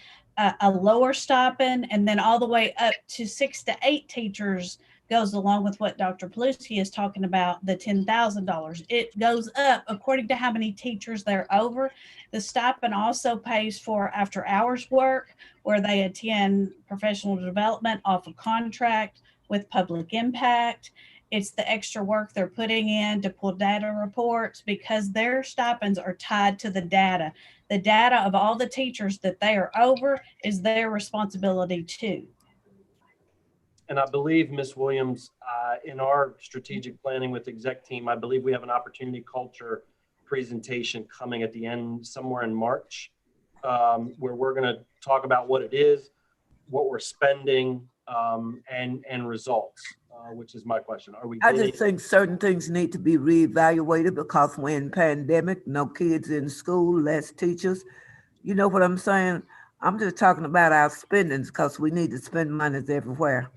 a lower stipend, and then all the way up to 6 to 8 teachers goes along with what Dr. Paluski is talking about, the $10,000. It goes up according to how many teachers they're over. The stipend also pays for after hours work, where they attend professional development off a contract with public impact. It's the extra work they're putting in to pull data reports, because their stipends are tied to the data. The data of all the teachers that they are over is their responsibility too. And I believe, Ms. Williams, in our strategic planning with exec team, I believe we have an opportunity culture presentation coming at the end, somewhere in March, where we're going to talk about what it is, what we're spending, and results, which is my question. Are we? I just think certain things need to be reevaluated because we're in pandemic, no kids in school, less teachers. You know what I'm saying? I'm just talking about our spendings because we need to spend monies everywhere.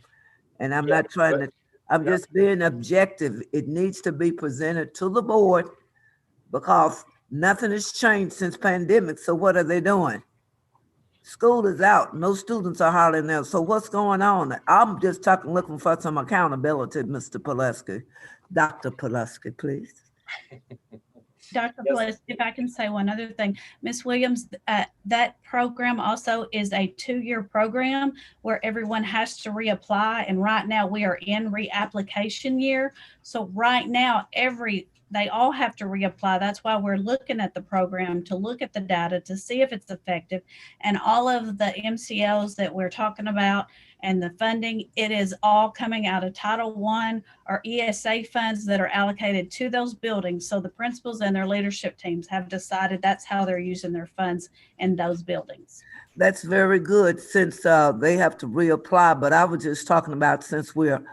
And I'm not trying to, I'm just being objective. It needs to be presented to the board because nothing has changed since pandemic. So what are they doing? School is out. No students are hardly there. So what's going on? I'm just looking for some accountability, Mr. Paluski. Dr. Paluski, please. Dr. Bliss, if I can say one other thing, Ms. Williams, that program also is a 2-year program where everyone has to reapply. And right now we are in reapplication year. So right now, they all have to reapply. That's why we're looking at the program, to look at the data, to see if it's effective. And all of the MCLs that we're talking about and the funding, it is all coming out of Title I or ESA funds that are allocated to those buildings. So the principals and their leadership teams have decided that's how they're using their funds in those buildings. That's very good since they have to reapply. But I was just talking about, since we're,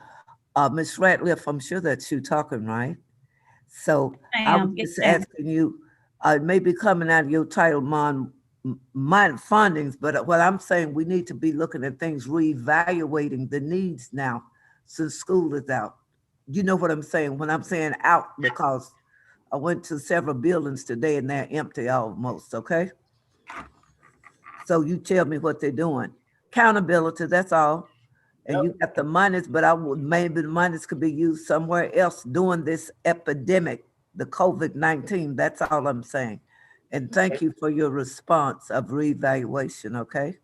Ms. Ratliff, I'm sure that's you talking, right? So I was just asking you, maybe coming out of your Title I fundings, but what I'm saying, we need to be looking at things, reevaluating the needs now since school is out. You know what I'm saying? When I'm saying out, because I went to several buildings today and they're empty almost, okay? So you tell me what they're doing. Accountability, that's all. And you got the monies, but maybe the monies could be used somewhere else during this epidemic, the COVID-19. That's all I'm saying. And thank you for your response of reevaluation, okay?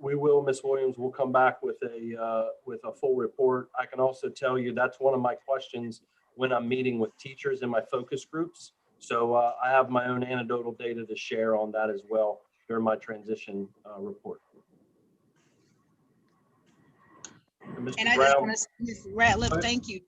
We will, Ms. Williams. We'll come back with a full report. I can also tell you that's one of my questions when I'm meeting with teachers in my focus groups. So I have my own anecdotal data to share on that as well during my transition report. And I just want to say, Ms. Ratliff, thank you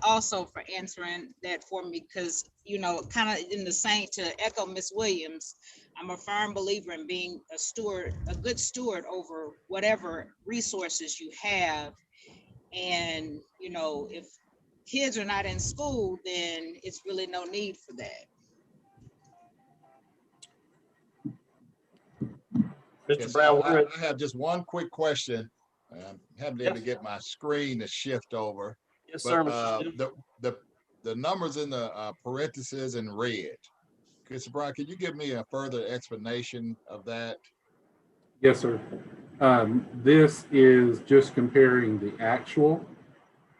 also for answering that for me, because, you know, kind of in the same, to echo Ms. Williams, I'm a firm believer in being a steward, a good steward over whatever resources you have. And, you know, if kids are not in school, then it's really no need for that. Mr. Brown, I have just one quick question. I haven't been able to get my screen to shift over. Yes, but, sir. The numbers in the parentheses in red. Mr. Brown, could you give me a further explanation of that? Yes, sir. This is just comparing the actual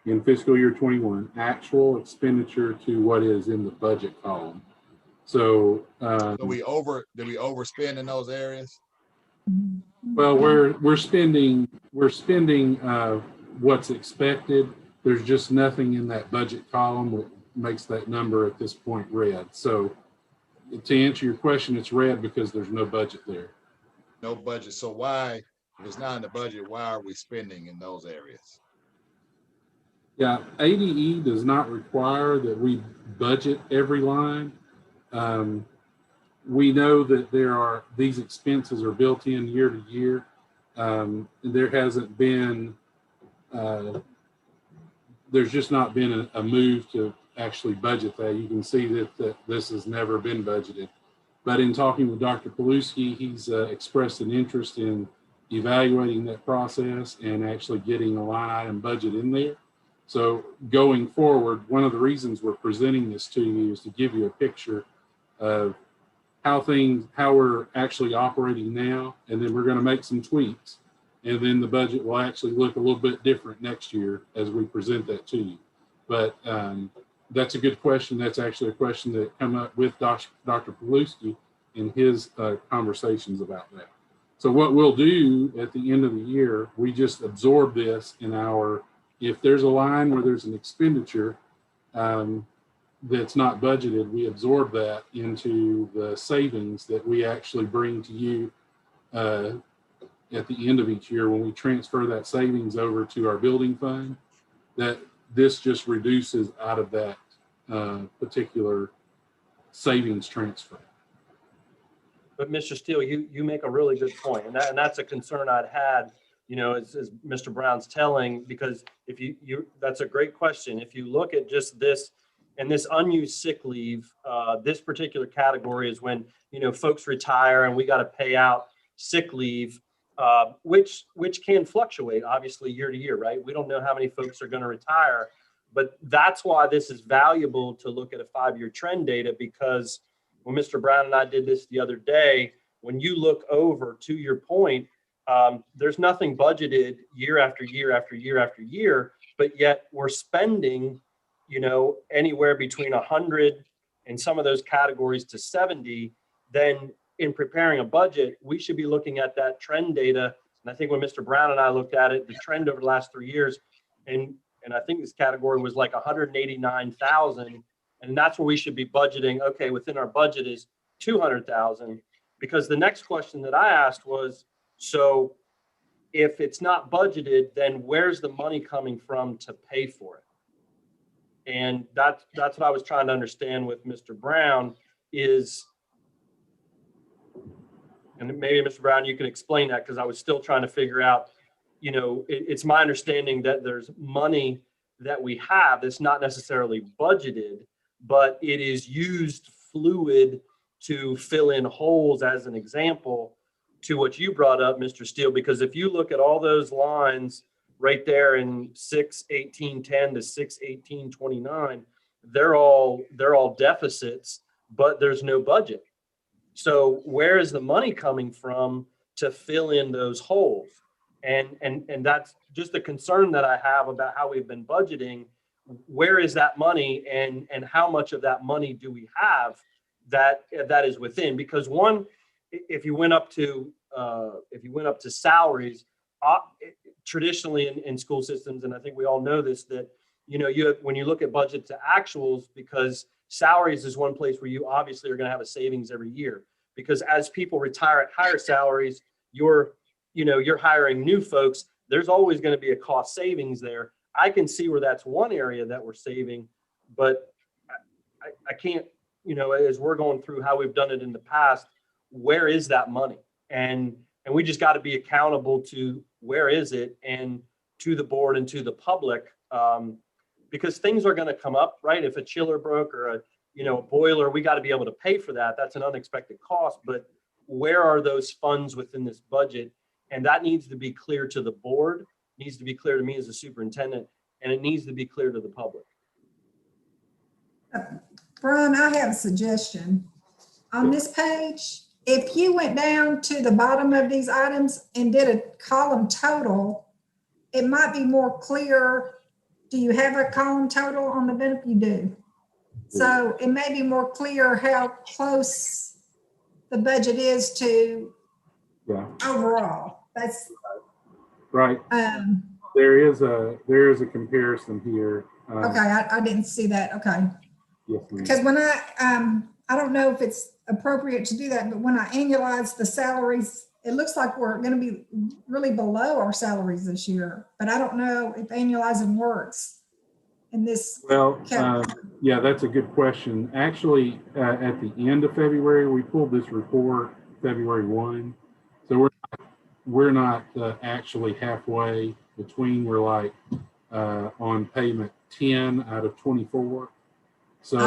in fiscal year 21, actual expenditure to what is in the budget column. So, did we overspend in those areas? Well, we're spending what's expected. There's just nothing in that budget column that makes that number at this point red. So to answer your question, it's red because there's no budget there. No budget. So why, if it's not in the budget, why are we spending in those areas? Yeah, ADE does not require that we budget every line. We know that these expenses are built in year to year. There hasn't been, there's just not been a move to actually budget that. You can see that this has never been budgeted. But in talking with Dr. Paluski, he's expressed an interest in evaluating that process and actually getting a line item budget in there. So going forward, one of the reasons we're presenting this to you is to give you a picture of how we're actually operating now, and then we're going to make some tweaks, and then the budget will actually look a little bit different next year as we present that to you. But that's a good question. That's actually a question that come up with Dr. Paluski in his conversations about that. So what we'll do at the end of the year, we just absorb this in our, if there's a line where there's an expenditure that's not budgeted, we absorb that into the savings that we actually bring to you at the end of each year when we transfer that savings over to our building fund. That this just reduces out of that particular savings transfer. But Mr. Steele, you make a really good point, and that's a concern I'd had, you know, as Mr. Brown's telling, because if you that's a great question. If you look at just this and this unused sick leave, this particular category is when, you know, folks retire and we got to pay out sick leave, which can fluctuate obviously year to year, right? We don't know how many folks are going to retire, but that's why this is valuable to look at a 5-year trend data, because when Mr. Brown and I did this the other day, when you look over, to your point, there's nothing budgeted year after year after year after year, but yet we're spending, you know, anywhere between 100 in some of those categories to 70. Then in preparing a budget, we should be looking at that trend data. And I think when Mr. Brown and I looked at it, the trend over the last 3 years, and I think this category was like 189,000. And that's where we should be budgeting. Okay, within our budget is 200,000, because the next question that I asked was, so if it's not budgeted, then where's the money coming from to pay for it? And that's what I was trying to understand with Mr. Brown is, and maybe Mr. Brown, you can explain that, because I was still trying to figure out, you know, it's my understanding that there's money that we have that's not necessarily budgeted, but it is used fluid to fill in holes, as an example, to what you brought up, Mr. Steele, because if you look at all those lines right there in 6/18/10 to 6/18/29, they're all deficits, but there's no budget. So where is the money coming from to fill in those holes? And that's just a concern that I have about how we've been budgeting. Where is that money, and how much of that money do we have that is within? Because one, if you went up to salaries, traditionally in school systems, and I think we all know this, that, you know, when you look at budget to actuals, because salaries is one place where you obviously are going to have a savings every year, because as people retire at higher salaries, you're hiring new folks. There's always going to be a cost savings there. I can see where that's one area that we're saving, but I can't, you know, as we're going through how we've done it in the past, where is that money? And we just got to be accountable to where is it, and to the board and to the public, because things are going to come up, right? If a chiller broke or a boiler, we got to be able to pay for that. That's an unexpected cost, but where are those funds within this budget? And that needs to be clear to the board, needs to be clear to me as a superintendent, and it needs to be clear to the public. Brian, I have a suggestion. On this page, if you went down to the bottom of these items and did a column total, it might be more clear. Do you have a column total on the benefit? You do. So it may be more clear how close the budget is to overall. That's right. There is a comparison here. Okay, I didn't see that. Okay. Yes, because when I don't know if it's appropriate to do that, but when I annualize the salaries, it looks like we're going to be really below our salaries this year. But I don't know if annualizing works in this. Well, yeah, that's a good question. Actually, at the end of February, we pulled this report February 1. So we're not actually halfway between. We're like on payment 10 out of 24. So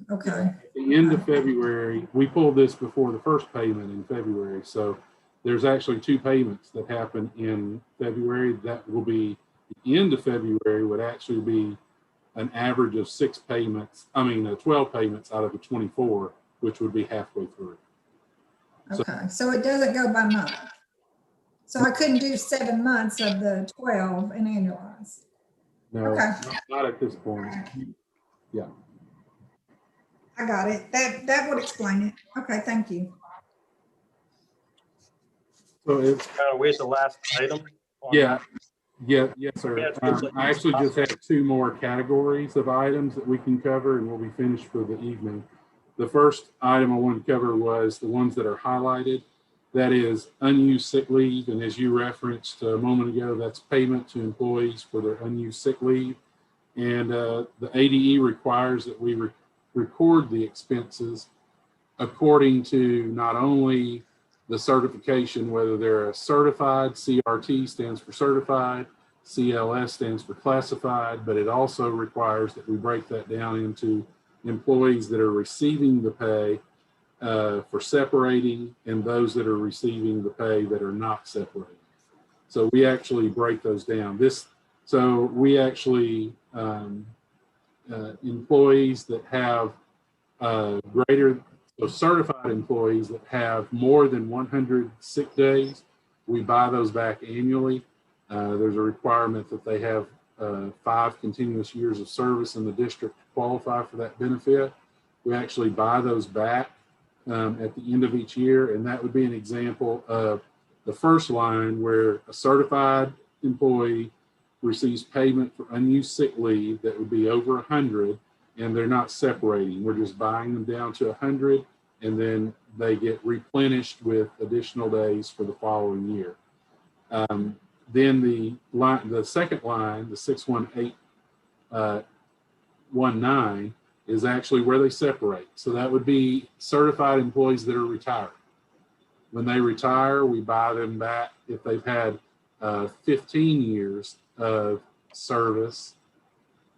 okay. At the end of February, we pulled this before the first payment in February. So there's actually 2 payments that happen in February. That will be the end of February would actually be an average of 12 payments out of the 24 which would be halfway through. Okay, so it doesn't go by month. So I couldn't do 7 months of the 12 and annualize. No, Okay. not at this point. Yeah. I got it. That would explain it. Okay, thank you. So it's Are we at the last item? yeah. Yes, sir. I actually just have 2 more categories of items that we can cover, and we'll be finished for the evening. The first item I wanted to cover was the ones that are highlighted. That is unused sick leave, and as you referenced a moment ago, that's payment to employees for their unused sick leave. And the ADE requires that we record the expenses according to not only the certification, whether they're a certified, CRT stands for certified, CLS stands for classified, but it also requires that we break that down into employees that are receiving the pay for separating and those that are receiving the pay that are not separating. So we actually break those down. So we actually, employees that have so certified employees that have more than 100 sick days, we buy those back annually. There's a requirement that they have 5 continuous years of service in the district to qualify for that benefit. We actually buy those back at the end of each year, and that would be an example of the first line where a certified employee receives payment for unused sick leave that would be over 100, and they're not separating. We're just buying them down to 100, and then they get replenished with additional days for the following year. Then the second line, the 61819, is actually where they separate. So that would be certified employees that are retired. When they retire, we buy them back if they've had 15 years of service.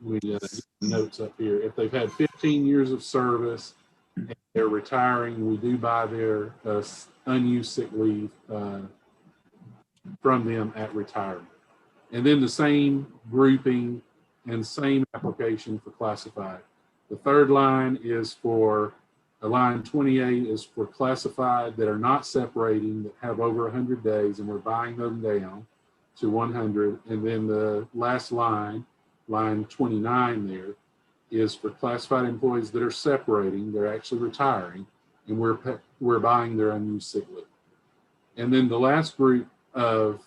We get notes up here. If they've had 15 years of service and they're retiring, we do buy their unused sick leave from them at retirement. And then the same grouping and same application for classified. The third line is for, line 28 is for classified that are not separating, that have over 100 days, and we're buying them down to 100. And then the last line, line 29 there, is for classified employees that are separating, they're actually retiring, and we're buying their unused sick leave. And then the last group of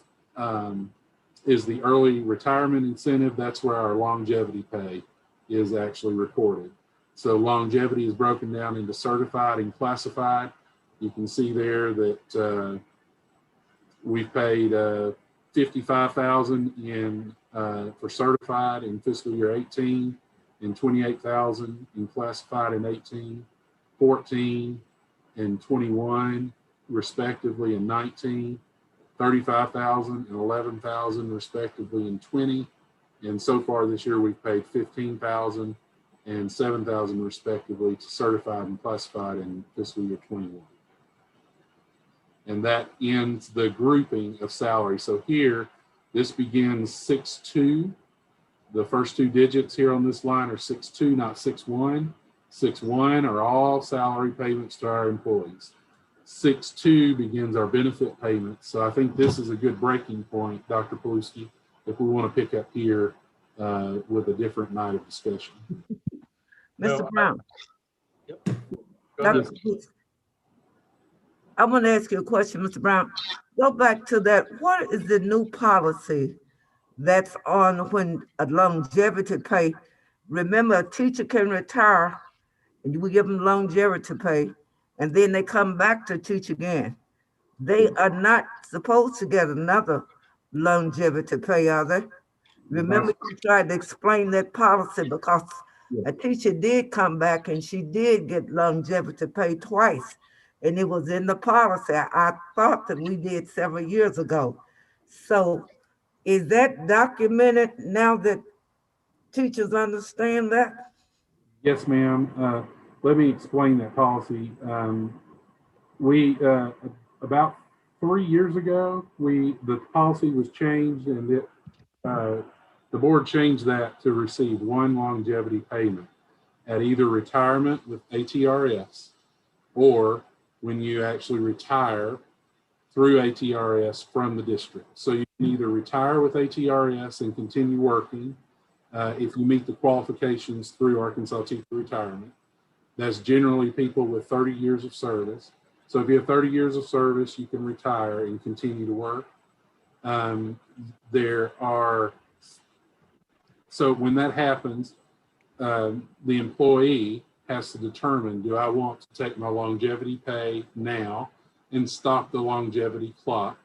is the early retirement incentive. That's where our longevity pay is actually recorded. So longevity is broken down into certified and classified. You can see there that we've paid $55,000 in for certified in fiscal year 18, and $28,000 in classified in 18, 14 and 21 respectively in 19, 35,000 and 11,000 respectively in 20, and so far this year we've paid 15,000 and 7,000 respectively to certified and classified in fiscal year 21. And that ends the grouping of salary. So here, this begins 6-2. The first 2 digits here on this line are 6-2, not 6-1. 6-1 are all salary payments to our employees. 6-2 begins our benefit payments. So I think this is a good breaking point, Dr. Paluski, if we want to pick up here with a different night of discussion. Mr. Brown. Yep. Dr. I want to ask you a question, Mr. Brown. Go back to that. What is the new policy that's on when a longevity pay? Remember, a teacher can retire and we give them longevity pay, and then they come back to teach again. They are not supposed to get another longevity pay, are they? Remember, you tried to explain that policy because a teacher did come back and she did get longevity pay twice, and it was in the policy. I thought that we did several years ago. So is that documented now that teachers understand that? Yes, ma'am. Let me explain that policy. We about 3 years ago, the policy was changed, and the board changed that to receive 1 longevity payment at either retirement with ATRS or when you actually retire through ATRS from the district. So you can either retire with ATRS and continue working if you meet the qualifications through Arkansas Teacher Retirement. That's generally people with 30 years of service. So if you have 30 years of service, you can retire and continue to work. So when that happens, the employee has to determine, do I want to take my longevity pay now and stop the longevity clock?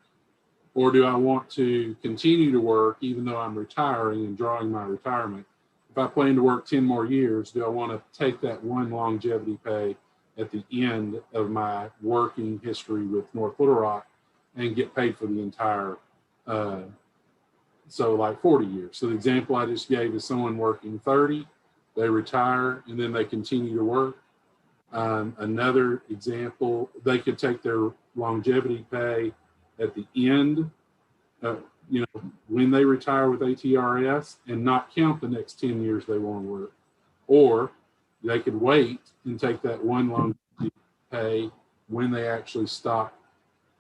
Or do I want to continue to work even though I'm retiring and drawing my retirement? If I plan to work 10 more years, do I want to take that one longevity pay at the end of my working history with North Little Rock and get paid for the entire, so like 40 years. So the example I just gave is someone working 30, they retire, and then they continue to work. Another example, they could take their longevity pay at the end, when they retire with ATRS and not count the next 10 years they want to work. Or they could wait and take that one longevity pay when they actually stop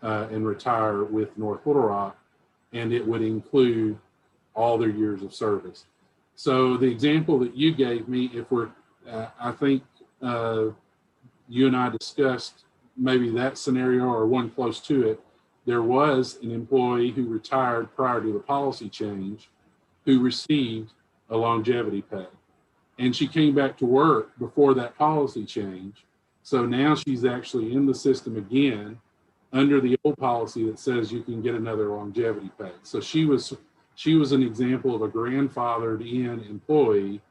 and retire with North Little Rock, and it would include all their years of service. So the example that you gave me, if we're, I think you and I discussed maybe that scenario or one close to it. There was an employee who retired prior to the policy change who received a longevity pay. And she came back to work before that policy change. So now she's actually in the system again under the old policy that says you can get another longevity pay. So she was an example of a grandfathered in employee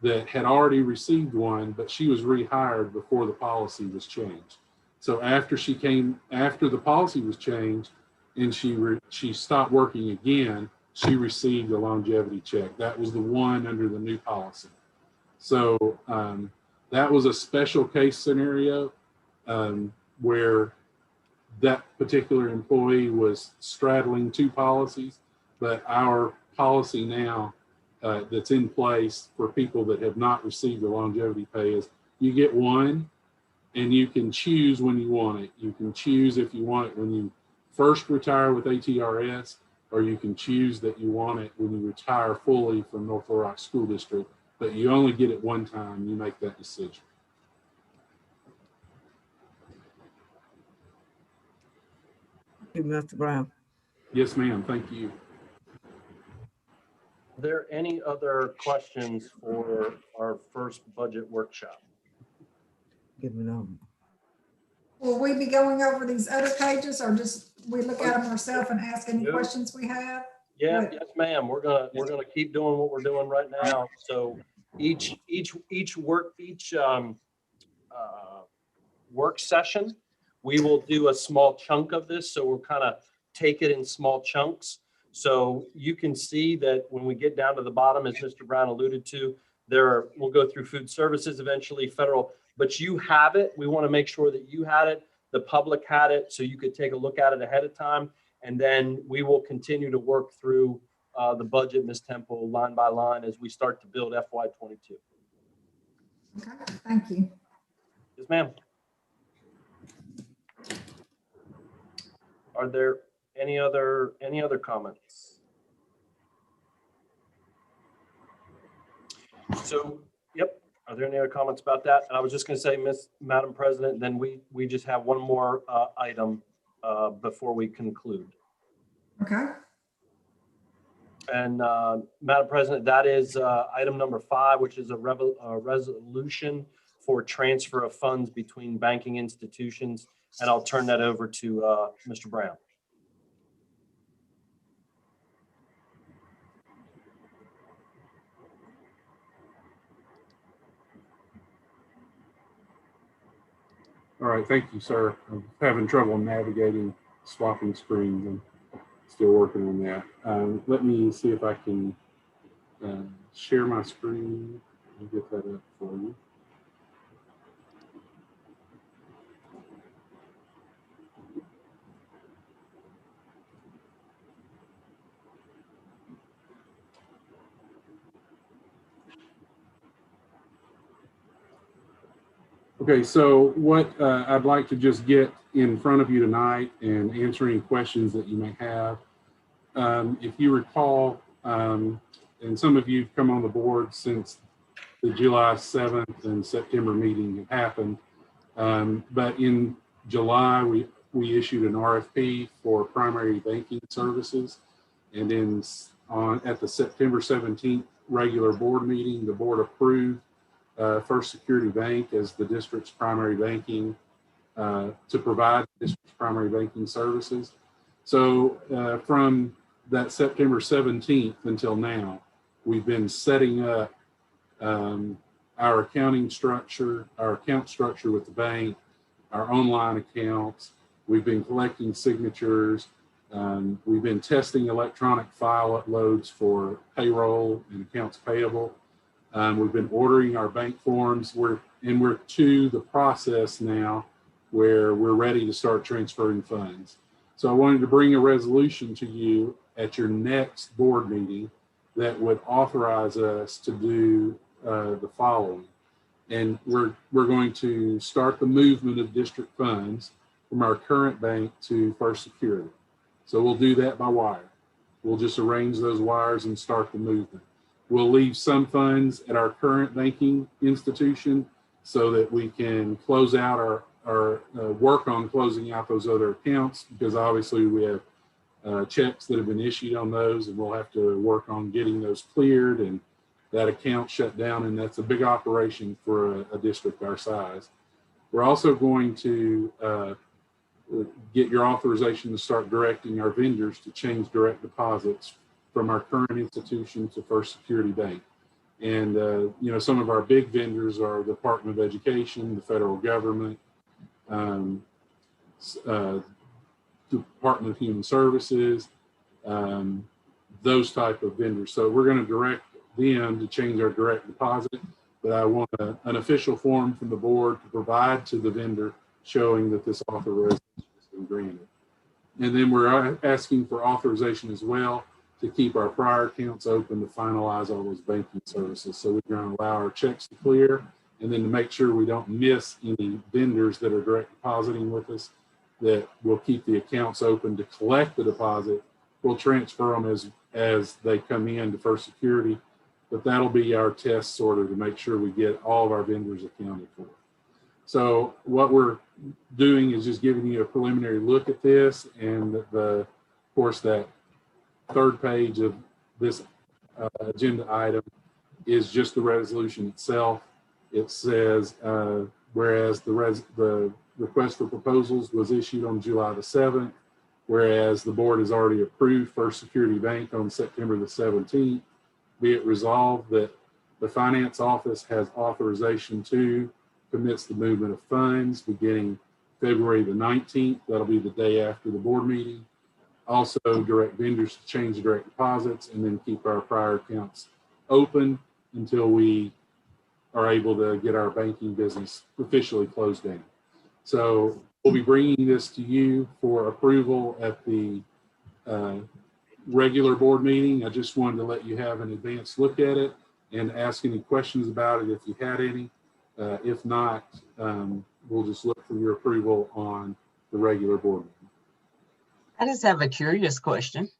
that had already received one, but she was rehired before the policy was changed. So after the policy was changed and she stopped working again, she received a longevity check. That was the one under the new policy. So that was a special case scenario where that particular employee was straddling two policies, but our policy now that's in place for people that have not received the longevity pay is you get one and you can choose when you want it. You can choose if you want it when you first retire with ATRS, or you can choose that you want it when you retire fully from North Little Rock School District, but you only get it one time. You make that decision. Thank you, Mr. Brown. Yes, ma'am. Thank you. Are there any other questions for our first budget workshop? Give me them. Will we be going over these other pages, or just we look at them ourselves and ask any questions we have? Yeah, What? yes, ma'am. We're gonna keep doing what we're doing right now. So each work session, we will do a small chunk of this. So we'll kind of take it in small chunks. So you can see that when we get down to the bottom, as Mr. Brown alluded to, we'll go through food services, eventually federal, but you have it. We want to make sure that you had it, the public had it, so you could take a look at it ahead of time. And then we will continue to work through the budget, Ms. Temple, line by line as we start to build FY22. Okay, thank you. Yes, ma'am. Are there any other comments? So, yep. Are there any other comments about that? And I was just going to say, Madam President, then we just have one more item before we conclude. Okay. And Madam President, that is item number 5, which is a resolution for transfer of funds between banking institutions. And I'll turn that over to Mr. Brown. All right, thank you, sir. I'm having trouble navigating, swapping screens, and still working on that. Let me see if I can share my screen and get that up for you. Okay, so what I'd like to just get in front of you tonight and answer any questions that you may have. If you recall, and some of you have come on the board since the July 7th and September meeting have happened, but in July, we issued an RFP for primary banking services. And then at the September 17th regular board meeting, the board approved First Security Bank as the district's primary banking, to provide district's primary banking services. So from that September 17th until now, we've been setting up our accounting structure, our account structure with the bank, our online accounts. We've been collecting signatures. We've been testing electronic file uploads for payroll and accounts payable. We've been ordering our bank forms. We're to the process now where we're ready to start transferring funds. So I wanted to bring a resolution to you at your next board meeting that would authorize us to do the following. And we're going to start the movement of district funds from our current bank to First Security. So we'll do that by wire. We'll just arrange those wires and start the movement. We'll leave some funds at our current banking institution so that we can close out our work on closing out those other accounts, because obviously we have checks that have been issued on those, and we'll have to work on getting those cleared and that account shut down. And that's a big operation for a district our size. We're also going to get your authorization to start directing our vendors to change direct deposits from our current institution to First Security Bank. And, you know, some of our big vendors are the Department of Education, the federal government, Department of Human Services, those type of vendors. So we're going to direct them to change our direct deposit, but I want an official form from the board to provide to the vendor showing that this authorization has been granted. And then we're asking for authorization as well to keep our prior accounts open to finalize all those banking services. So we're going to allow our checks to clear, and then to make sure we don't miss any vendors that are direct depositing with us, that we'll keep the accounts open to collect the deposit. We'll transfer them as they come in to First Security, but that'll be our test sorter to make sure we get all of our vendors accounted for. So what we're doing is just giving you a preliminary look at this, and of course, that third page of this agenda item is just the resolution itself. It says, whereas the request for proposals was issued on July the 7th, whereas the board has already approved First Security Bank on September the 17th, be it resolved that the finance office has authorization to commence the movement of funds beginning February the 19th. That'll be the day after the board meeting. Also direct vendors to change direct deposits, and then keep our prior accounts open until we are able to get our banking business officially closed down. So we'll be bringing this to you for approval at the regular board meeting. I just wanted to let you have an advanced look at it and ask any questions about it if you had any. If not, we'll just look for your approval on the regular board meeting. I just have a curious question.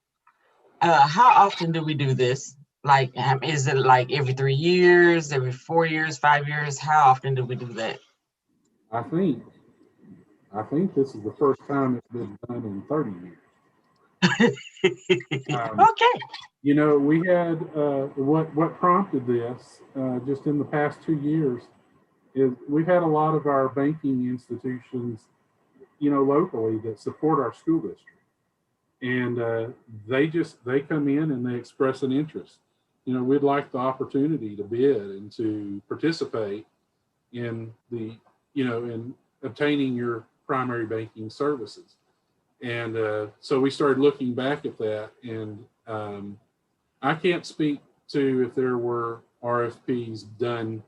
How often do we do this? Like, is it like every 3 years, every 4 years, 5 years? How often do we do that? I think this is the first time it's been done in 30 years. Okay. You know, we had what prompted this just in the past 2 years is we've had a lot of our banking institutions, you know, locally that support our school district. And they come in and they express an interest. You know, we'd like the opportunity to bid and to participate in the, you know, in obtaining your primary banking services. And so we started looking back at that, and I can't speak to if there were RFPs done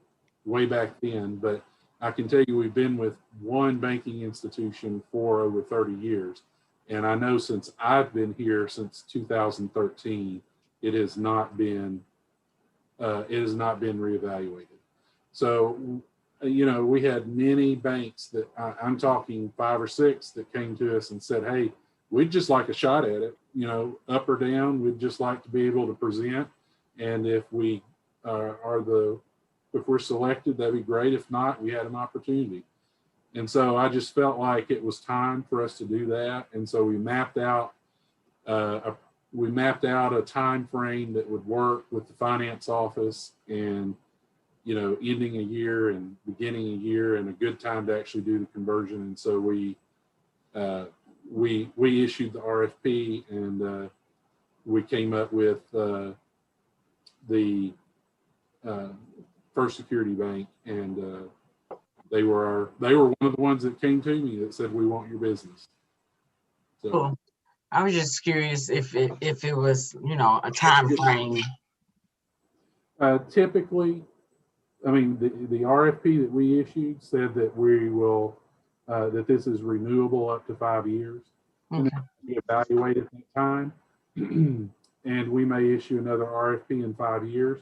way back then, but I can tell you we've been with one banking institution for over 30 years. And I know since I've been here since 2013, it has not been reevaluated. So you know, we had many banks that I'm talking 5 or 6 that came to us and said, hey, we'd just like a shot at it, you know, up or down. We'd just like to be able to present. And if we if we're selected, that'd be great. If not, we had an opportunity. And so I just felt like it was time for us to do that. And so we mapped out a time frame that would work with the finance office, and you know, ending a year and beginning a year, and a good time to actually do the conversion. And so we issued the RFP, and we came up with the First Security Bank, and they were one of the ones that came to me that said, we want your business. So Cool. I was just curious if it was, you know, a time frame. typically, I mean, the RFP that we issued said that we will, that this is renewable up to 5 years. Okay. And we evaluate at that time. And we may issue another RFP in 5 years.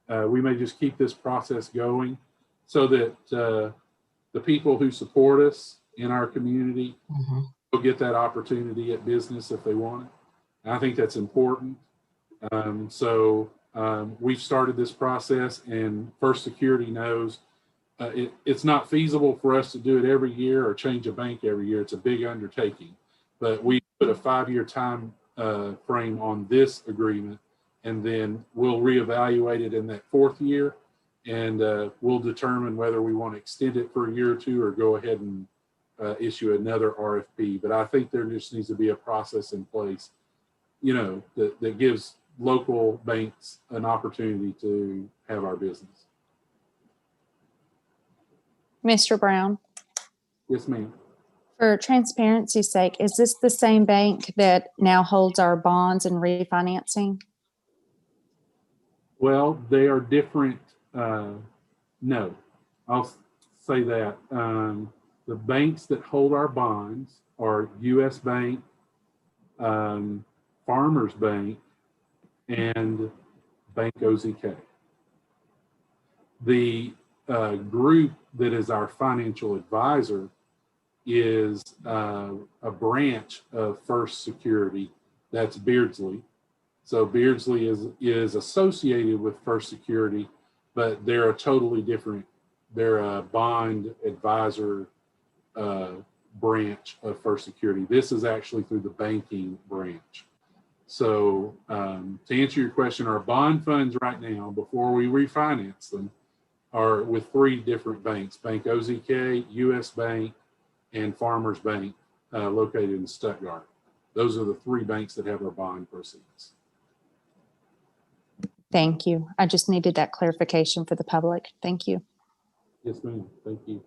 We may just keep this process going so that the people who support us in our community will get that opportunity at business if they want it. And I think that's important. We've started this process, and First Security knows it's not feasible for us to do it every year or change a bank every year. It's a big undertaking, but we put a 5-year time frame on this agreement, and then we'll reevaluate it in that 4th year, and we'll determine whether we want to extend it for a year or 2 or go ahead and issue another RFP. But I think there just needs to be a process in place, you know, that gives local banks an opportunity to have our business. Mr. Brown, Yes, ma'am. for transparency's sake, is this the same bank that now holds our bonds and refinancing? Well, they are different. No, I'll say that. The banks that hold our bonds are U.S. Bank, Farmers Bank, and Bank OZK. The group that is our financial advisor is a branch of First Security. That's Beardsley. So Beardsley is associated with First Security, but they're a totally different, they're a bond advisor branch of First Security. This is actually through the banking branch. So to answer your question, our bond funds right now, before we refinance them, are with 3 different banks: Bank OZK, U.S. Bank, and Farmers Bank, located in Stuttgart. Those are the 3 banks that have our bond proceeds. Thank you. I just needed that clarification for the public. Thank you. Yes, ma'am. Thank you.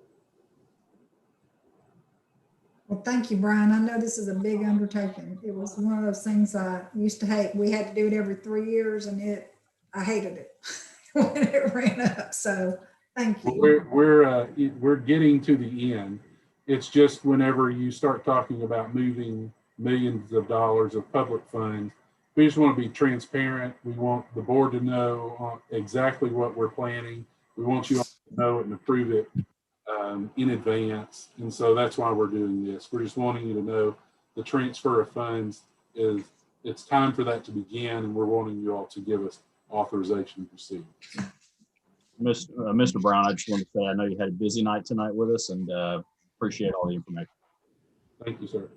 Well, thank you, Brian. I know this is a big undertaking. It was one of those things I used to hate. We had to do it every 3 years, and I hated it when it ran up. So thank you. We're getting to the end. It's just whenever you start talking about moving millions of dollars of public funds, we just want to be transparent. We want the board to know exactly what we're planning. We want you all to know it and approve it in advance. And so that's why we're doing this. We're just wanting you to know the transfer of funds it's time for that to begin, and we're wanting you all to give us authorization to proceed. Mr. Brown, I just want to say, I know you had a busy night tonight with us, and appreciate all the information. Thank you, sir.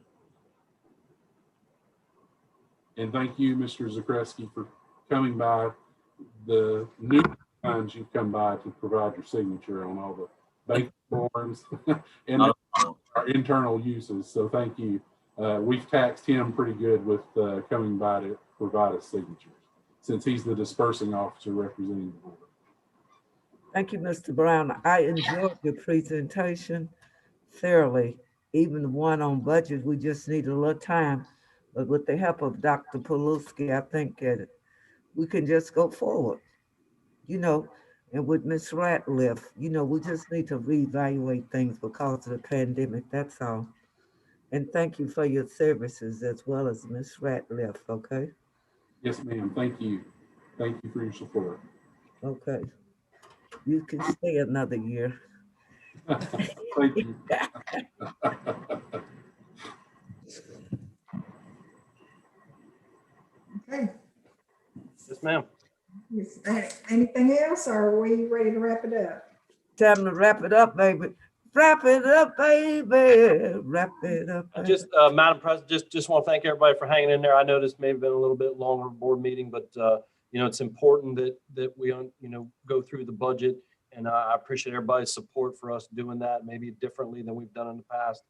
And thank you, Mr. Zakreski, for coming by the new times you've come by to provide your signature on all the bank forms and our internal uses. So thank you. We've taxed him pretty good with coming by to provide us signatures, since he's the dispersing officer representing the board. Thank you, Mr. Brown. I enjoyed your presentation thoroughly, even the one on budget. We just need a little time, but with the help of Dr. Pawlowski, I think we can just go forward, you know, and with Ms. Ratliff, you know, we just need to reevaluate things because of the pandemic, that's all. And thank you for your services as well as Ms. Ratliff, okay? Yes, ma'am. Thank you. Thank you for your support. Okay. You can stay another year. Thank you. Okay. Yes, ma'am. Anything else, or are we ready to wrap it up? Time to wrap it up, baby. Wrap it up, baby. Wrap it up. I just, Madam President, just want to thank everybody for hanging in there. I know this may have been a little bit longer board meeting, but you know, it's important that we, you know, go through the budget, and I appreciate everybody's support for us doing that, maybe differently than we've done in the past.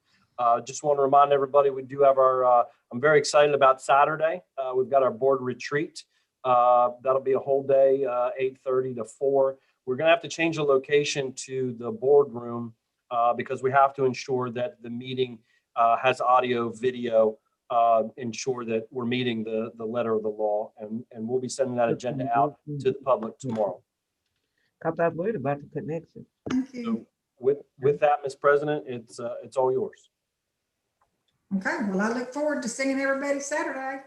Just want to remind everybody, we do have our, I'm very excited about Saturday. We've got our board retreat. That'll be a whole day, 8:30 to 4. We're going to have to change the location to the boardroom because we have to ensure that the meeting has audio, video, ensure that we're meeting the letter of the law, and we'll be sending that agenda out to the public tomorrow. I'm not worried about the connection. Thank you. So with that, Ms. President, it's all yours. Okay, well, I look forward to seeing everybody Saturday.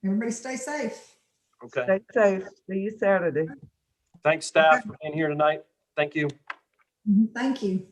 Everybody stay safe. Okay. Stay safe. See you Saturday. Thanks, staff, for being here tonight. Thank you. Thank you.